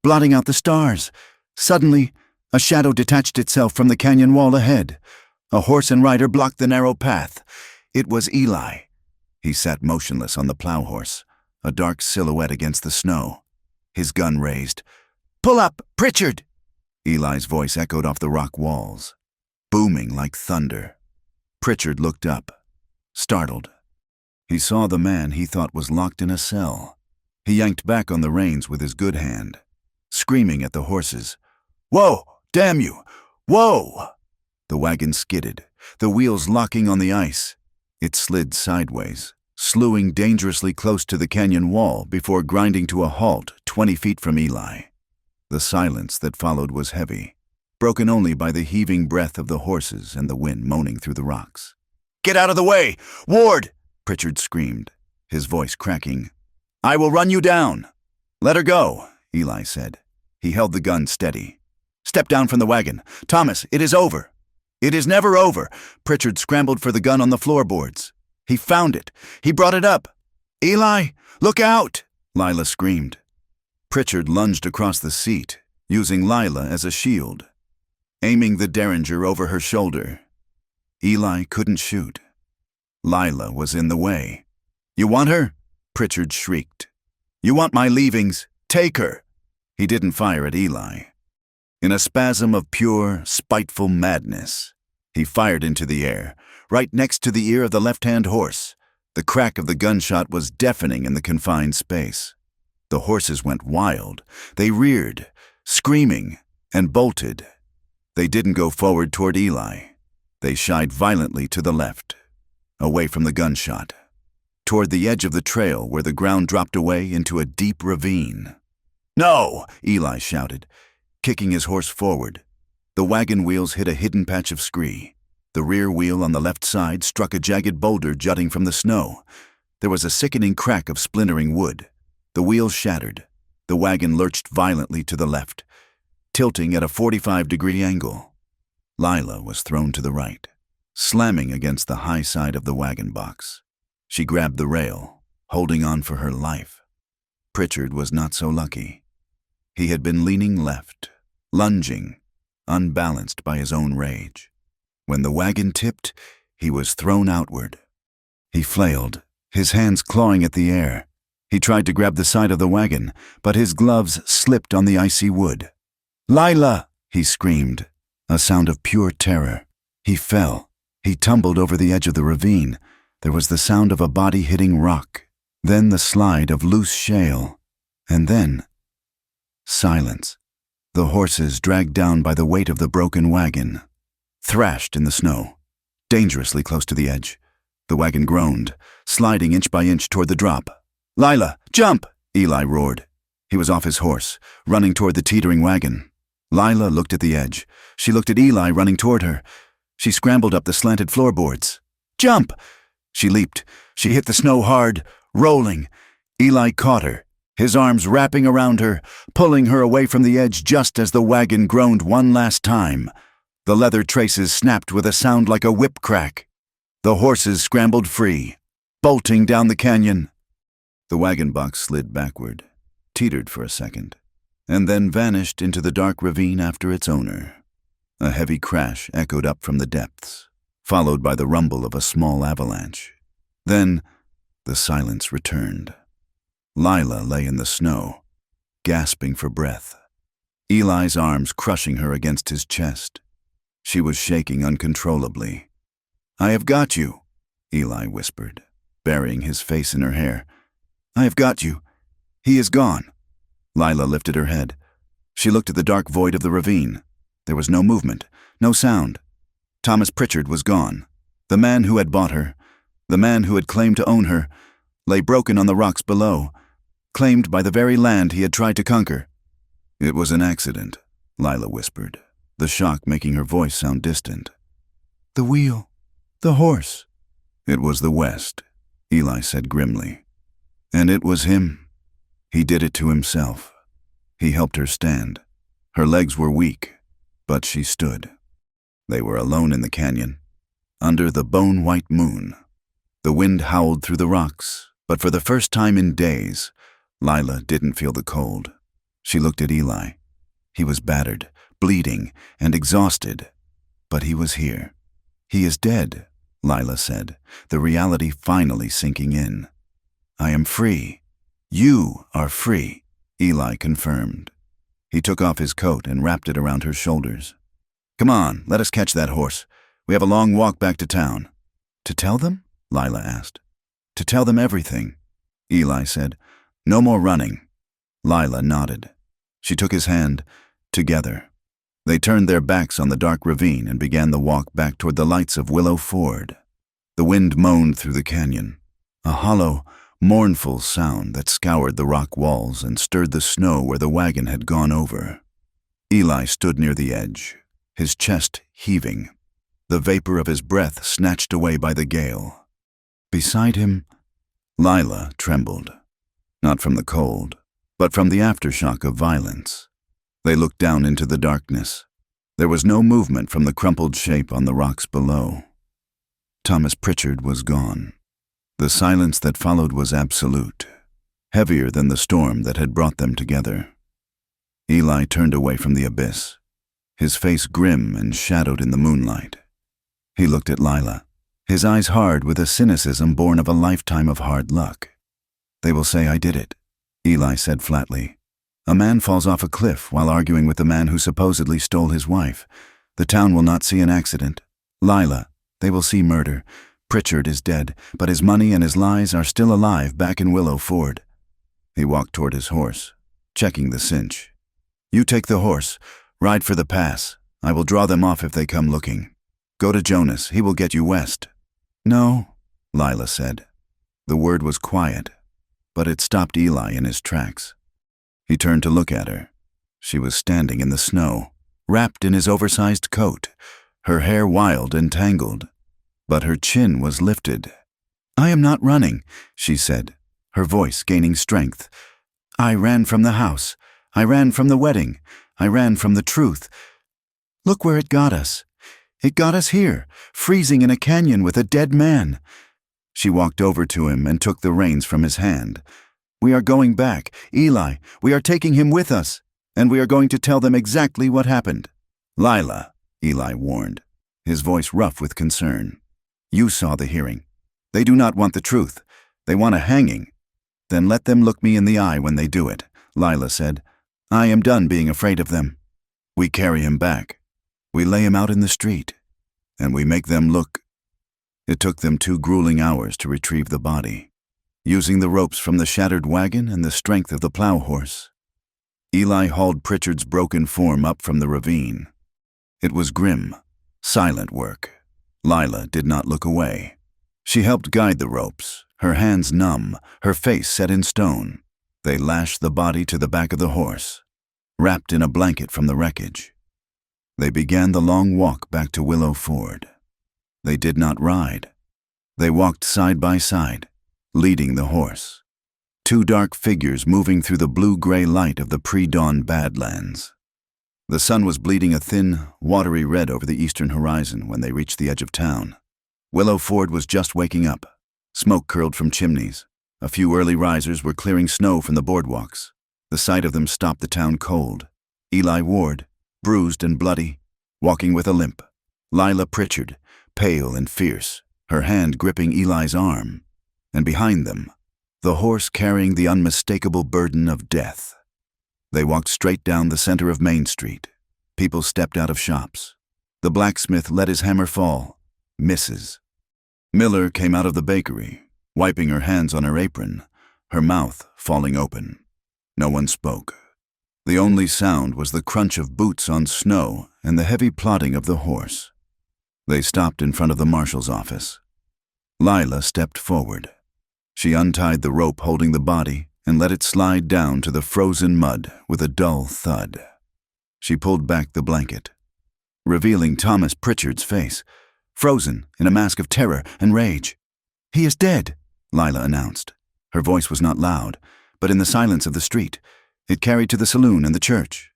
blotting out the stars. Suddenly, a shadow detached itself from the canyon wall ahead. A horse and rider blocked the narrow path. It was Eli. He sat motionless on the plow horse, a dark silhouette against the snow. His gun raised. "Pull up, Pritchard!" Eli's voice echoed off the rock walls, booming like thunder. Pritchard looked up, startled. He saw the man he thought was locked in a cell. He yanked back on the reins with his good hand, screaming at the horses. "Whoa! Damn you! Whoa!" The wagon skidded, the wheels locking on the ice. It slid sideways, slewing dangerously close to the canyon wall before grinding to a halt 20 feet from Eli. The silence that followed was heavy, broken only by the heaving breath of the horses and the wind moaning through the rocks. "Get out of the way! Ward!" Pritchard screamed, his voice cracking. "I will run you down." "Let her go," Eli said. He held the gun steady. "Step down from the wagon. Thomas, it is over." "It is never over." Pritchard scrambled for the gun on the floorboards. He found it. He brought it up. "Eli, look out!" Lila screamed. Pritchard lunged across the seat, using Lila as a shield, aiming the Derringer over her shoulder. Eli couldn't shoot. Lila was in the way. "You want her?" Pritchard shrieked. "You want my leavings? Take her!" He didn't fire at Eli. In a spasm of pure, spiteful madness, he fired into the air, right next to the ear of the left-hand horse. The crack of the gunshot was deafening in the confined space. The horses went wild. They reared, screaming, and bolted. They didn't go forward toward Eli. They shied violently to the left, away from the gunshot, toward the edge of the trail where the ground dropped away into a deep ravine. "No!" Eli shouted, kicking his horse forward. The wagon wheels hit a hidden patch of scree. The rear wheel on the left side struck a jagged boulder jutting from the snow. There was a sickening crack of splintering wood. The wheels shattered. The wagon lurched violently to the left, tilting at a 45-degree angle. Lila was thrown to the right, slamming against the high side of the wagon box. She grabbed the rail, holding on for her life. Pritchard was not so lucky. He had been leaning left, lunging, unbalanced by his own rage. When the wagon tipped, he was thrown outward. He flailed, his hands clawing at the air. He tried to grab the side of the wagon, but his gloves slipped on the icy wood. "Lila!" he screamed, a sound of pure terror. He fell. He tumbled over the edge of the ravine. There was the sound of a body hitting rock, then the slide of loose shale, and then silence. The horses, dragged down by the weight of the broken wagon, thrashed in the snow, dangerously close to the edge. The wagon groaned, sliding inch by inch toward the drop. "Lila, jump!" Eli roared. He was off his horse, running toward the teetering wagon. Lila looked at the edge. She looked at Eli running toward her. She scrambled up the slanted floorboards. "Jump!" She leaped. She hit the snow hard, rolling. Eli caught her, his arms wrapping around her, pulling her away from the edge just as the wagon groaned one last time. The leather traces snapped with a sound like a whip crack. The horses scrambled free, bolting down the canyon. The wagon box slid backward, teetered for a second, and then vanished into the dark ravine after its owner. A heavy crash echoed up from the depths, followed by the rumble of a small avalanche. Then the silence returned. Lila lay in the snow, gasping for breath, Eli's arms crushing her against his chest. She was shaking uncontrollably. "I have got you," Eli whispered, burying his face in her hair. "I have got you. He is gone." Lila lifted her head. She looked at the dark void of the ravine. There was no movement, no sound. Thomas Pritchard was gone. The man who had bought her, the man who had claimed to own her, lay broken on the rocks below, claimed by the very land he had tried to conquer. "It was an accident," Lila whispered, the shock making her voice sound distant. "The wheel, the horse." "It was the West," Eli said grimly. "And it was him. He did it to himself." He helped her stand. Her legs were weak, but she stood. They were alone in the canyon, under the bone-white moon. The wind howled through the rocks, but for the first time in days, Lila didn't feel the cold. She looked at Eli. He was battered, bleeding, and exhausted, but he was here. "He is dead," Lila said, the reality finally sinking in. "I am free." "You are free," Eli confirmed. He took off his coat and wrapped it around her shoulders. "Come on, let us catch that horse. We have a long walk back to town." "To tell them?" Lila asked. "To tell them everything," Eli said. "No more running." Lila nodded. She took his hand. Together. They turned their backs on the dark ravine and began the walk back toward the lights of Willow Ford. The wind moaned through the canyon, a hollow, mournful sound that scoured the rock walls and stirred the snow where the wagon had gone over. Eli stood near the edge, his chest heaving, the vapor of his breath snatched away by the gale. Beside him, Lila trembled, not from the cold, but from the aftershock of violence. They looked down into the darkness. There was no movement from the crumpled shape on the rocks below. Thomas Pritchard was gone. The silence that followed was absolute, heavier than the storm that had brought them together. Eli turned away from the abyss, his face grim and shadowed in the moonlight. He looked at Lila, his eyes hard with a cynicism born of a lifetime of hard luck. "They will say I did it," Eli said flatly. "A man falls off a cliff while arguing with the man who supposedly stole his wife. The town will not see an accident. Lila, they will see murder. Pritchard is dead, but his money and his lies are still alive back in Willow Ford." He walked toward his horse, checking the cinch. "You take the horse. Ride for the pass. I will draw them off if they come looking. Go to Jonas. He will get you west." "No," Lila said. The word was quiet, but it stopped Eli in his tracks. He turned to look at her. She was standing in the snow, wrapped in his oversized coat, her hair wild and tangled, but her chin was lifted. "I am not running," she said, her voice gaining strength. "I ran from the house. I ran from the wedding. I ran from the truth. Look where it got us. It got us here, freezing in a canyon with a dead man." She walked over to him and took the reins from his hand. "We are going back. Eli, we are taking him with us, and we are going to tell them exactly what happened." "Lila," Eli warned, his voice rough with concern. "You saw the hearing. They do not want the truth. They want a hanging." "Then let them look me in the eye when they do it," Lila said. "I am done being afraid of them. We carry him back. We lay him out in the street, and we make them look." It took them 2 grueling hours to retrieve the body, using the ropes from the shattered wagon and the strength of the plow horse. Eli hauled Pritchard's broken form up from the ravine. It was grim, silent work. Lila did not look away. She helped guide the ropes, her hands numb, her face set in stone. They lashed the body to the back of the horse, wrapped in a blanket from the wreckage. They began the long walk back to Willow Ford. They did not ride. They walked side by side, leading the horse. 2 dark figures moving through the blue-gray light of the pre-dawn Badlands. The sun was bleeding a thin, watery red over the eastern horizon when they reached the edge of town. Willow Ford was just waking up. Smoke curled from chimneys. A few early risers were clearing snow from the boardwalks. The sight of them stopped the town cold. Eli Ward, bruised and bloody, walking with a limp. Lila Pritchard, pale and fierce, her hand gripping Eli's arm. And behind them, the horse carrying the unmistakable burden of death. They walked straight down the center of Main Street. People stepped out of shops. The blacksmith let his hammer fall. Misses. Miller came out of the bakery, wiping her hands on her apron, her mouth falling open. No one spoke. The only sound was the crunch of boots on snow and the heavy plodding of the horse. They stopped in front of the marshal's office. Lila stepped forward. She untied the rope holding the body and let it slide down to the frozen mud with a dull thud. She pulled back the blanket, revealing Thomas Pritchard's face, frozen in a mask of terror and rage. "He is dead," Lila announced. Her voice was not loud, but in the silence of the street, it carried to the saloon and the church.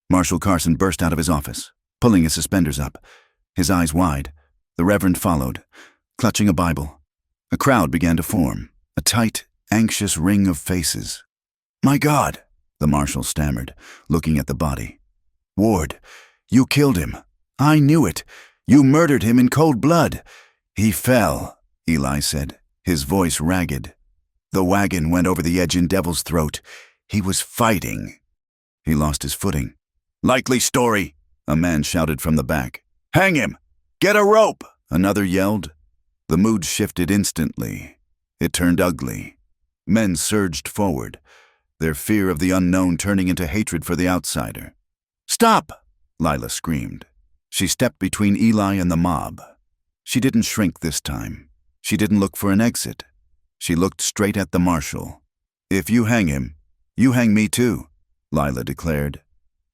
Marshal Carson burst out of his office, pulling his suspenders up, his eyes wide. The Reverend followed, clutching a Bible. A crowd began to form, a tight, anxious ring of faces. "My God," the marshal stammered, looking at the body. "Ward, you killed him. I knew it. You murdered him in cold blood." "He fell," Eli said, his voice ragged. "The wagon went over the edge in Devil's throat. He was fighting." He lost his footing. "Likely story," a man shouted from the back. "Hang him! Get a rope!" another yelled. The mood shifted instantly. It turned ugly. Men surged forward, their fear of the unknown turning into hatred for the outsider. "Stop!" Lila screamed. She stepped between Eli and the mob. She didn't shrink this time. She didn't look for an exit. She looked straight at the marshal. "If you hang him, you hang me too," Lila declared.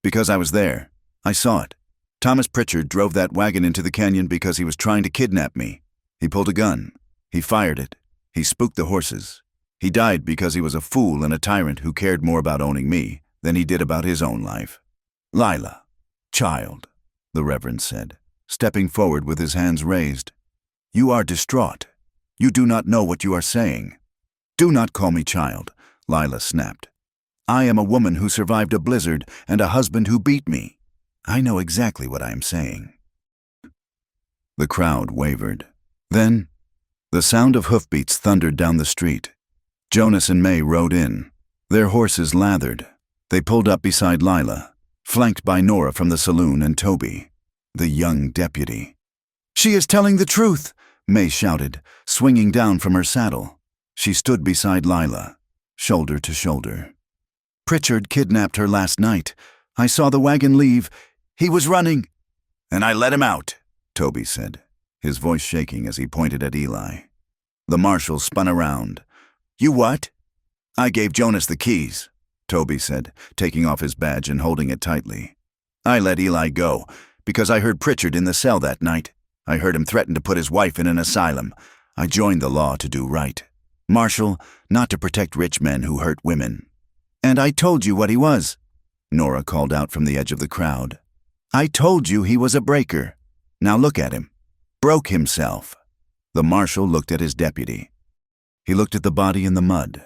"Because I was there. I saw it. Thomas Pritchard drove that wagon into the canyon because he was trying to kidnap me. He pulled a gun. He fired it. He spooked the horses. He died because he was a fool and a tyrant who cared more about owning me than he did about his own life." "Lila, child," the Reverend said, stepping forward with his hands raised. "You are distraught. You do not know what you are saying." "Do not call me child," Lila snapped. "I am a woman who survived a blizzard and a husband who beat me. I know exactly what I am saying." The crowd wavered. Then, the sound of hoofbeats thundered down the street. Jonas and May rode in. Their horses lathered. They pulled up beside Lila, flanked by Nora from the saloon and Toby, the young deputy. "She is telling the truth," May shouted, swinging down from her saddle. She stood beside Lila, shoulder to shoulder. "Pritchard kidnapped her last night. I saw the wagon leave. He was running." "And I let him out," Toby said, his voice shaking as he pointed at Eli. The marshal spun around. "You what?" "I gave Jonas the keys," Toby said, taking off his badge and holding it tightly. "I let Eli go because I heard Pritchard in the cell that night. I heard him threaten to put his wife in an asylum. I joined the law to do right. Marshal, not to protect rich men who hurt women." "And I told you what he was," Nora called out from the edge of the crowd. "I told you he was a breaker. Now look at him. Broke himself." The marshal looked at his deputy. He looked at the body in the mud.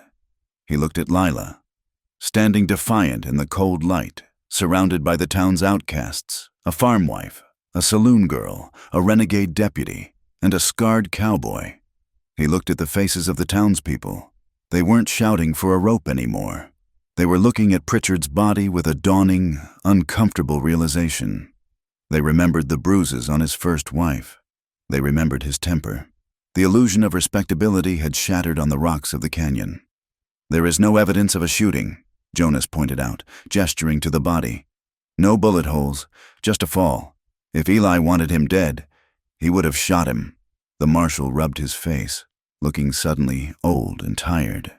He looked at Lila, standing defiant in the cold light, surrounded by the town's outcasts, a farm wife, a saloon girl, a renegade deputy, and a scarred cowboy. He looked at the faces of the townspeople. They weren't shouting for a rope anymore. They were looking at Pritchard's body with a dawning, uncomfortable realization. They remembered the bruises on his first wife. They remembered his temper. The illusion of respectability had shattered on the rocks of the canyon. "There is no evidence of a shooting," Jonas pointed out, gesturing to the body. "No bullet holes, just a fall. If Eli wanted him dead, he would have shot him." The marshal rubbed his face, looking suddenly old and tired.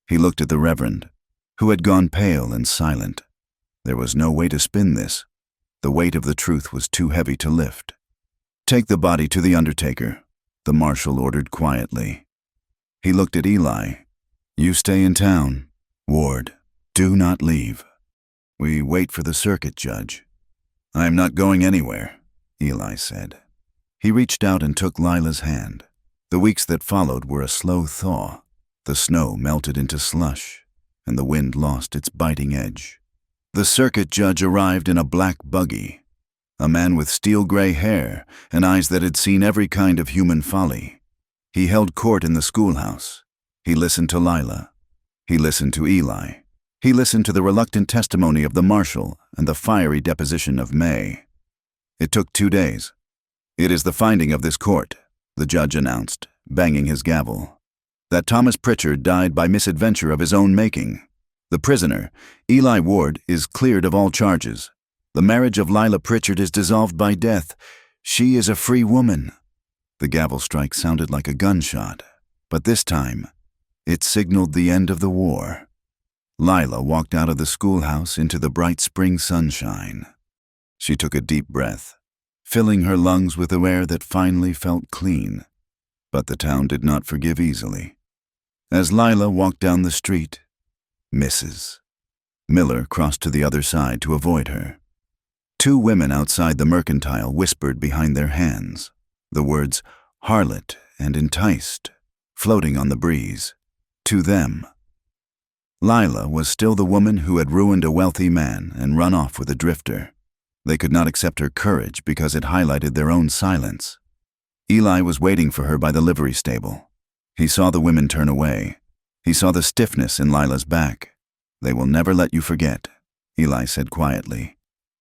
He looked at the Reverend, who had gone pale and silent. There was no way to spin this. The weight of the truth was too heavy to lift. "Take the body to the undertaker," the marshal ordered quietly. He looked at Eli. "You stay in town. Ward, do not leave. We wait for the circuit judge." "I am not going anywhere," Eli said. He reached out and took Lila's hand. The weeks that followed were a slow thaw. The snow melted into slush, and the wind lost its biting edge. The circuit judge arrived in a black buggy, a man with steel-gray hair and eyes that had seen every kind of human folly. He held court in the schoolhouse. He listened to Lila. He listened to Eli. He listened to the reluctant testimony of the marshal and the fiery deposition of May. It took 2 days. "It is the finding of this court," the judge announced, banging his gavel, "that Thomas Pritchard died by misadventure of his own making. The prisoner, Eli Ward, is cleared of all charges. The marriage of Lila Pritchard is dissolved by death. She is a free woman." The gavel strike sounded like a gunshot, but this time, it signaled the end of the war. Lila walked out of the schoolhouse into the bright spring sunshine. She took a deep breath, filling her lungs with the air that finally felt clean. But the town did not forgive easily. As Lila walked down the street, Mrs. Miller crossed to the other side to avoid her. 2 women outside the mercantile whispered behind their hands. The words "harlot" and "enticed" floating on the breeze. To them, Lila was still the woman who had ruined a wealthy man and run off with a drifter. They could not accept her courage because it highlighted their own silence. Eli was waiting for her by the livery stable. He saw the women turn away. He saw the stiffness in Lila's back. "They will never let you forget," Eli said quietly.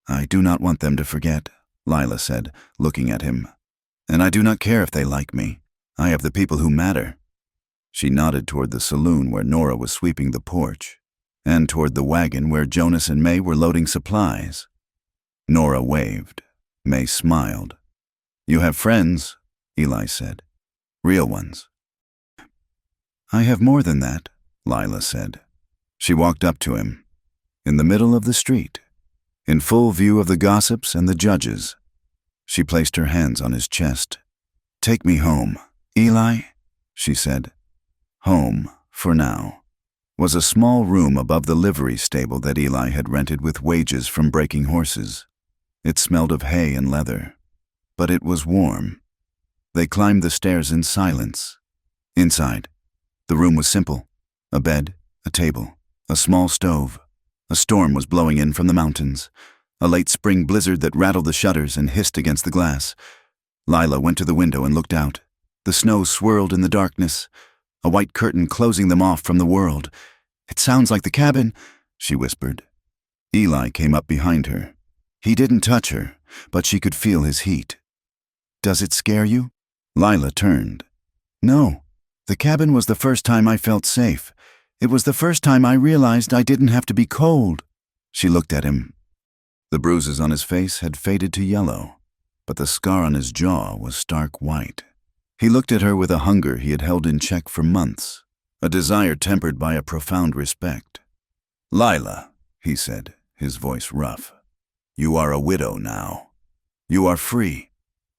"I do not want them to forget," Lila said, looking at him. "And I do not care if they like me. I have the people who matter." She nodded toward the saloon where Nora was sweeping the porch, and toward the wagon where Jonas and May were loading supplies. Nora waved. May smiled. "You have friends," Eli said. "Real ones." "I have more than that," Lila said. She walked up to him, in the middle of the street, in full view of the gossips and the judges. She placed her hands on his chest. "Take me home, Eli," she said. Home, for now, was a small room above the livery stable that Eli had rented with wages from breaking horses. It smelled of hay and leather, but it was warm. They climbed the stairs in silence. Inside, the room was simple: a bed, a table, a small stove. A storm was blowing in from the mountains, a late spring blizzard that rattled the shutters and hissed against the glass. Lila went to the window and looked out. The snow swirled in the darkness, a white curtain closing them off from the world. "It sounds like the cabin," she whispered. Eli came up behind her. He didn't touch her, but she could feel his heat. "Does it scare you?" Lila turned. "No. The cabin was the first time I felt safe. It was the first time I realized I didn't have to be cold." She looked at him. The bruises on his face had faded to yellow, but the scar on his jaw was stark white. He looked at her with a hunger he had held in check for months, a desire tempered by a profound respect. "Lila," he said, his voice rough, "you are a widow now. You are free.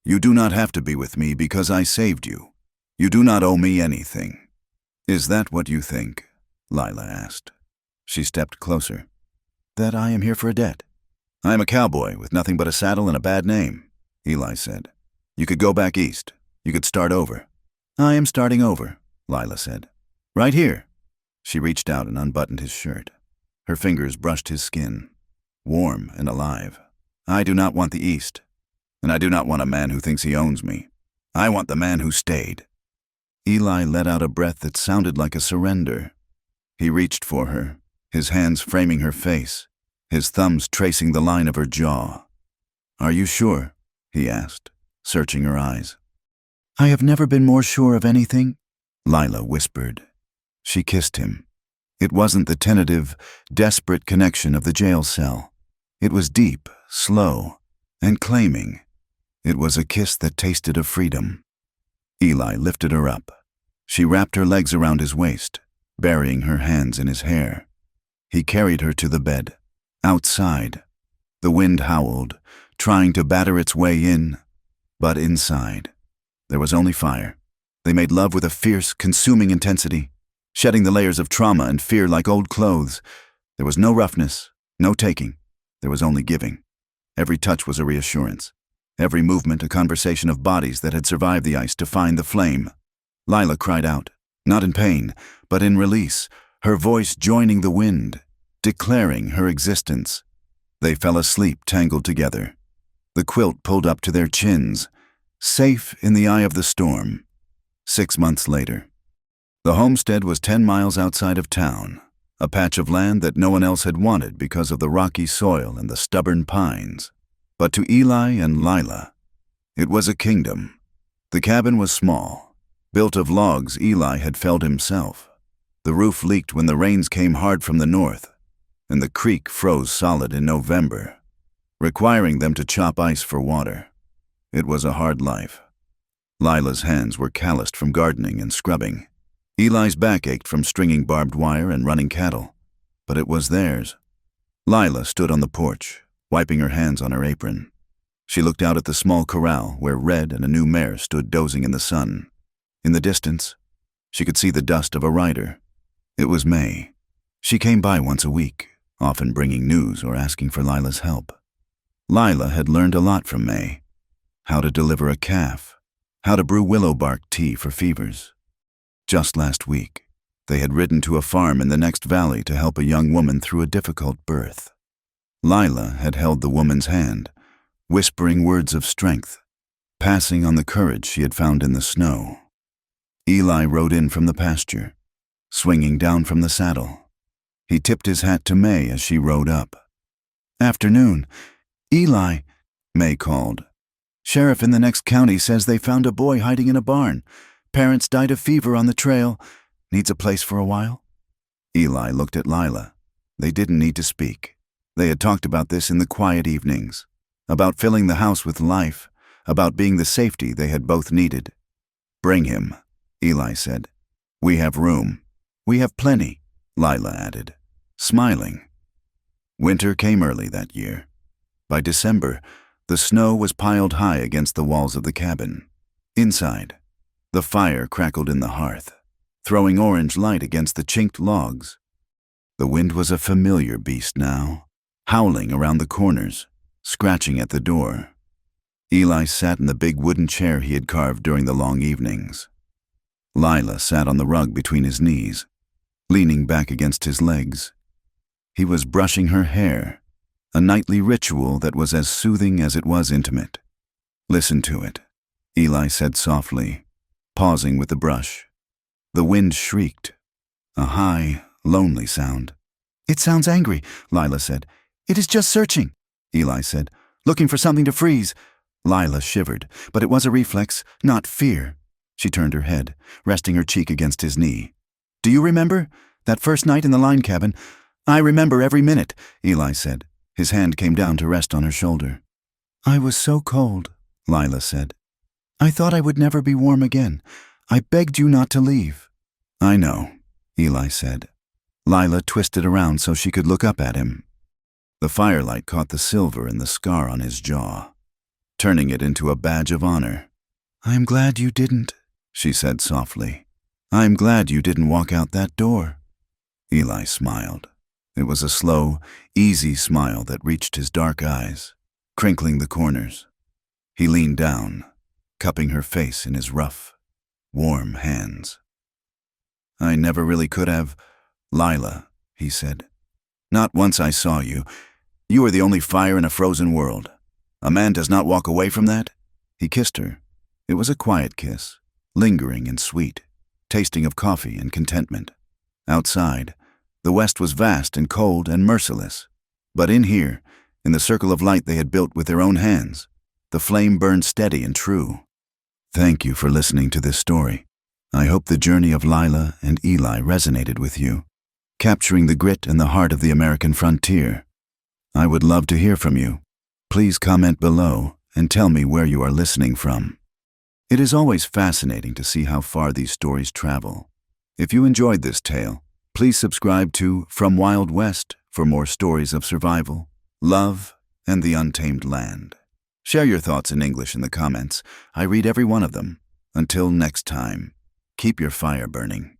You do not have to be with me because I saved you. You do not owe me anything." "Is that what you think?" Lila asked. She stepped closer. "That I am here for a debt." "I am a cowboy with nothing but a saddle and a bad name," Eli said. "You could go back east. You could start over." "I am starting over," Lila said. "Right here." She reached out and unbuttoned his shirt. Her fingers brushed his skin, warm and alive. "I do not want the East, and I do not want a man who thinks he owns me. I want the man who stayed." Eli let out a breath that sounded like a surrender. He reached for her, his hands framing her face, his thumbs tracing the line of her jaw. "Are you sure?" he asked, searching her eyes. "I have never been more sure of anything," Lila whispered. She kissed him. It wasn't the tentative, desperate connection of the jail cell. It was deep, slow, and claiming. It was a kiss that tasted of freedom. Eli lifted her up. She wrapped her legs around his waist, burying her hands in his hair. He carried her to the bed. Outside, the wind howled, trying to batter its way in, but inside, there was only fire. They made love with a fierce, consuming intensity, shedding the layers of trauma and fear like old clothes. There was no roughness, no taking. There was only giving. Every touch was a reassurance. Every movement a conversation of bodies that had survived the ice to find the flame. Lila cried out, not in pain, but in release, her voice joining the wind, declaring her existence. They fell asleep tangled together. The quilt pulled up to their chins, safe in the eye of the storm. 6 months later. The homestead was 10 miles outside of town, a patch of land that no one else had wanted because of the rocky soil and the stubborn pines. But to Eli and Lila, it was a kingdom. The cabin was small, built of logs Eli had felled himself. The roof leaked when the rains came hard from the north, and the creek froze solid in November, requiring them to chop ice for water. It was a hard life. Lila's hands were calloused from gardening and scrubbing. Eli's back ached from stringing barbed wire and running cattle, but it was theirs. Lila stood on the porch, wiping her hands on her apron. She looked out at the small corral where Red and a new mare stood dozing in the sun. In the distance, she could see the dust of a rider. It was May. She came by once a week, often bringing news or asking for Lila's help. Lila had learned a lot from May. How to deliver a calf, how to brew willow bark tea for fevers. Just last week, they had ridden to a farm in the next valley to help a young woman through a difficult birth. Lila had held the woman's hand, whispering words of strength, passing on the courage she had found in the snow. Eli rode in from the pasture, swinging down from the saddle. He tipped his hat to May as she rode up. "Afternoon. Eli," May called. "Sheriff in the next county says they found a boy hiding in a barn. Parents died of fever on the trail. Needs a place for a while?" Eli looked at Lila. They didn't need to speak. They had talked about this in the quiet evenings, about filling the house with life, about being the safety they had both needed. "Bring him," Eli said. "We have room." "We have plenty," Lila added, smiling. Winter came early that year. By December, the snow was piled high against the walls of the cabin. Inside, the fire crackled in the hearth, throwing orange light against the chinked logs. The wind was a familiar beast now, howling around the corners, scratching at the door. Eli sat in the big wooden chair he had carved during the long evenings. Lila sat on the rug between his knees, leaning back against his legs. He was brushing her hair, a nightly ritual that was as soothing as it was intimate. "Listen to it," Eli said softly, pausing with the brush. The wind shrieked, a high, lonely sound. "It sounds angry," Lila said. "It is just searching," Eli said, "looking for something to freeze." Lila shivered, but it was a reflex, not fear. She turned her head, resting her cheek against his knee. "Do you remember? That first night in the line cabin?" "I remember every minute," Eli said. His hand came down to rest on her shoulder. "I was so cold," Lila said. "I thought I would never be warm again. I begged you not to leave." "I know," Eli said. Lila twisted around so she could look up at him. The firelight caught the silver in the scar on his jaw, turning it into a badge of honor. "I'm glad you didn't," she said softly. "I'm glad you didn't walk out that door." Eli smiled. It was a slow, easy smile that reached his dark eyes, crinkling the corners. He leaned down, cupping her face in his rough, warm hands. "I never really could have, Lila," he said. "Not once I saw you. You are the only fire in a frozen world. A man does not walk away from that." He kissed her. It was a quiet kiss, lingering and sweet, tasting of coffee and contentment. Outside, the west was vast and cold and merciless. But in here, in the circle of light they had built with their own hands, the flame burned steady and true. Thank you for listening to this story. I hope the journey of Lila and Eli resonated with you, capturing the grit and the heart of the American frontier. I would love to hear from you. Please comment below and tell me where you are listening from. It is always fascinating to see how far these stories travel. If you enjoyed this tale, please subscribe to From Wild West for more stories of survival, love, and the untamed land. Share your thoughts in English in the comments. I read every one of them. Until next time, keep your fire burning.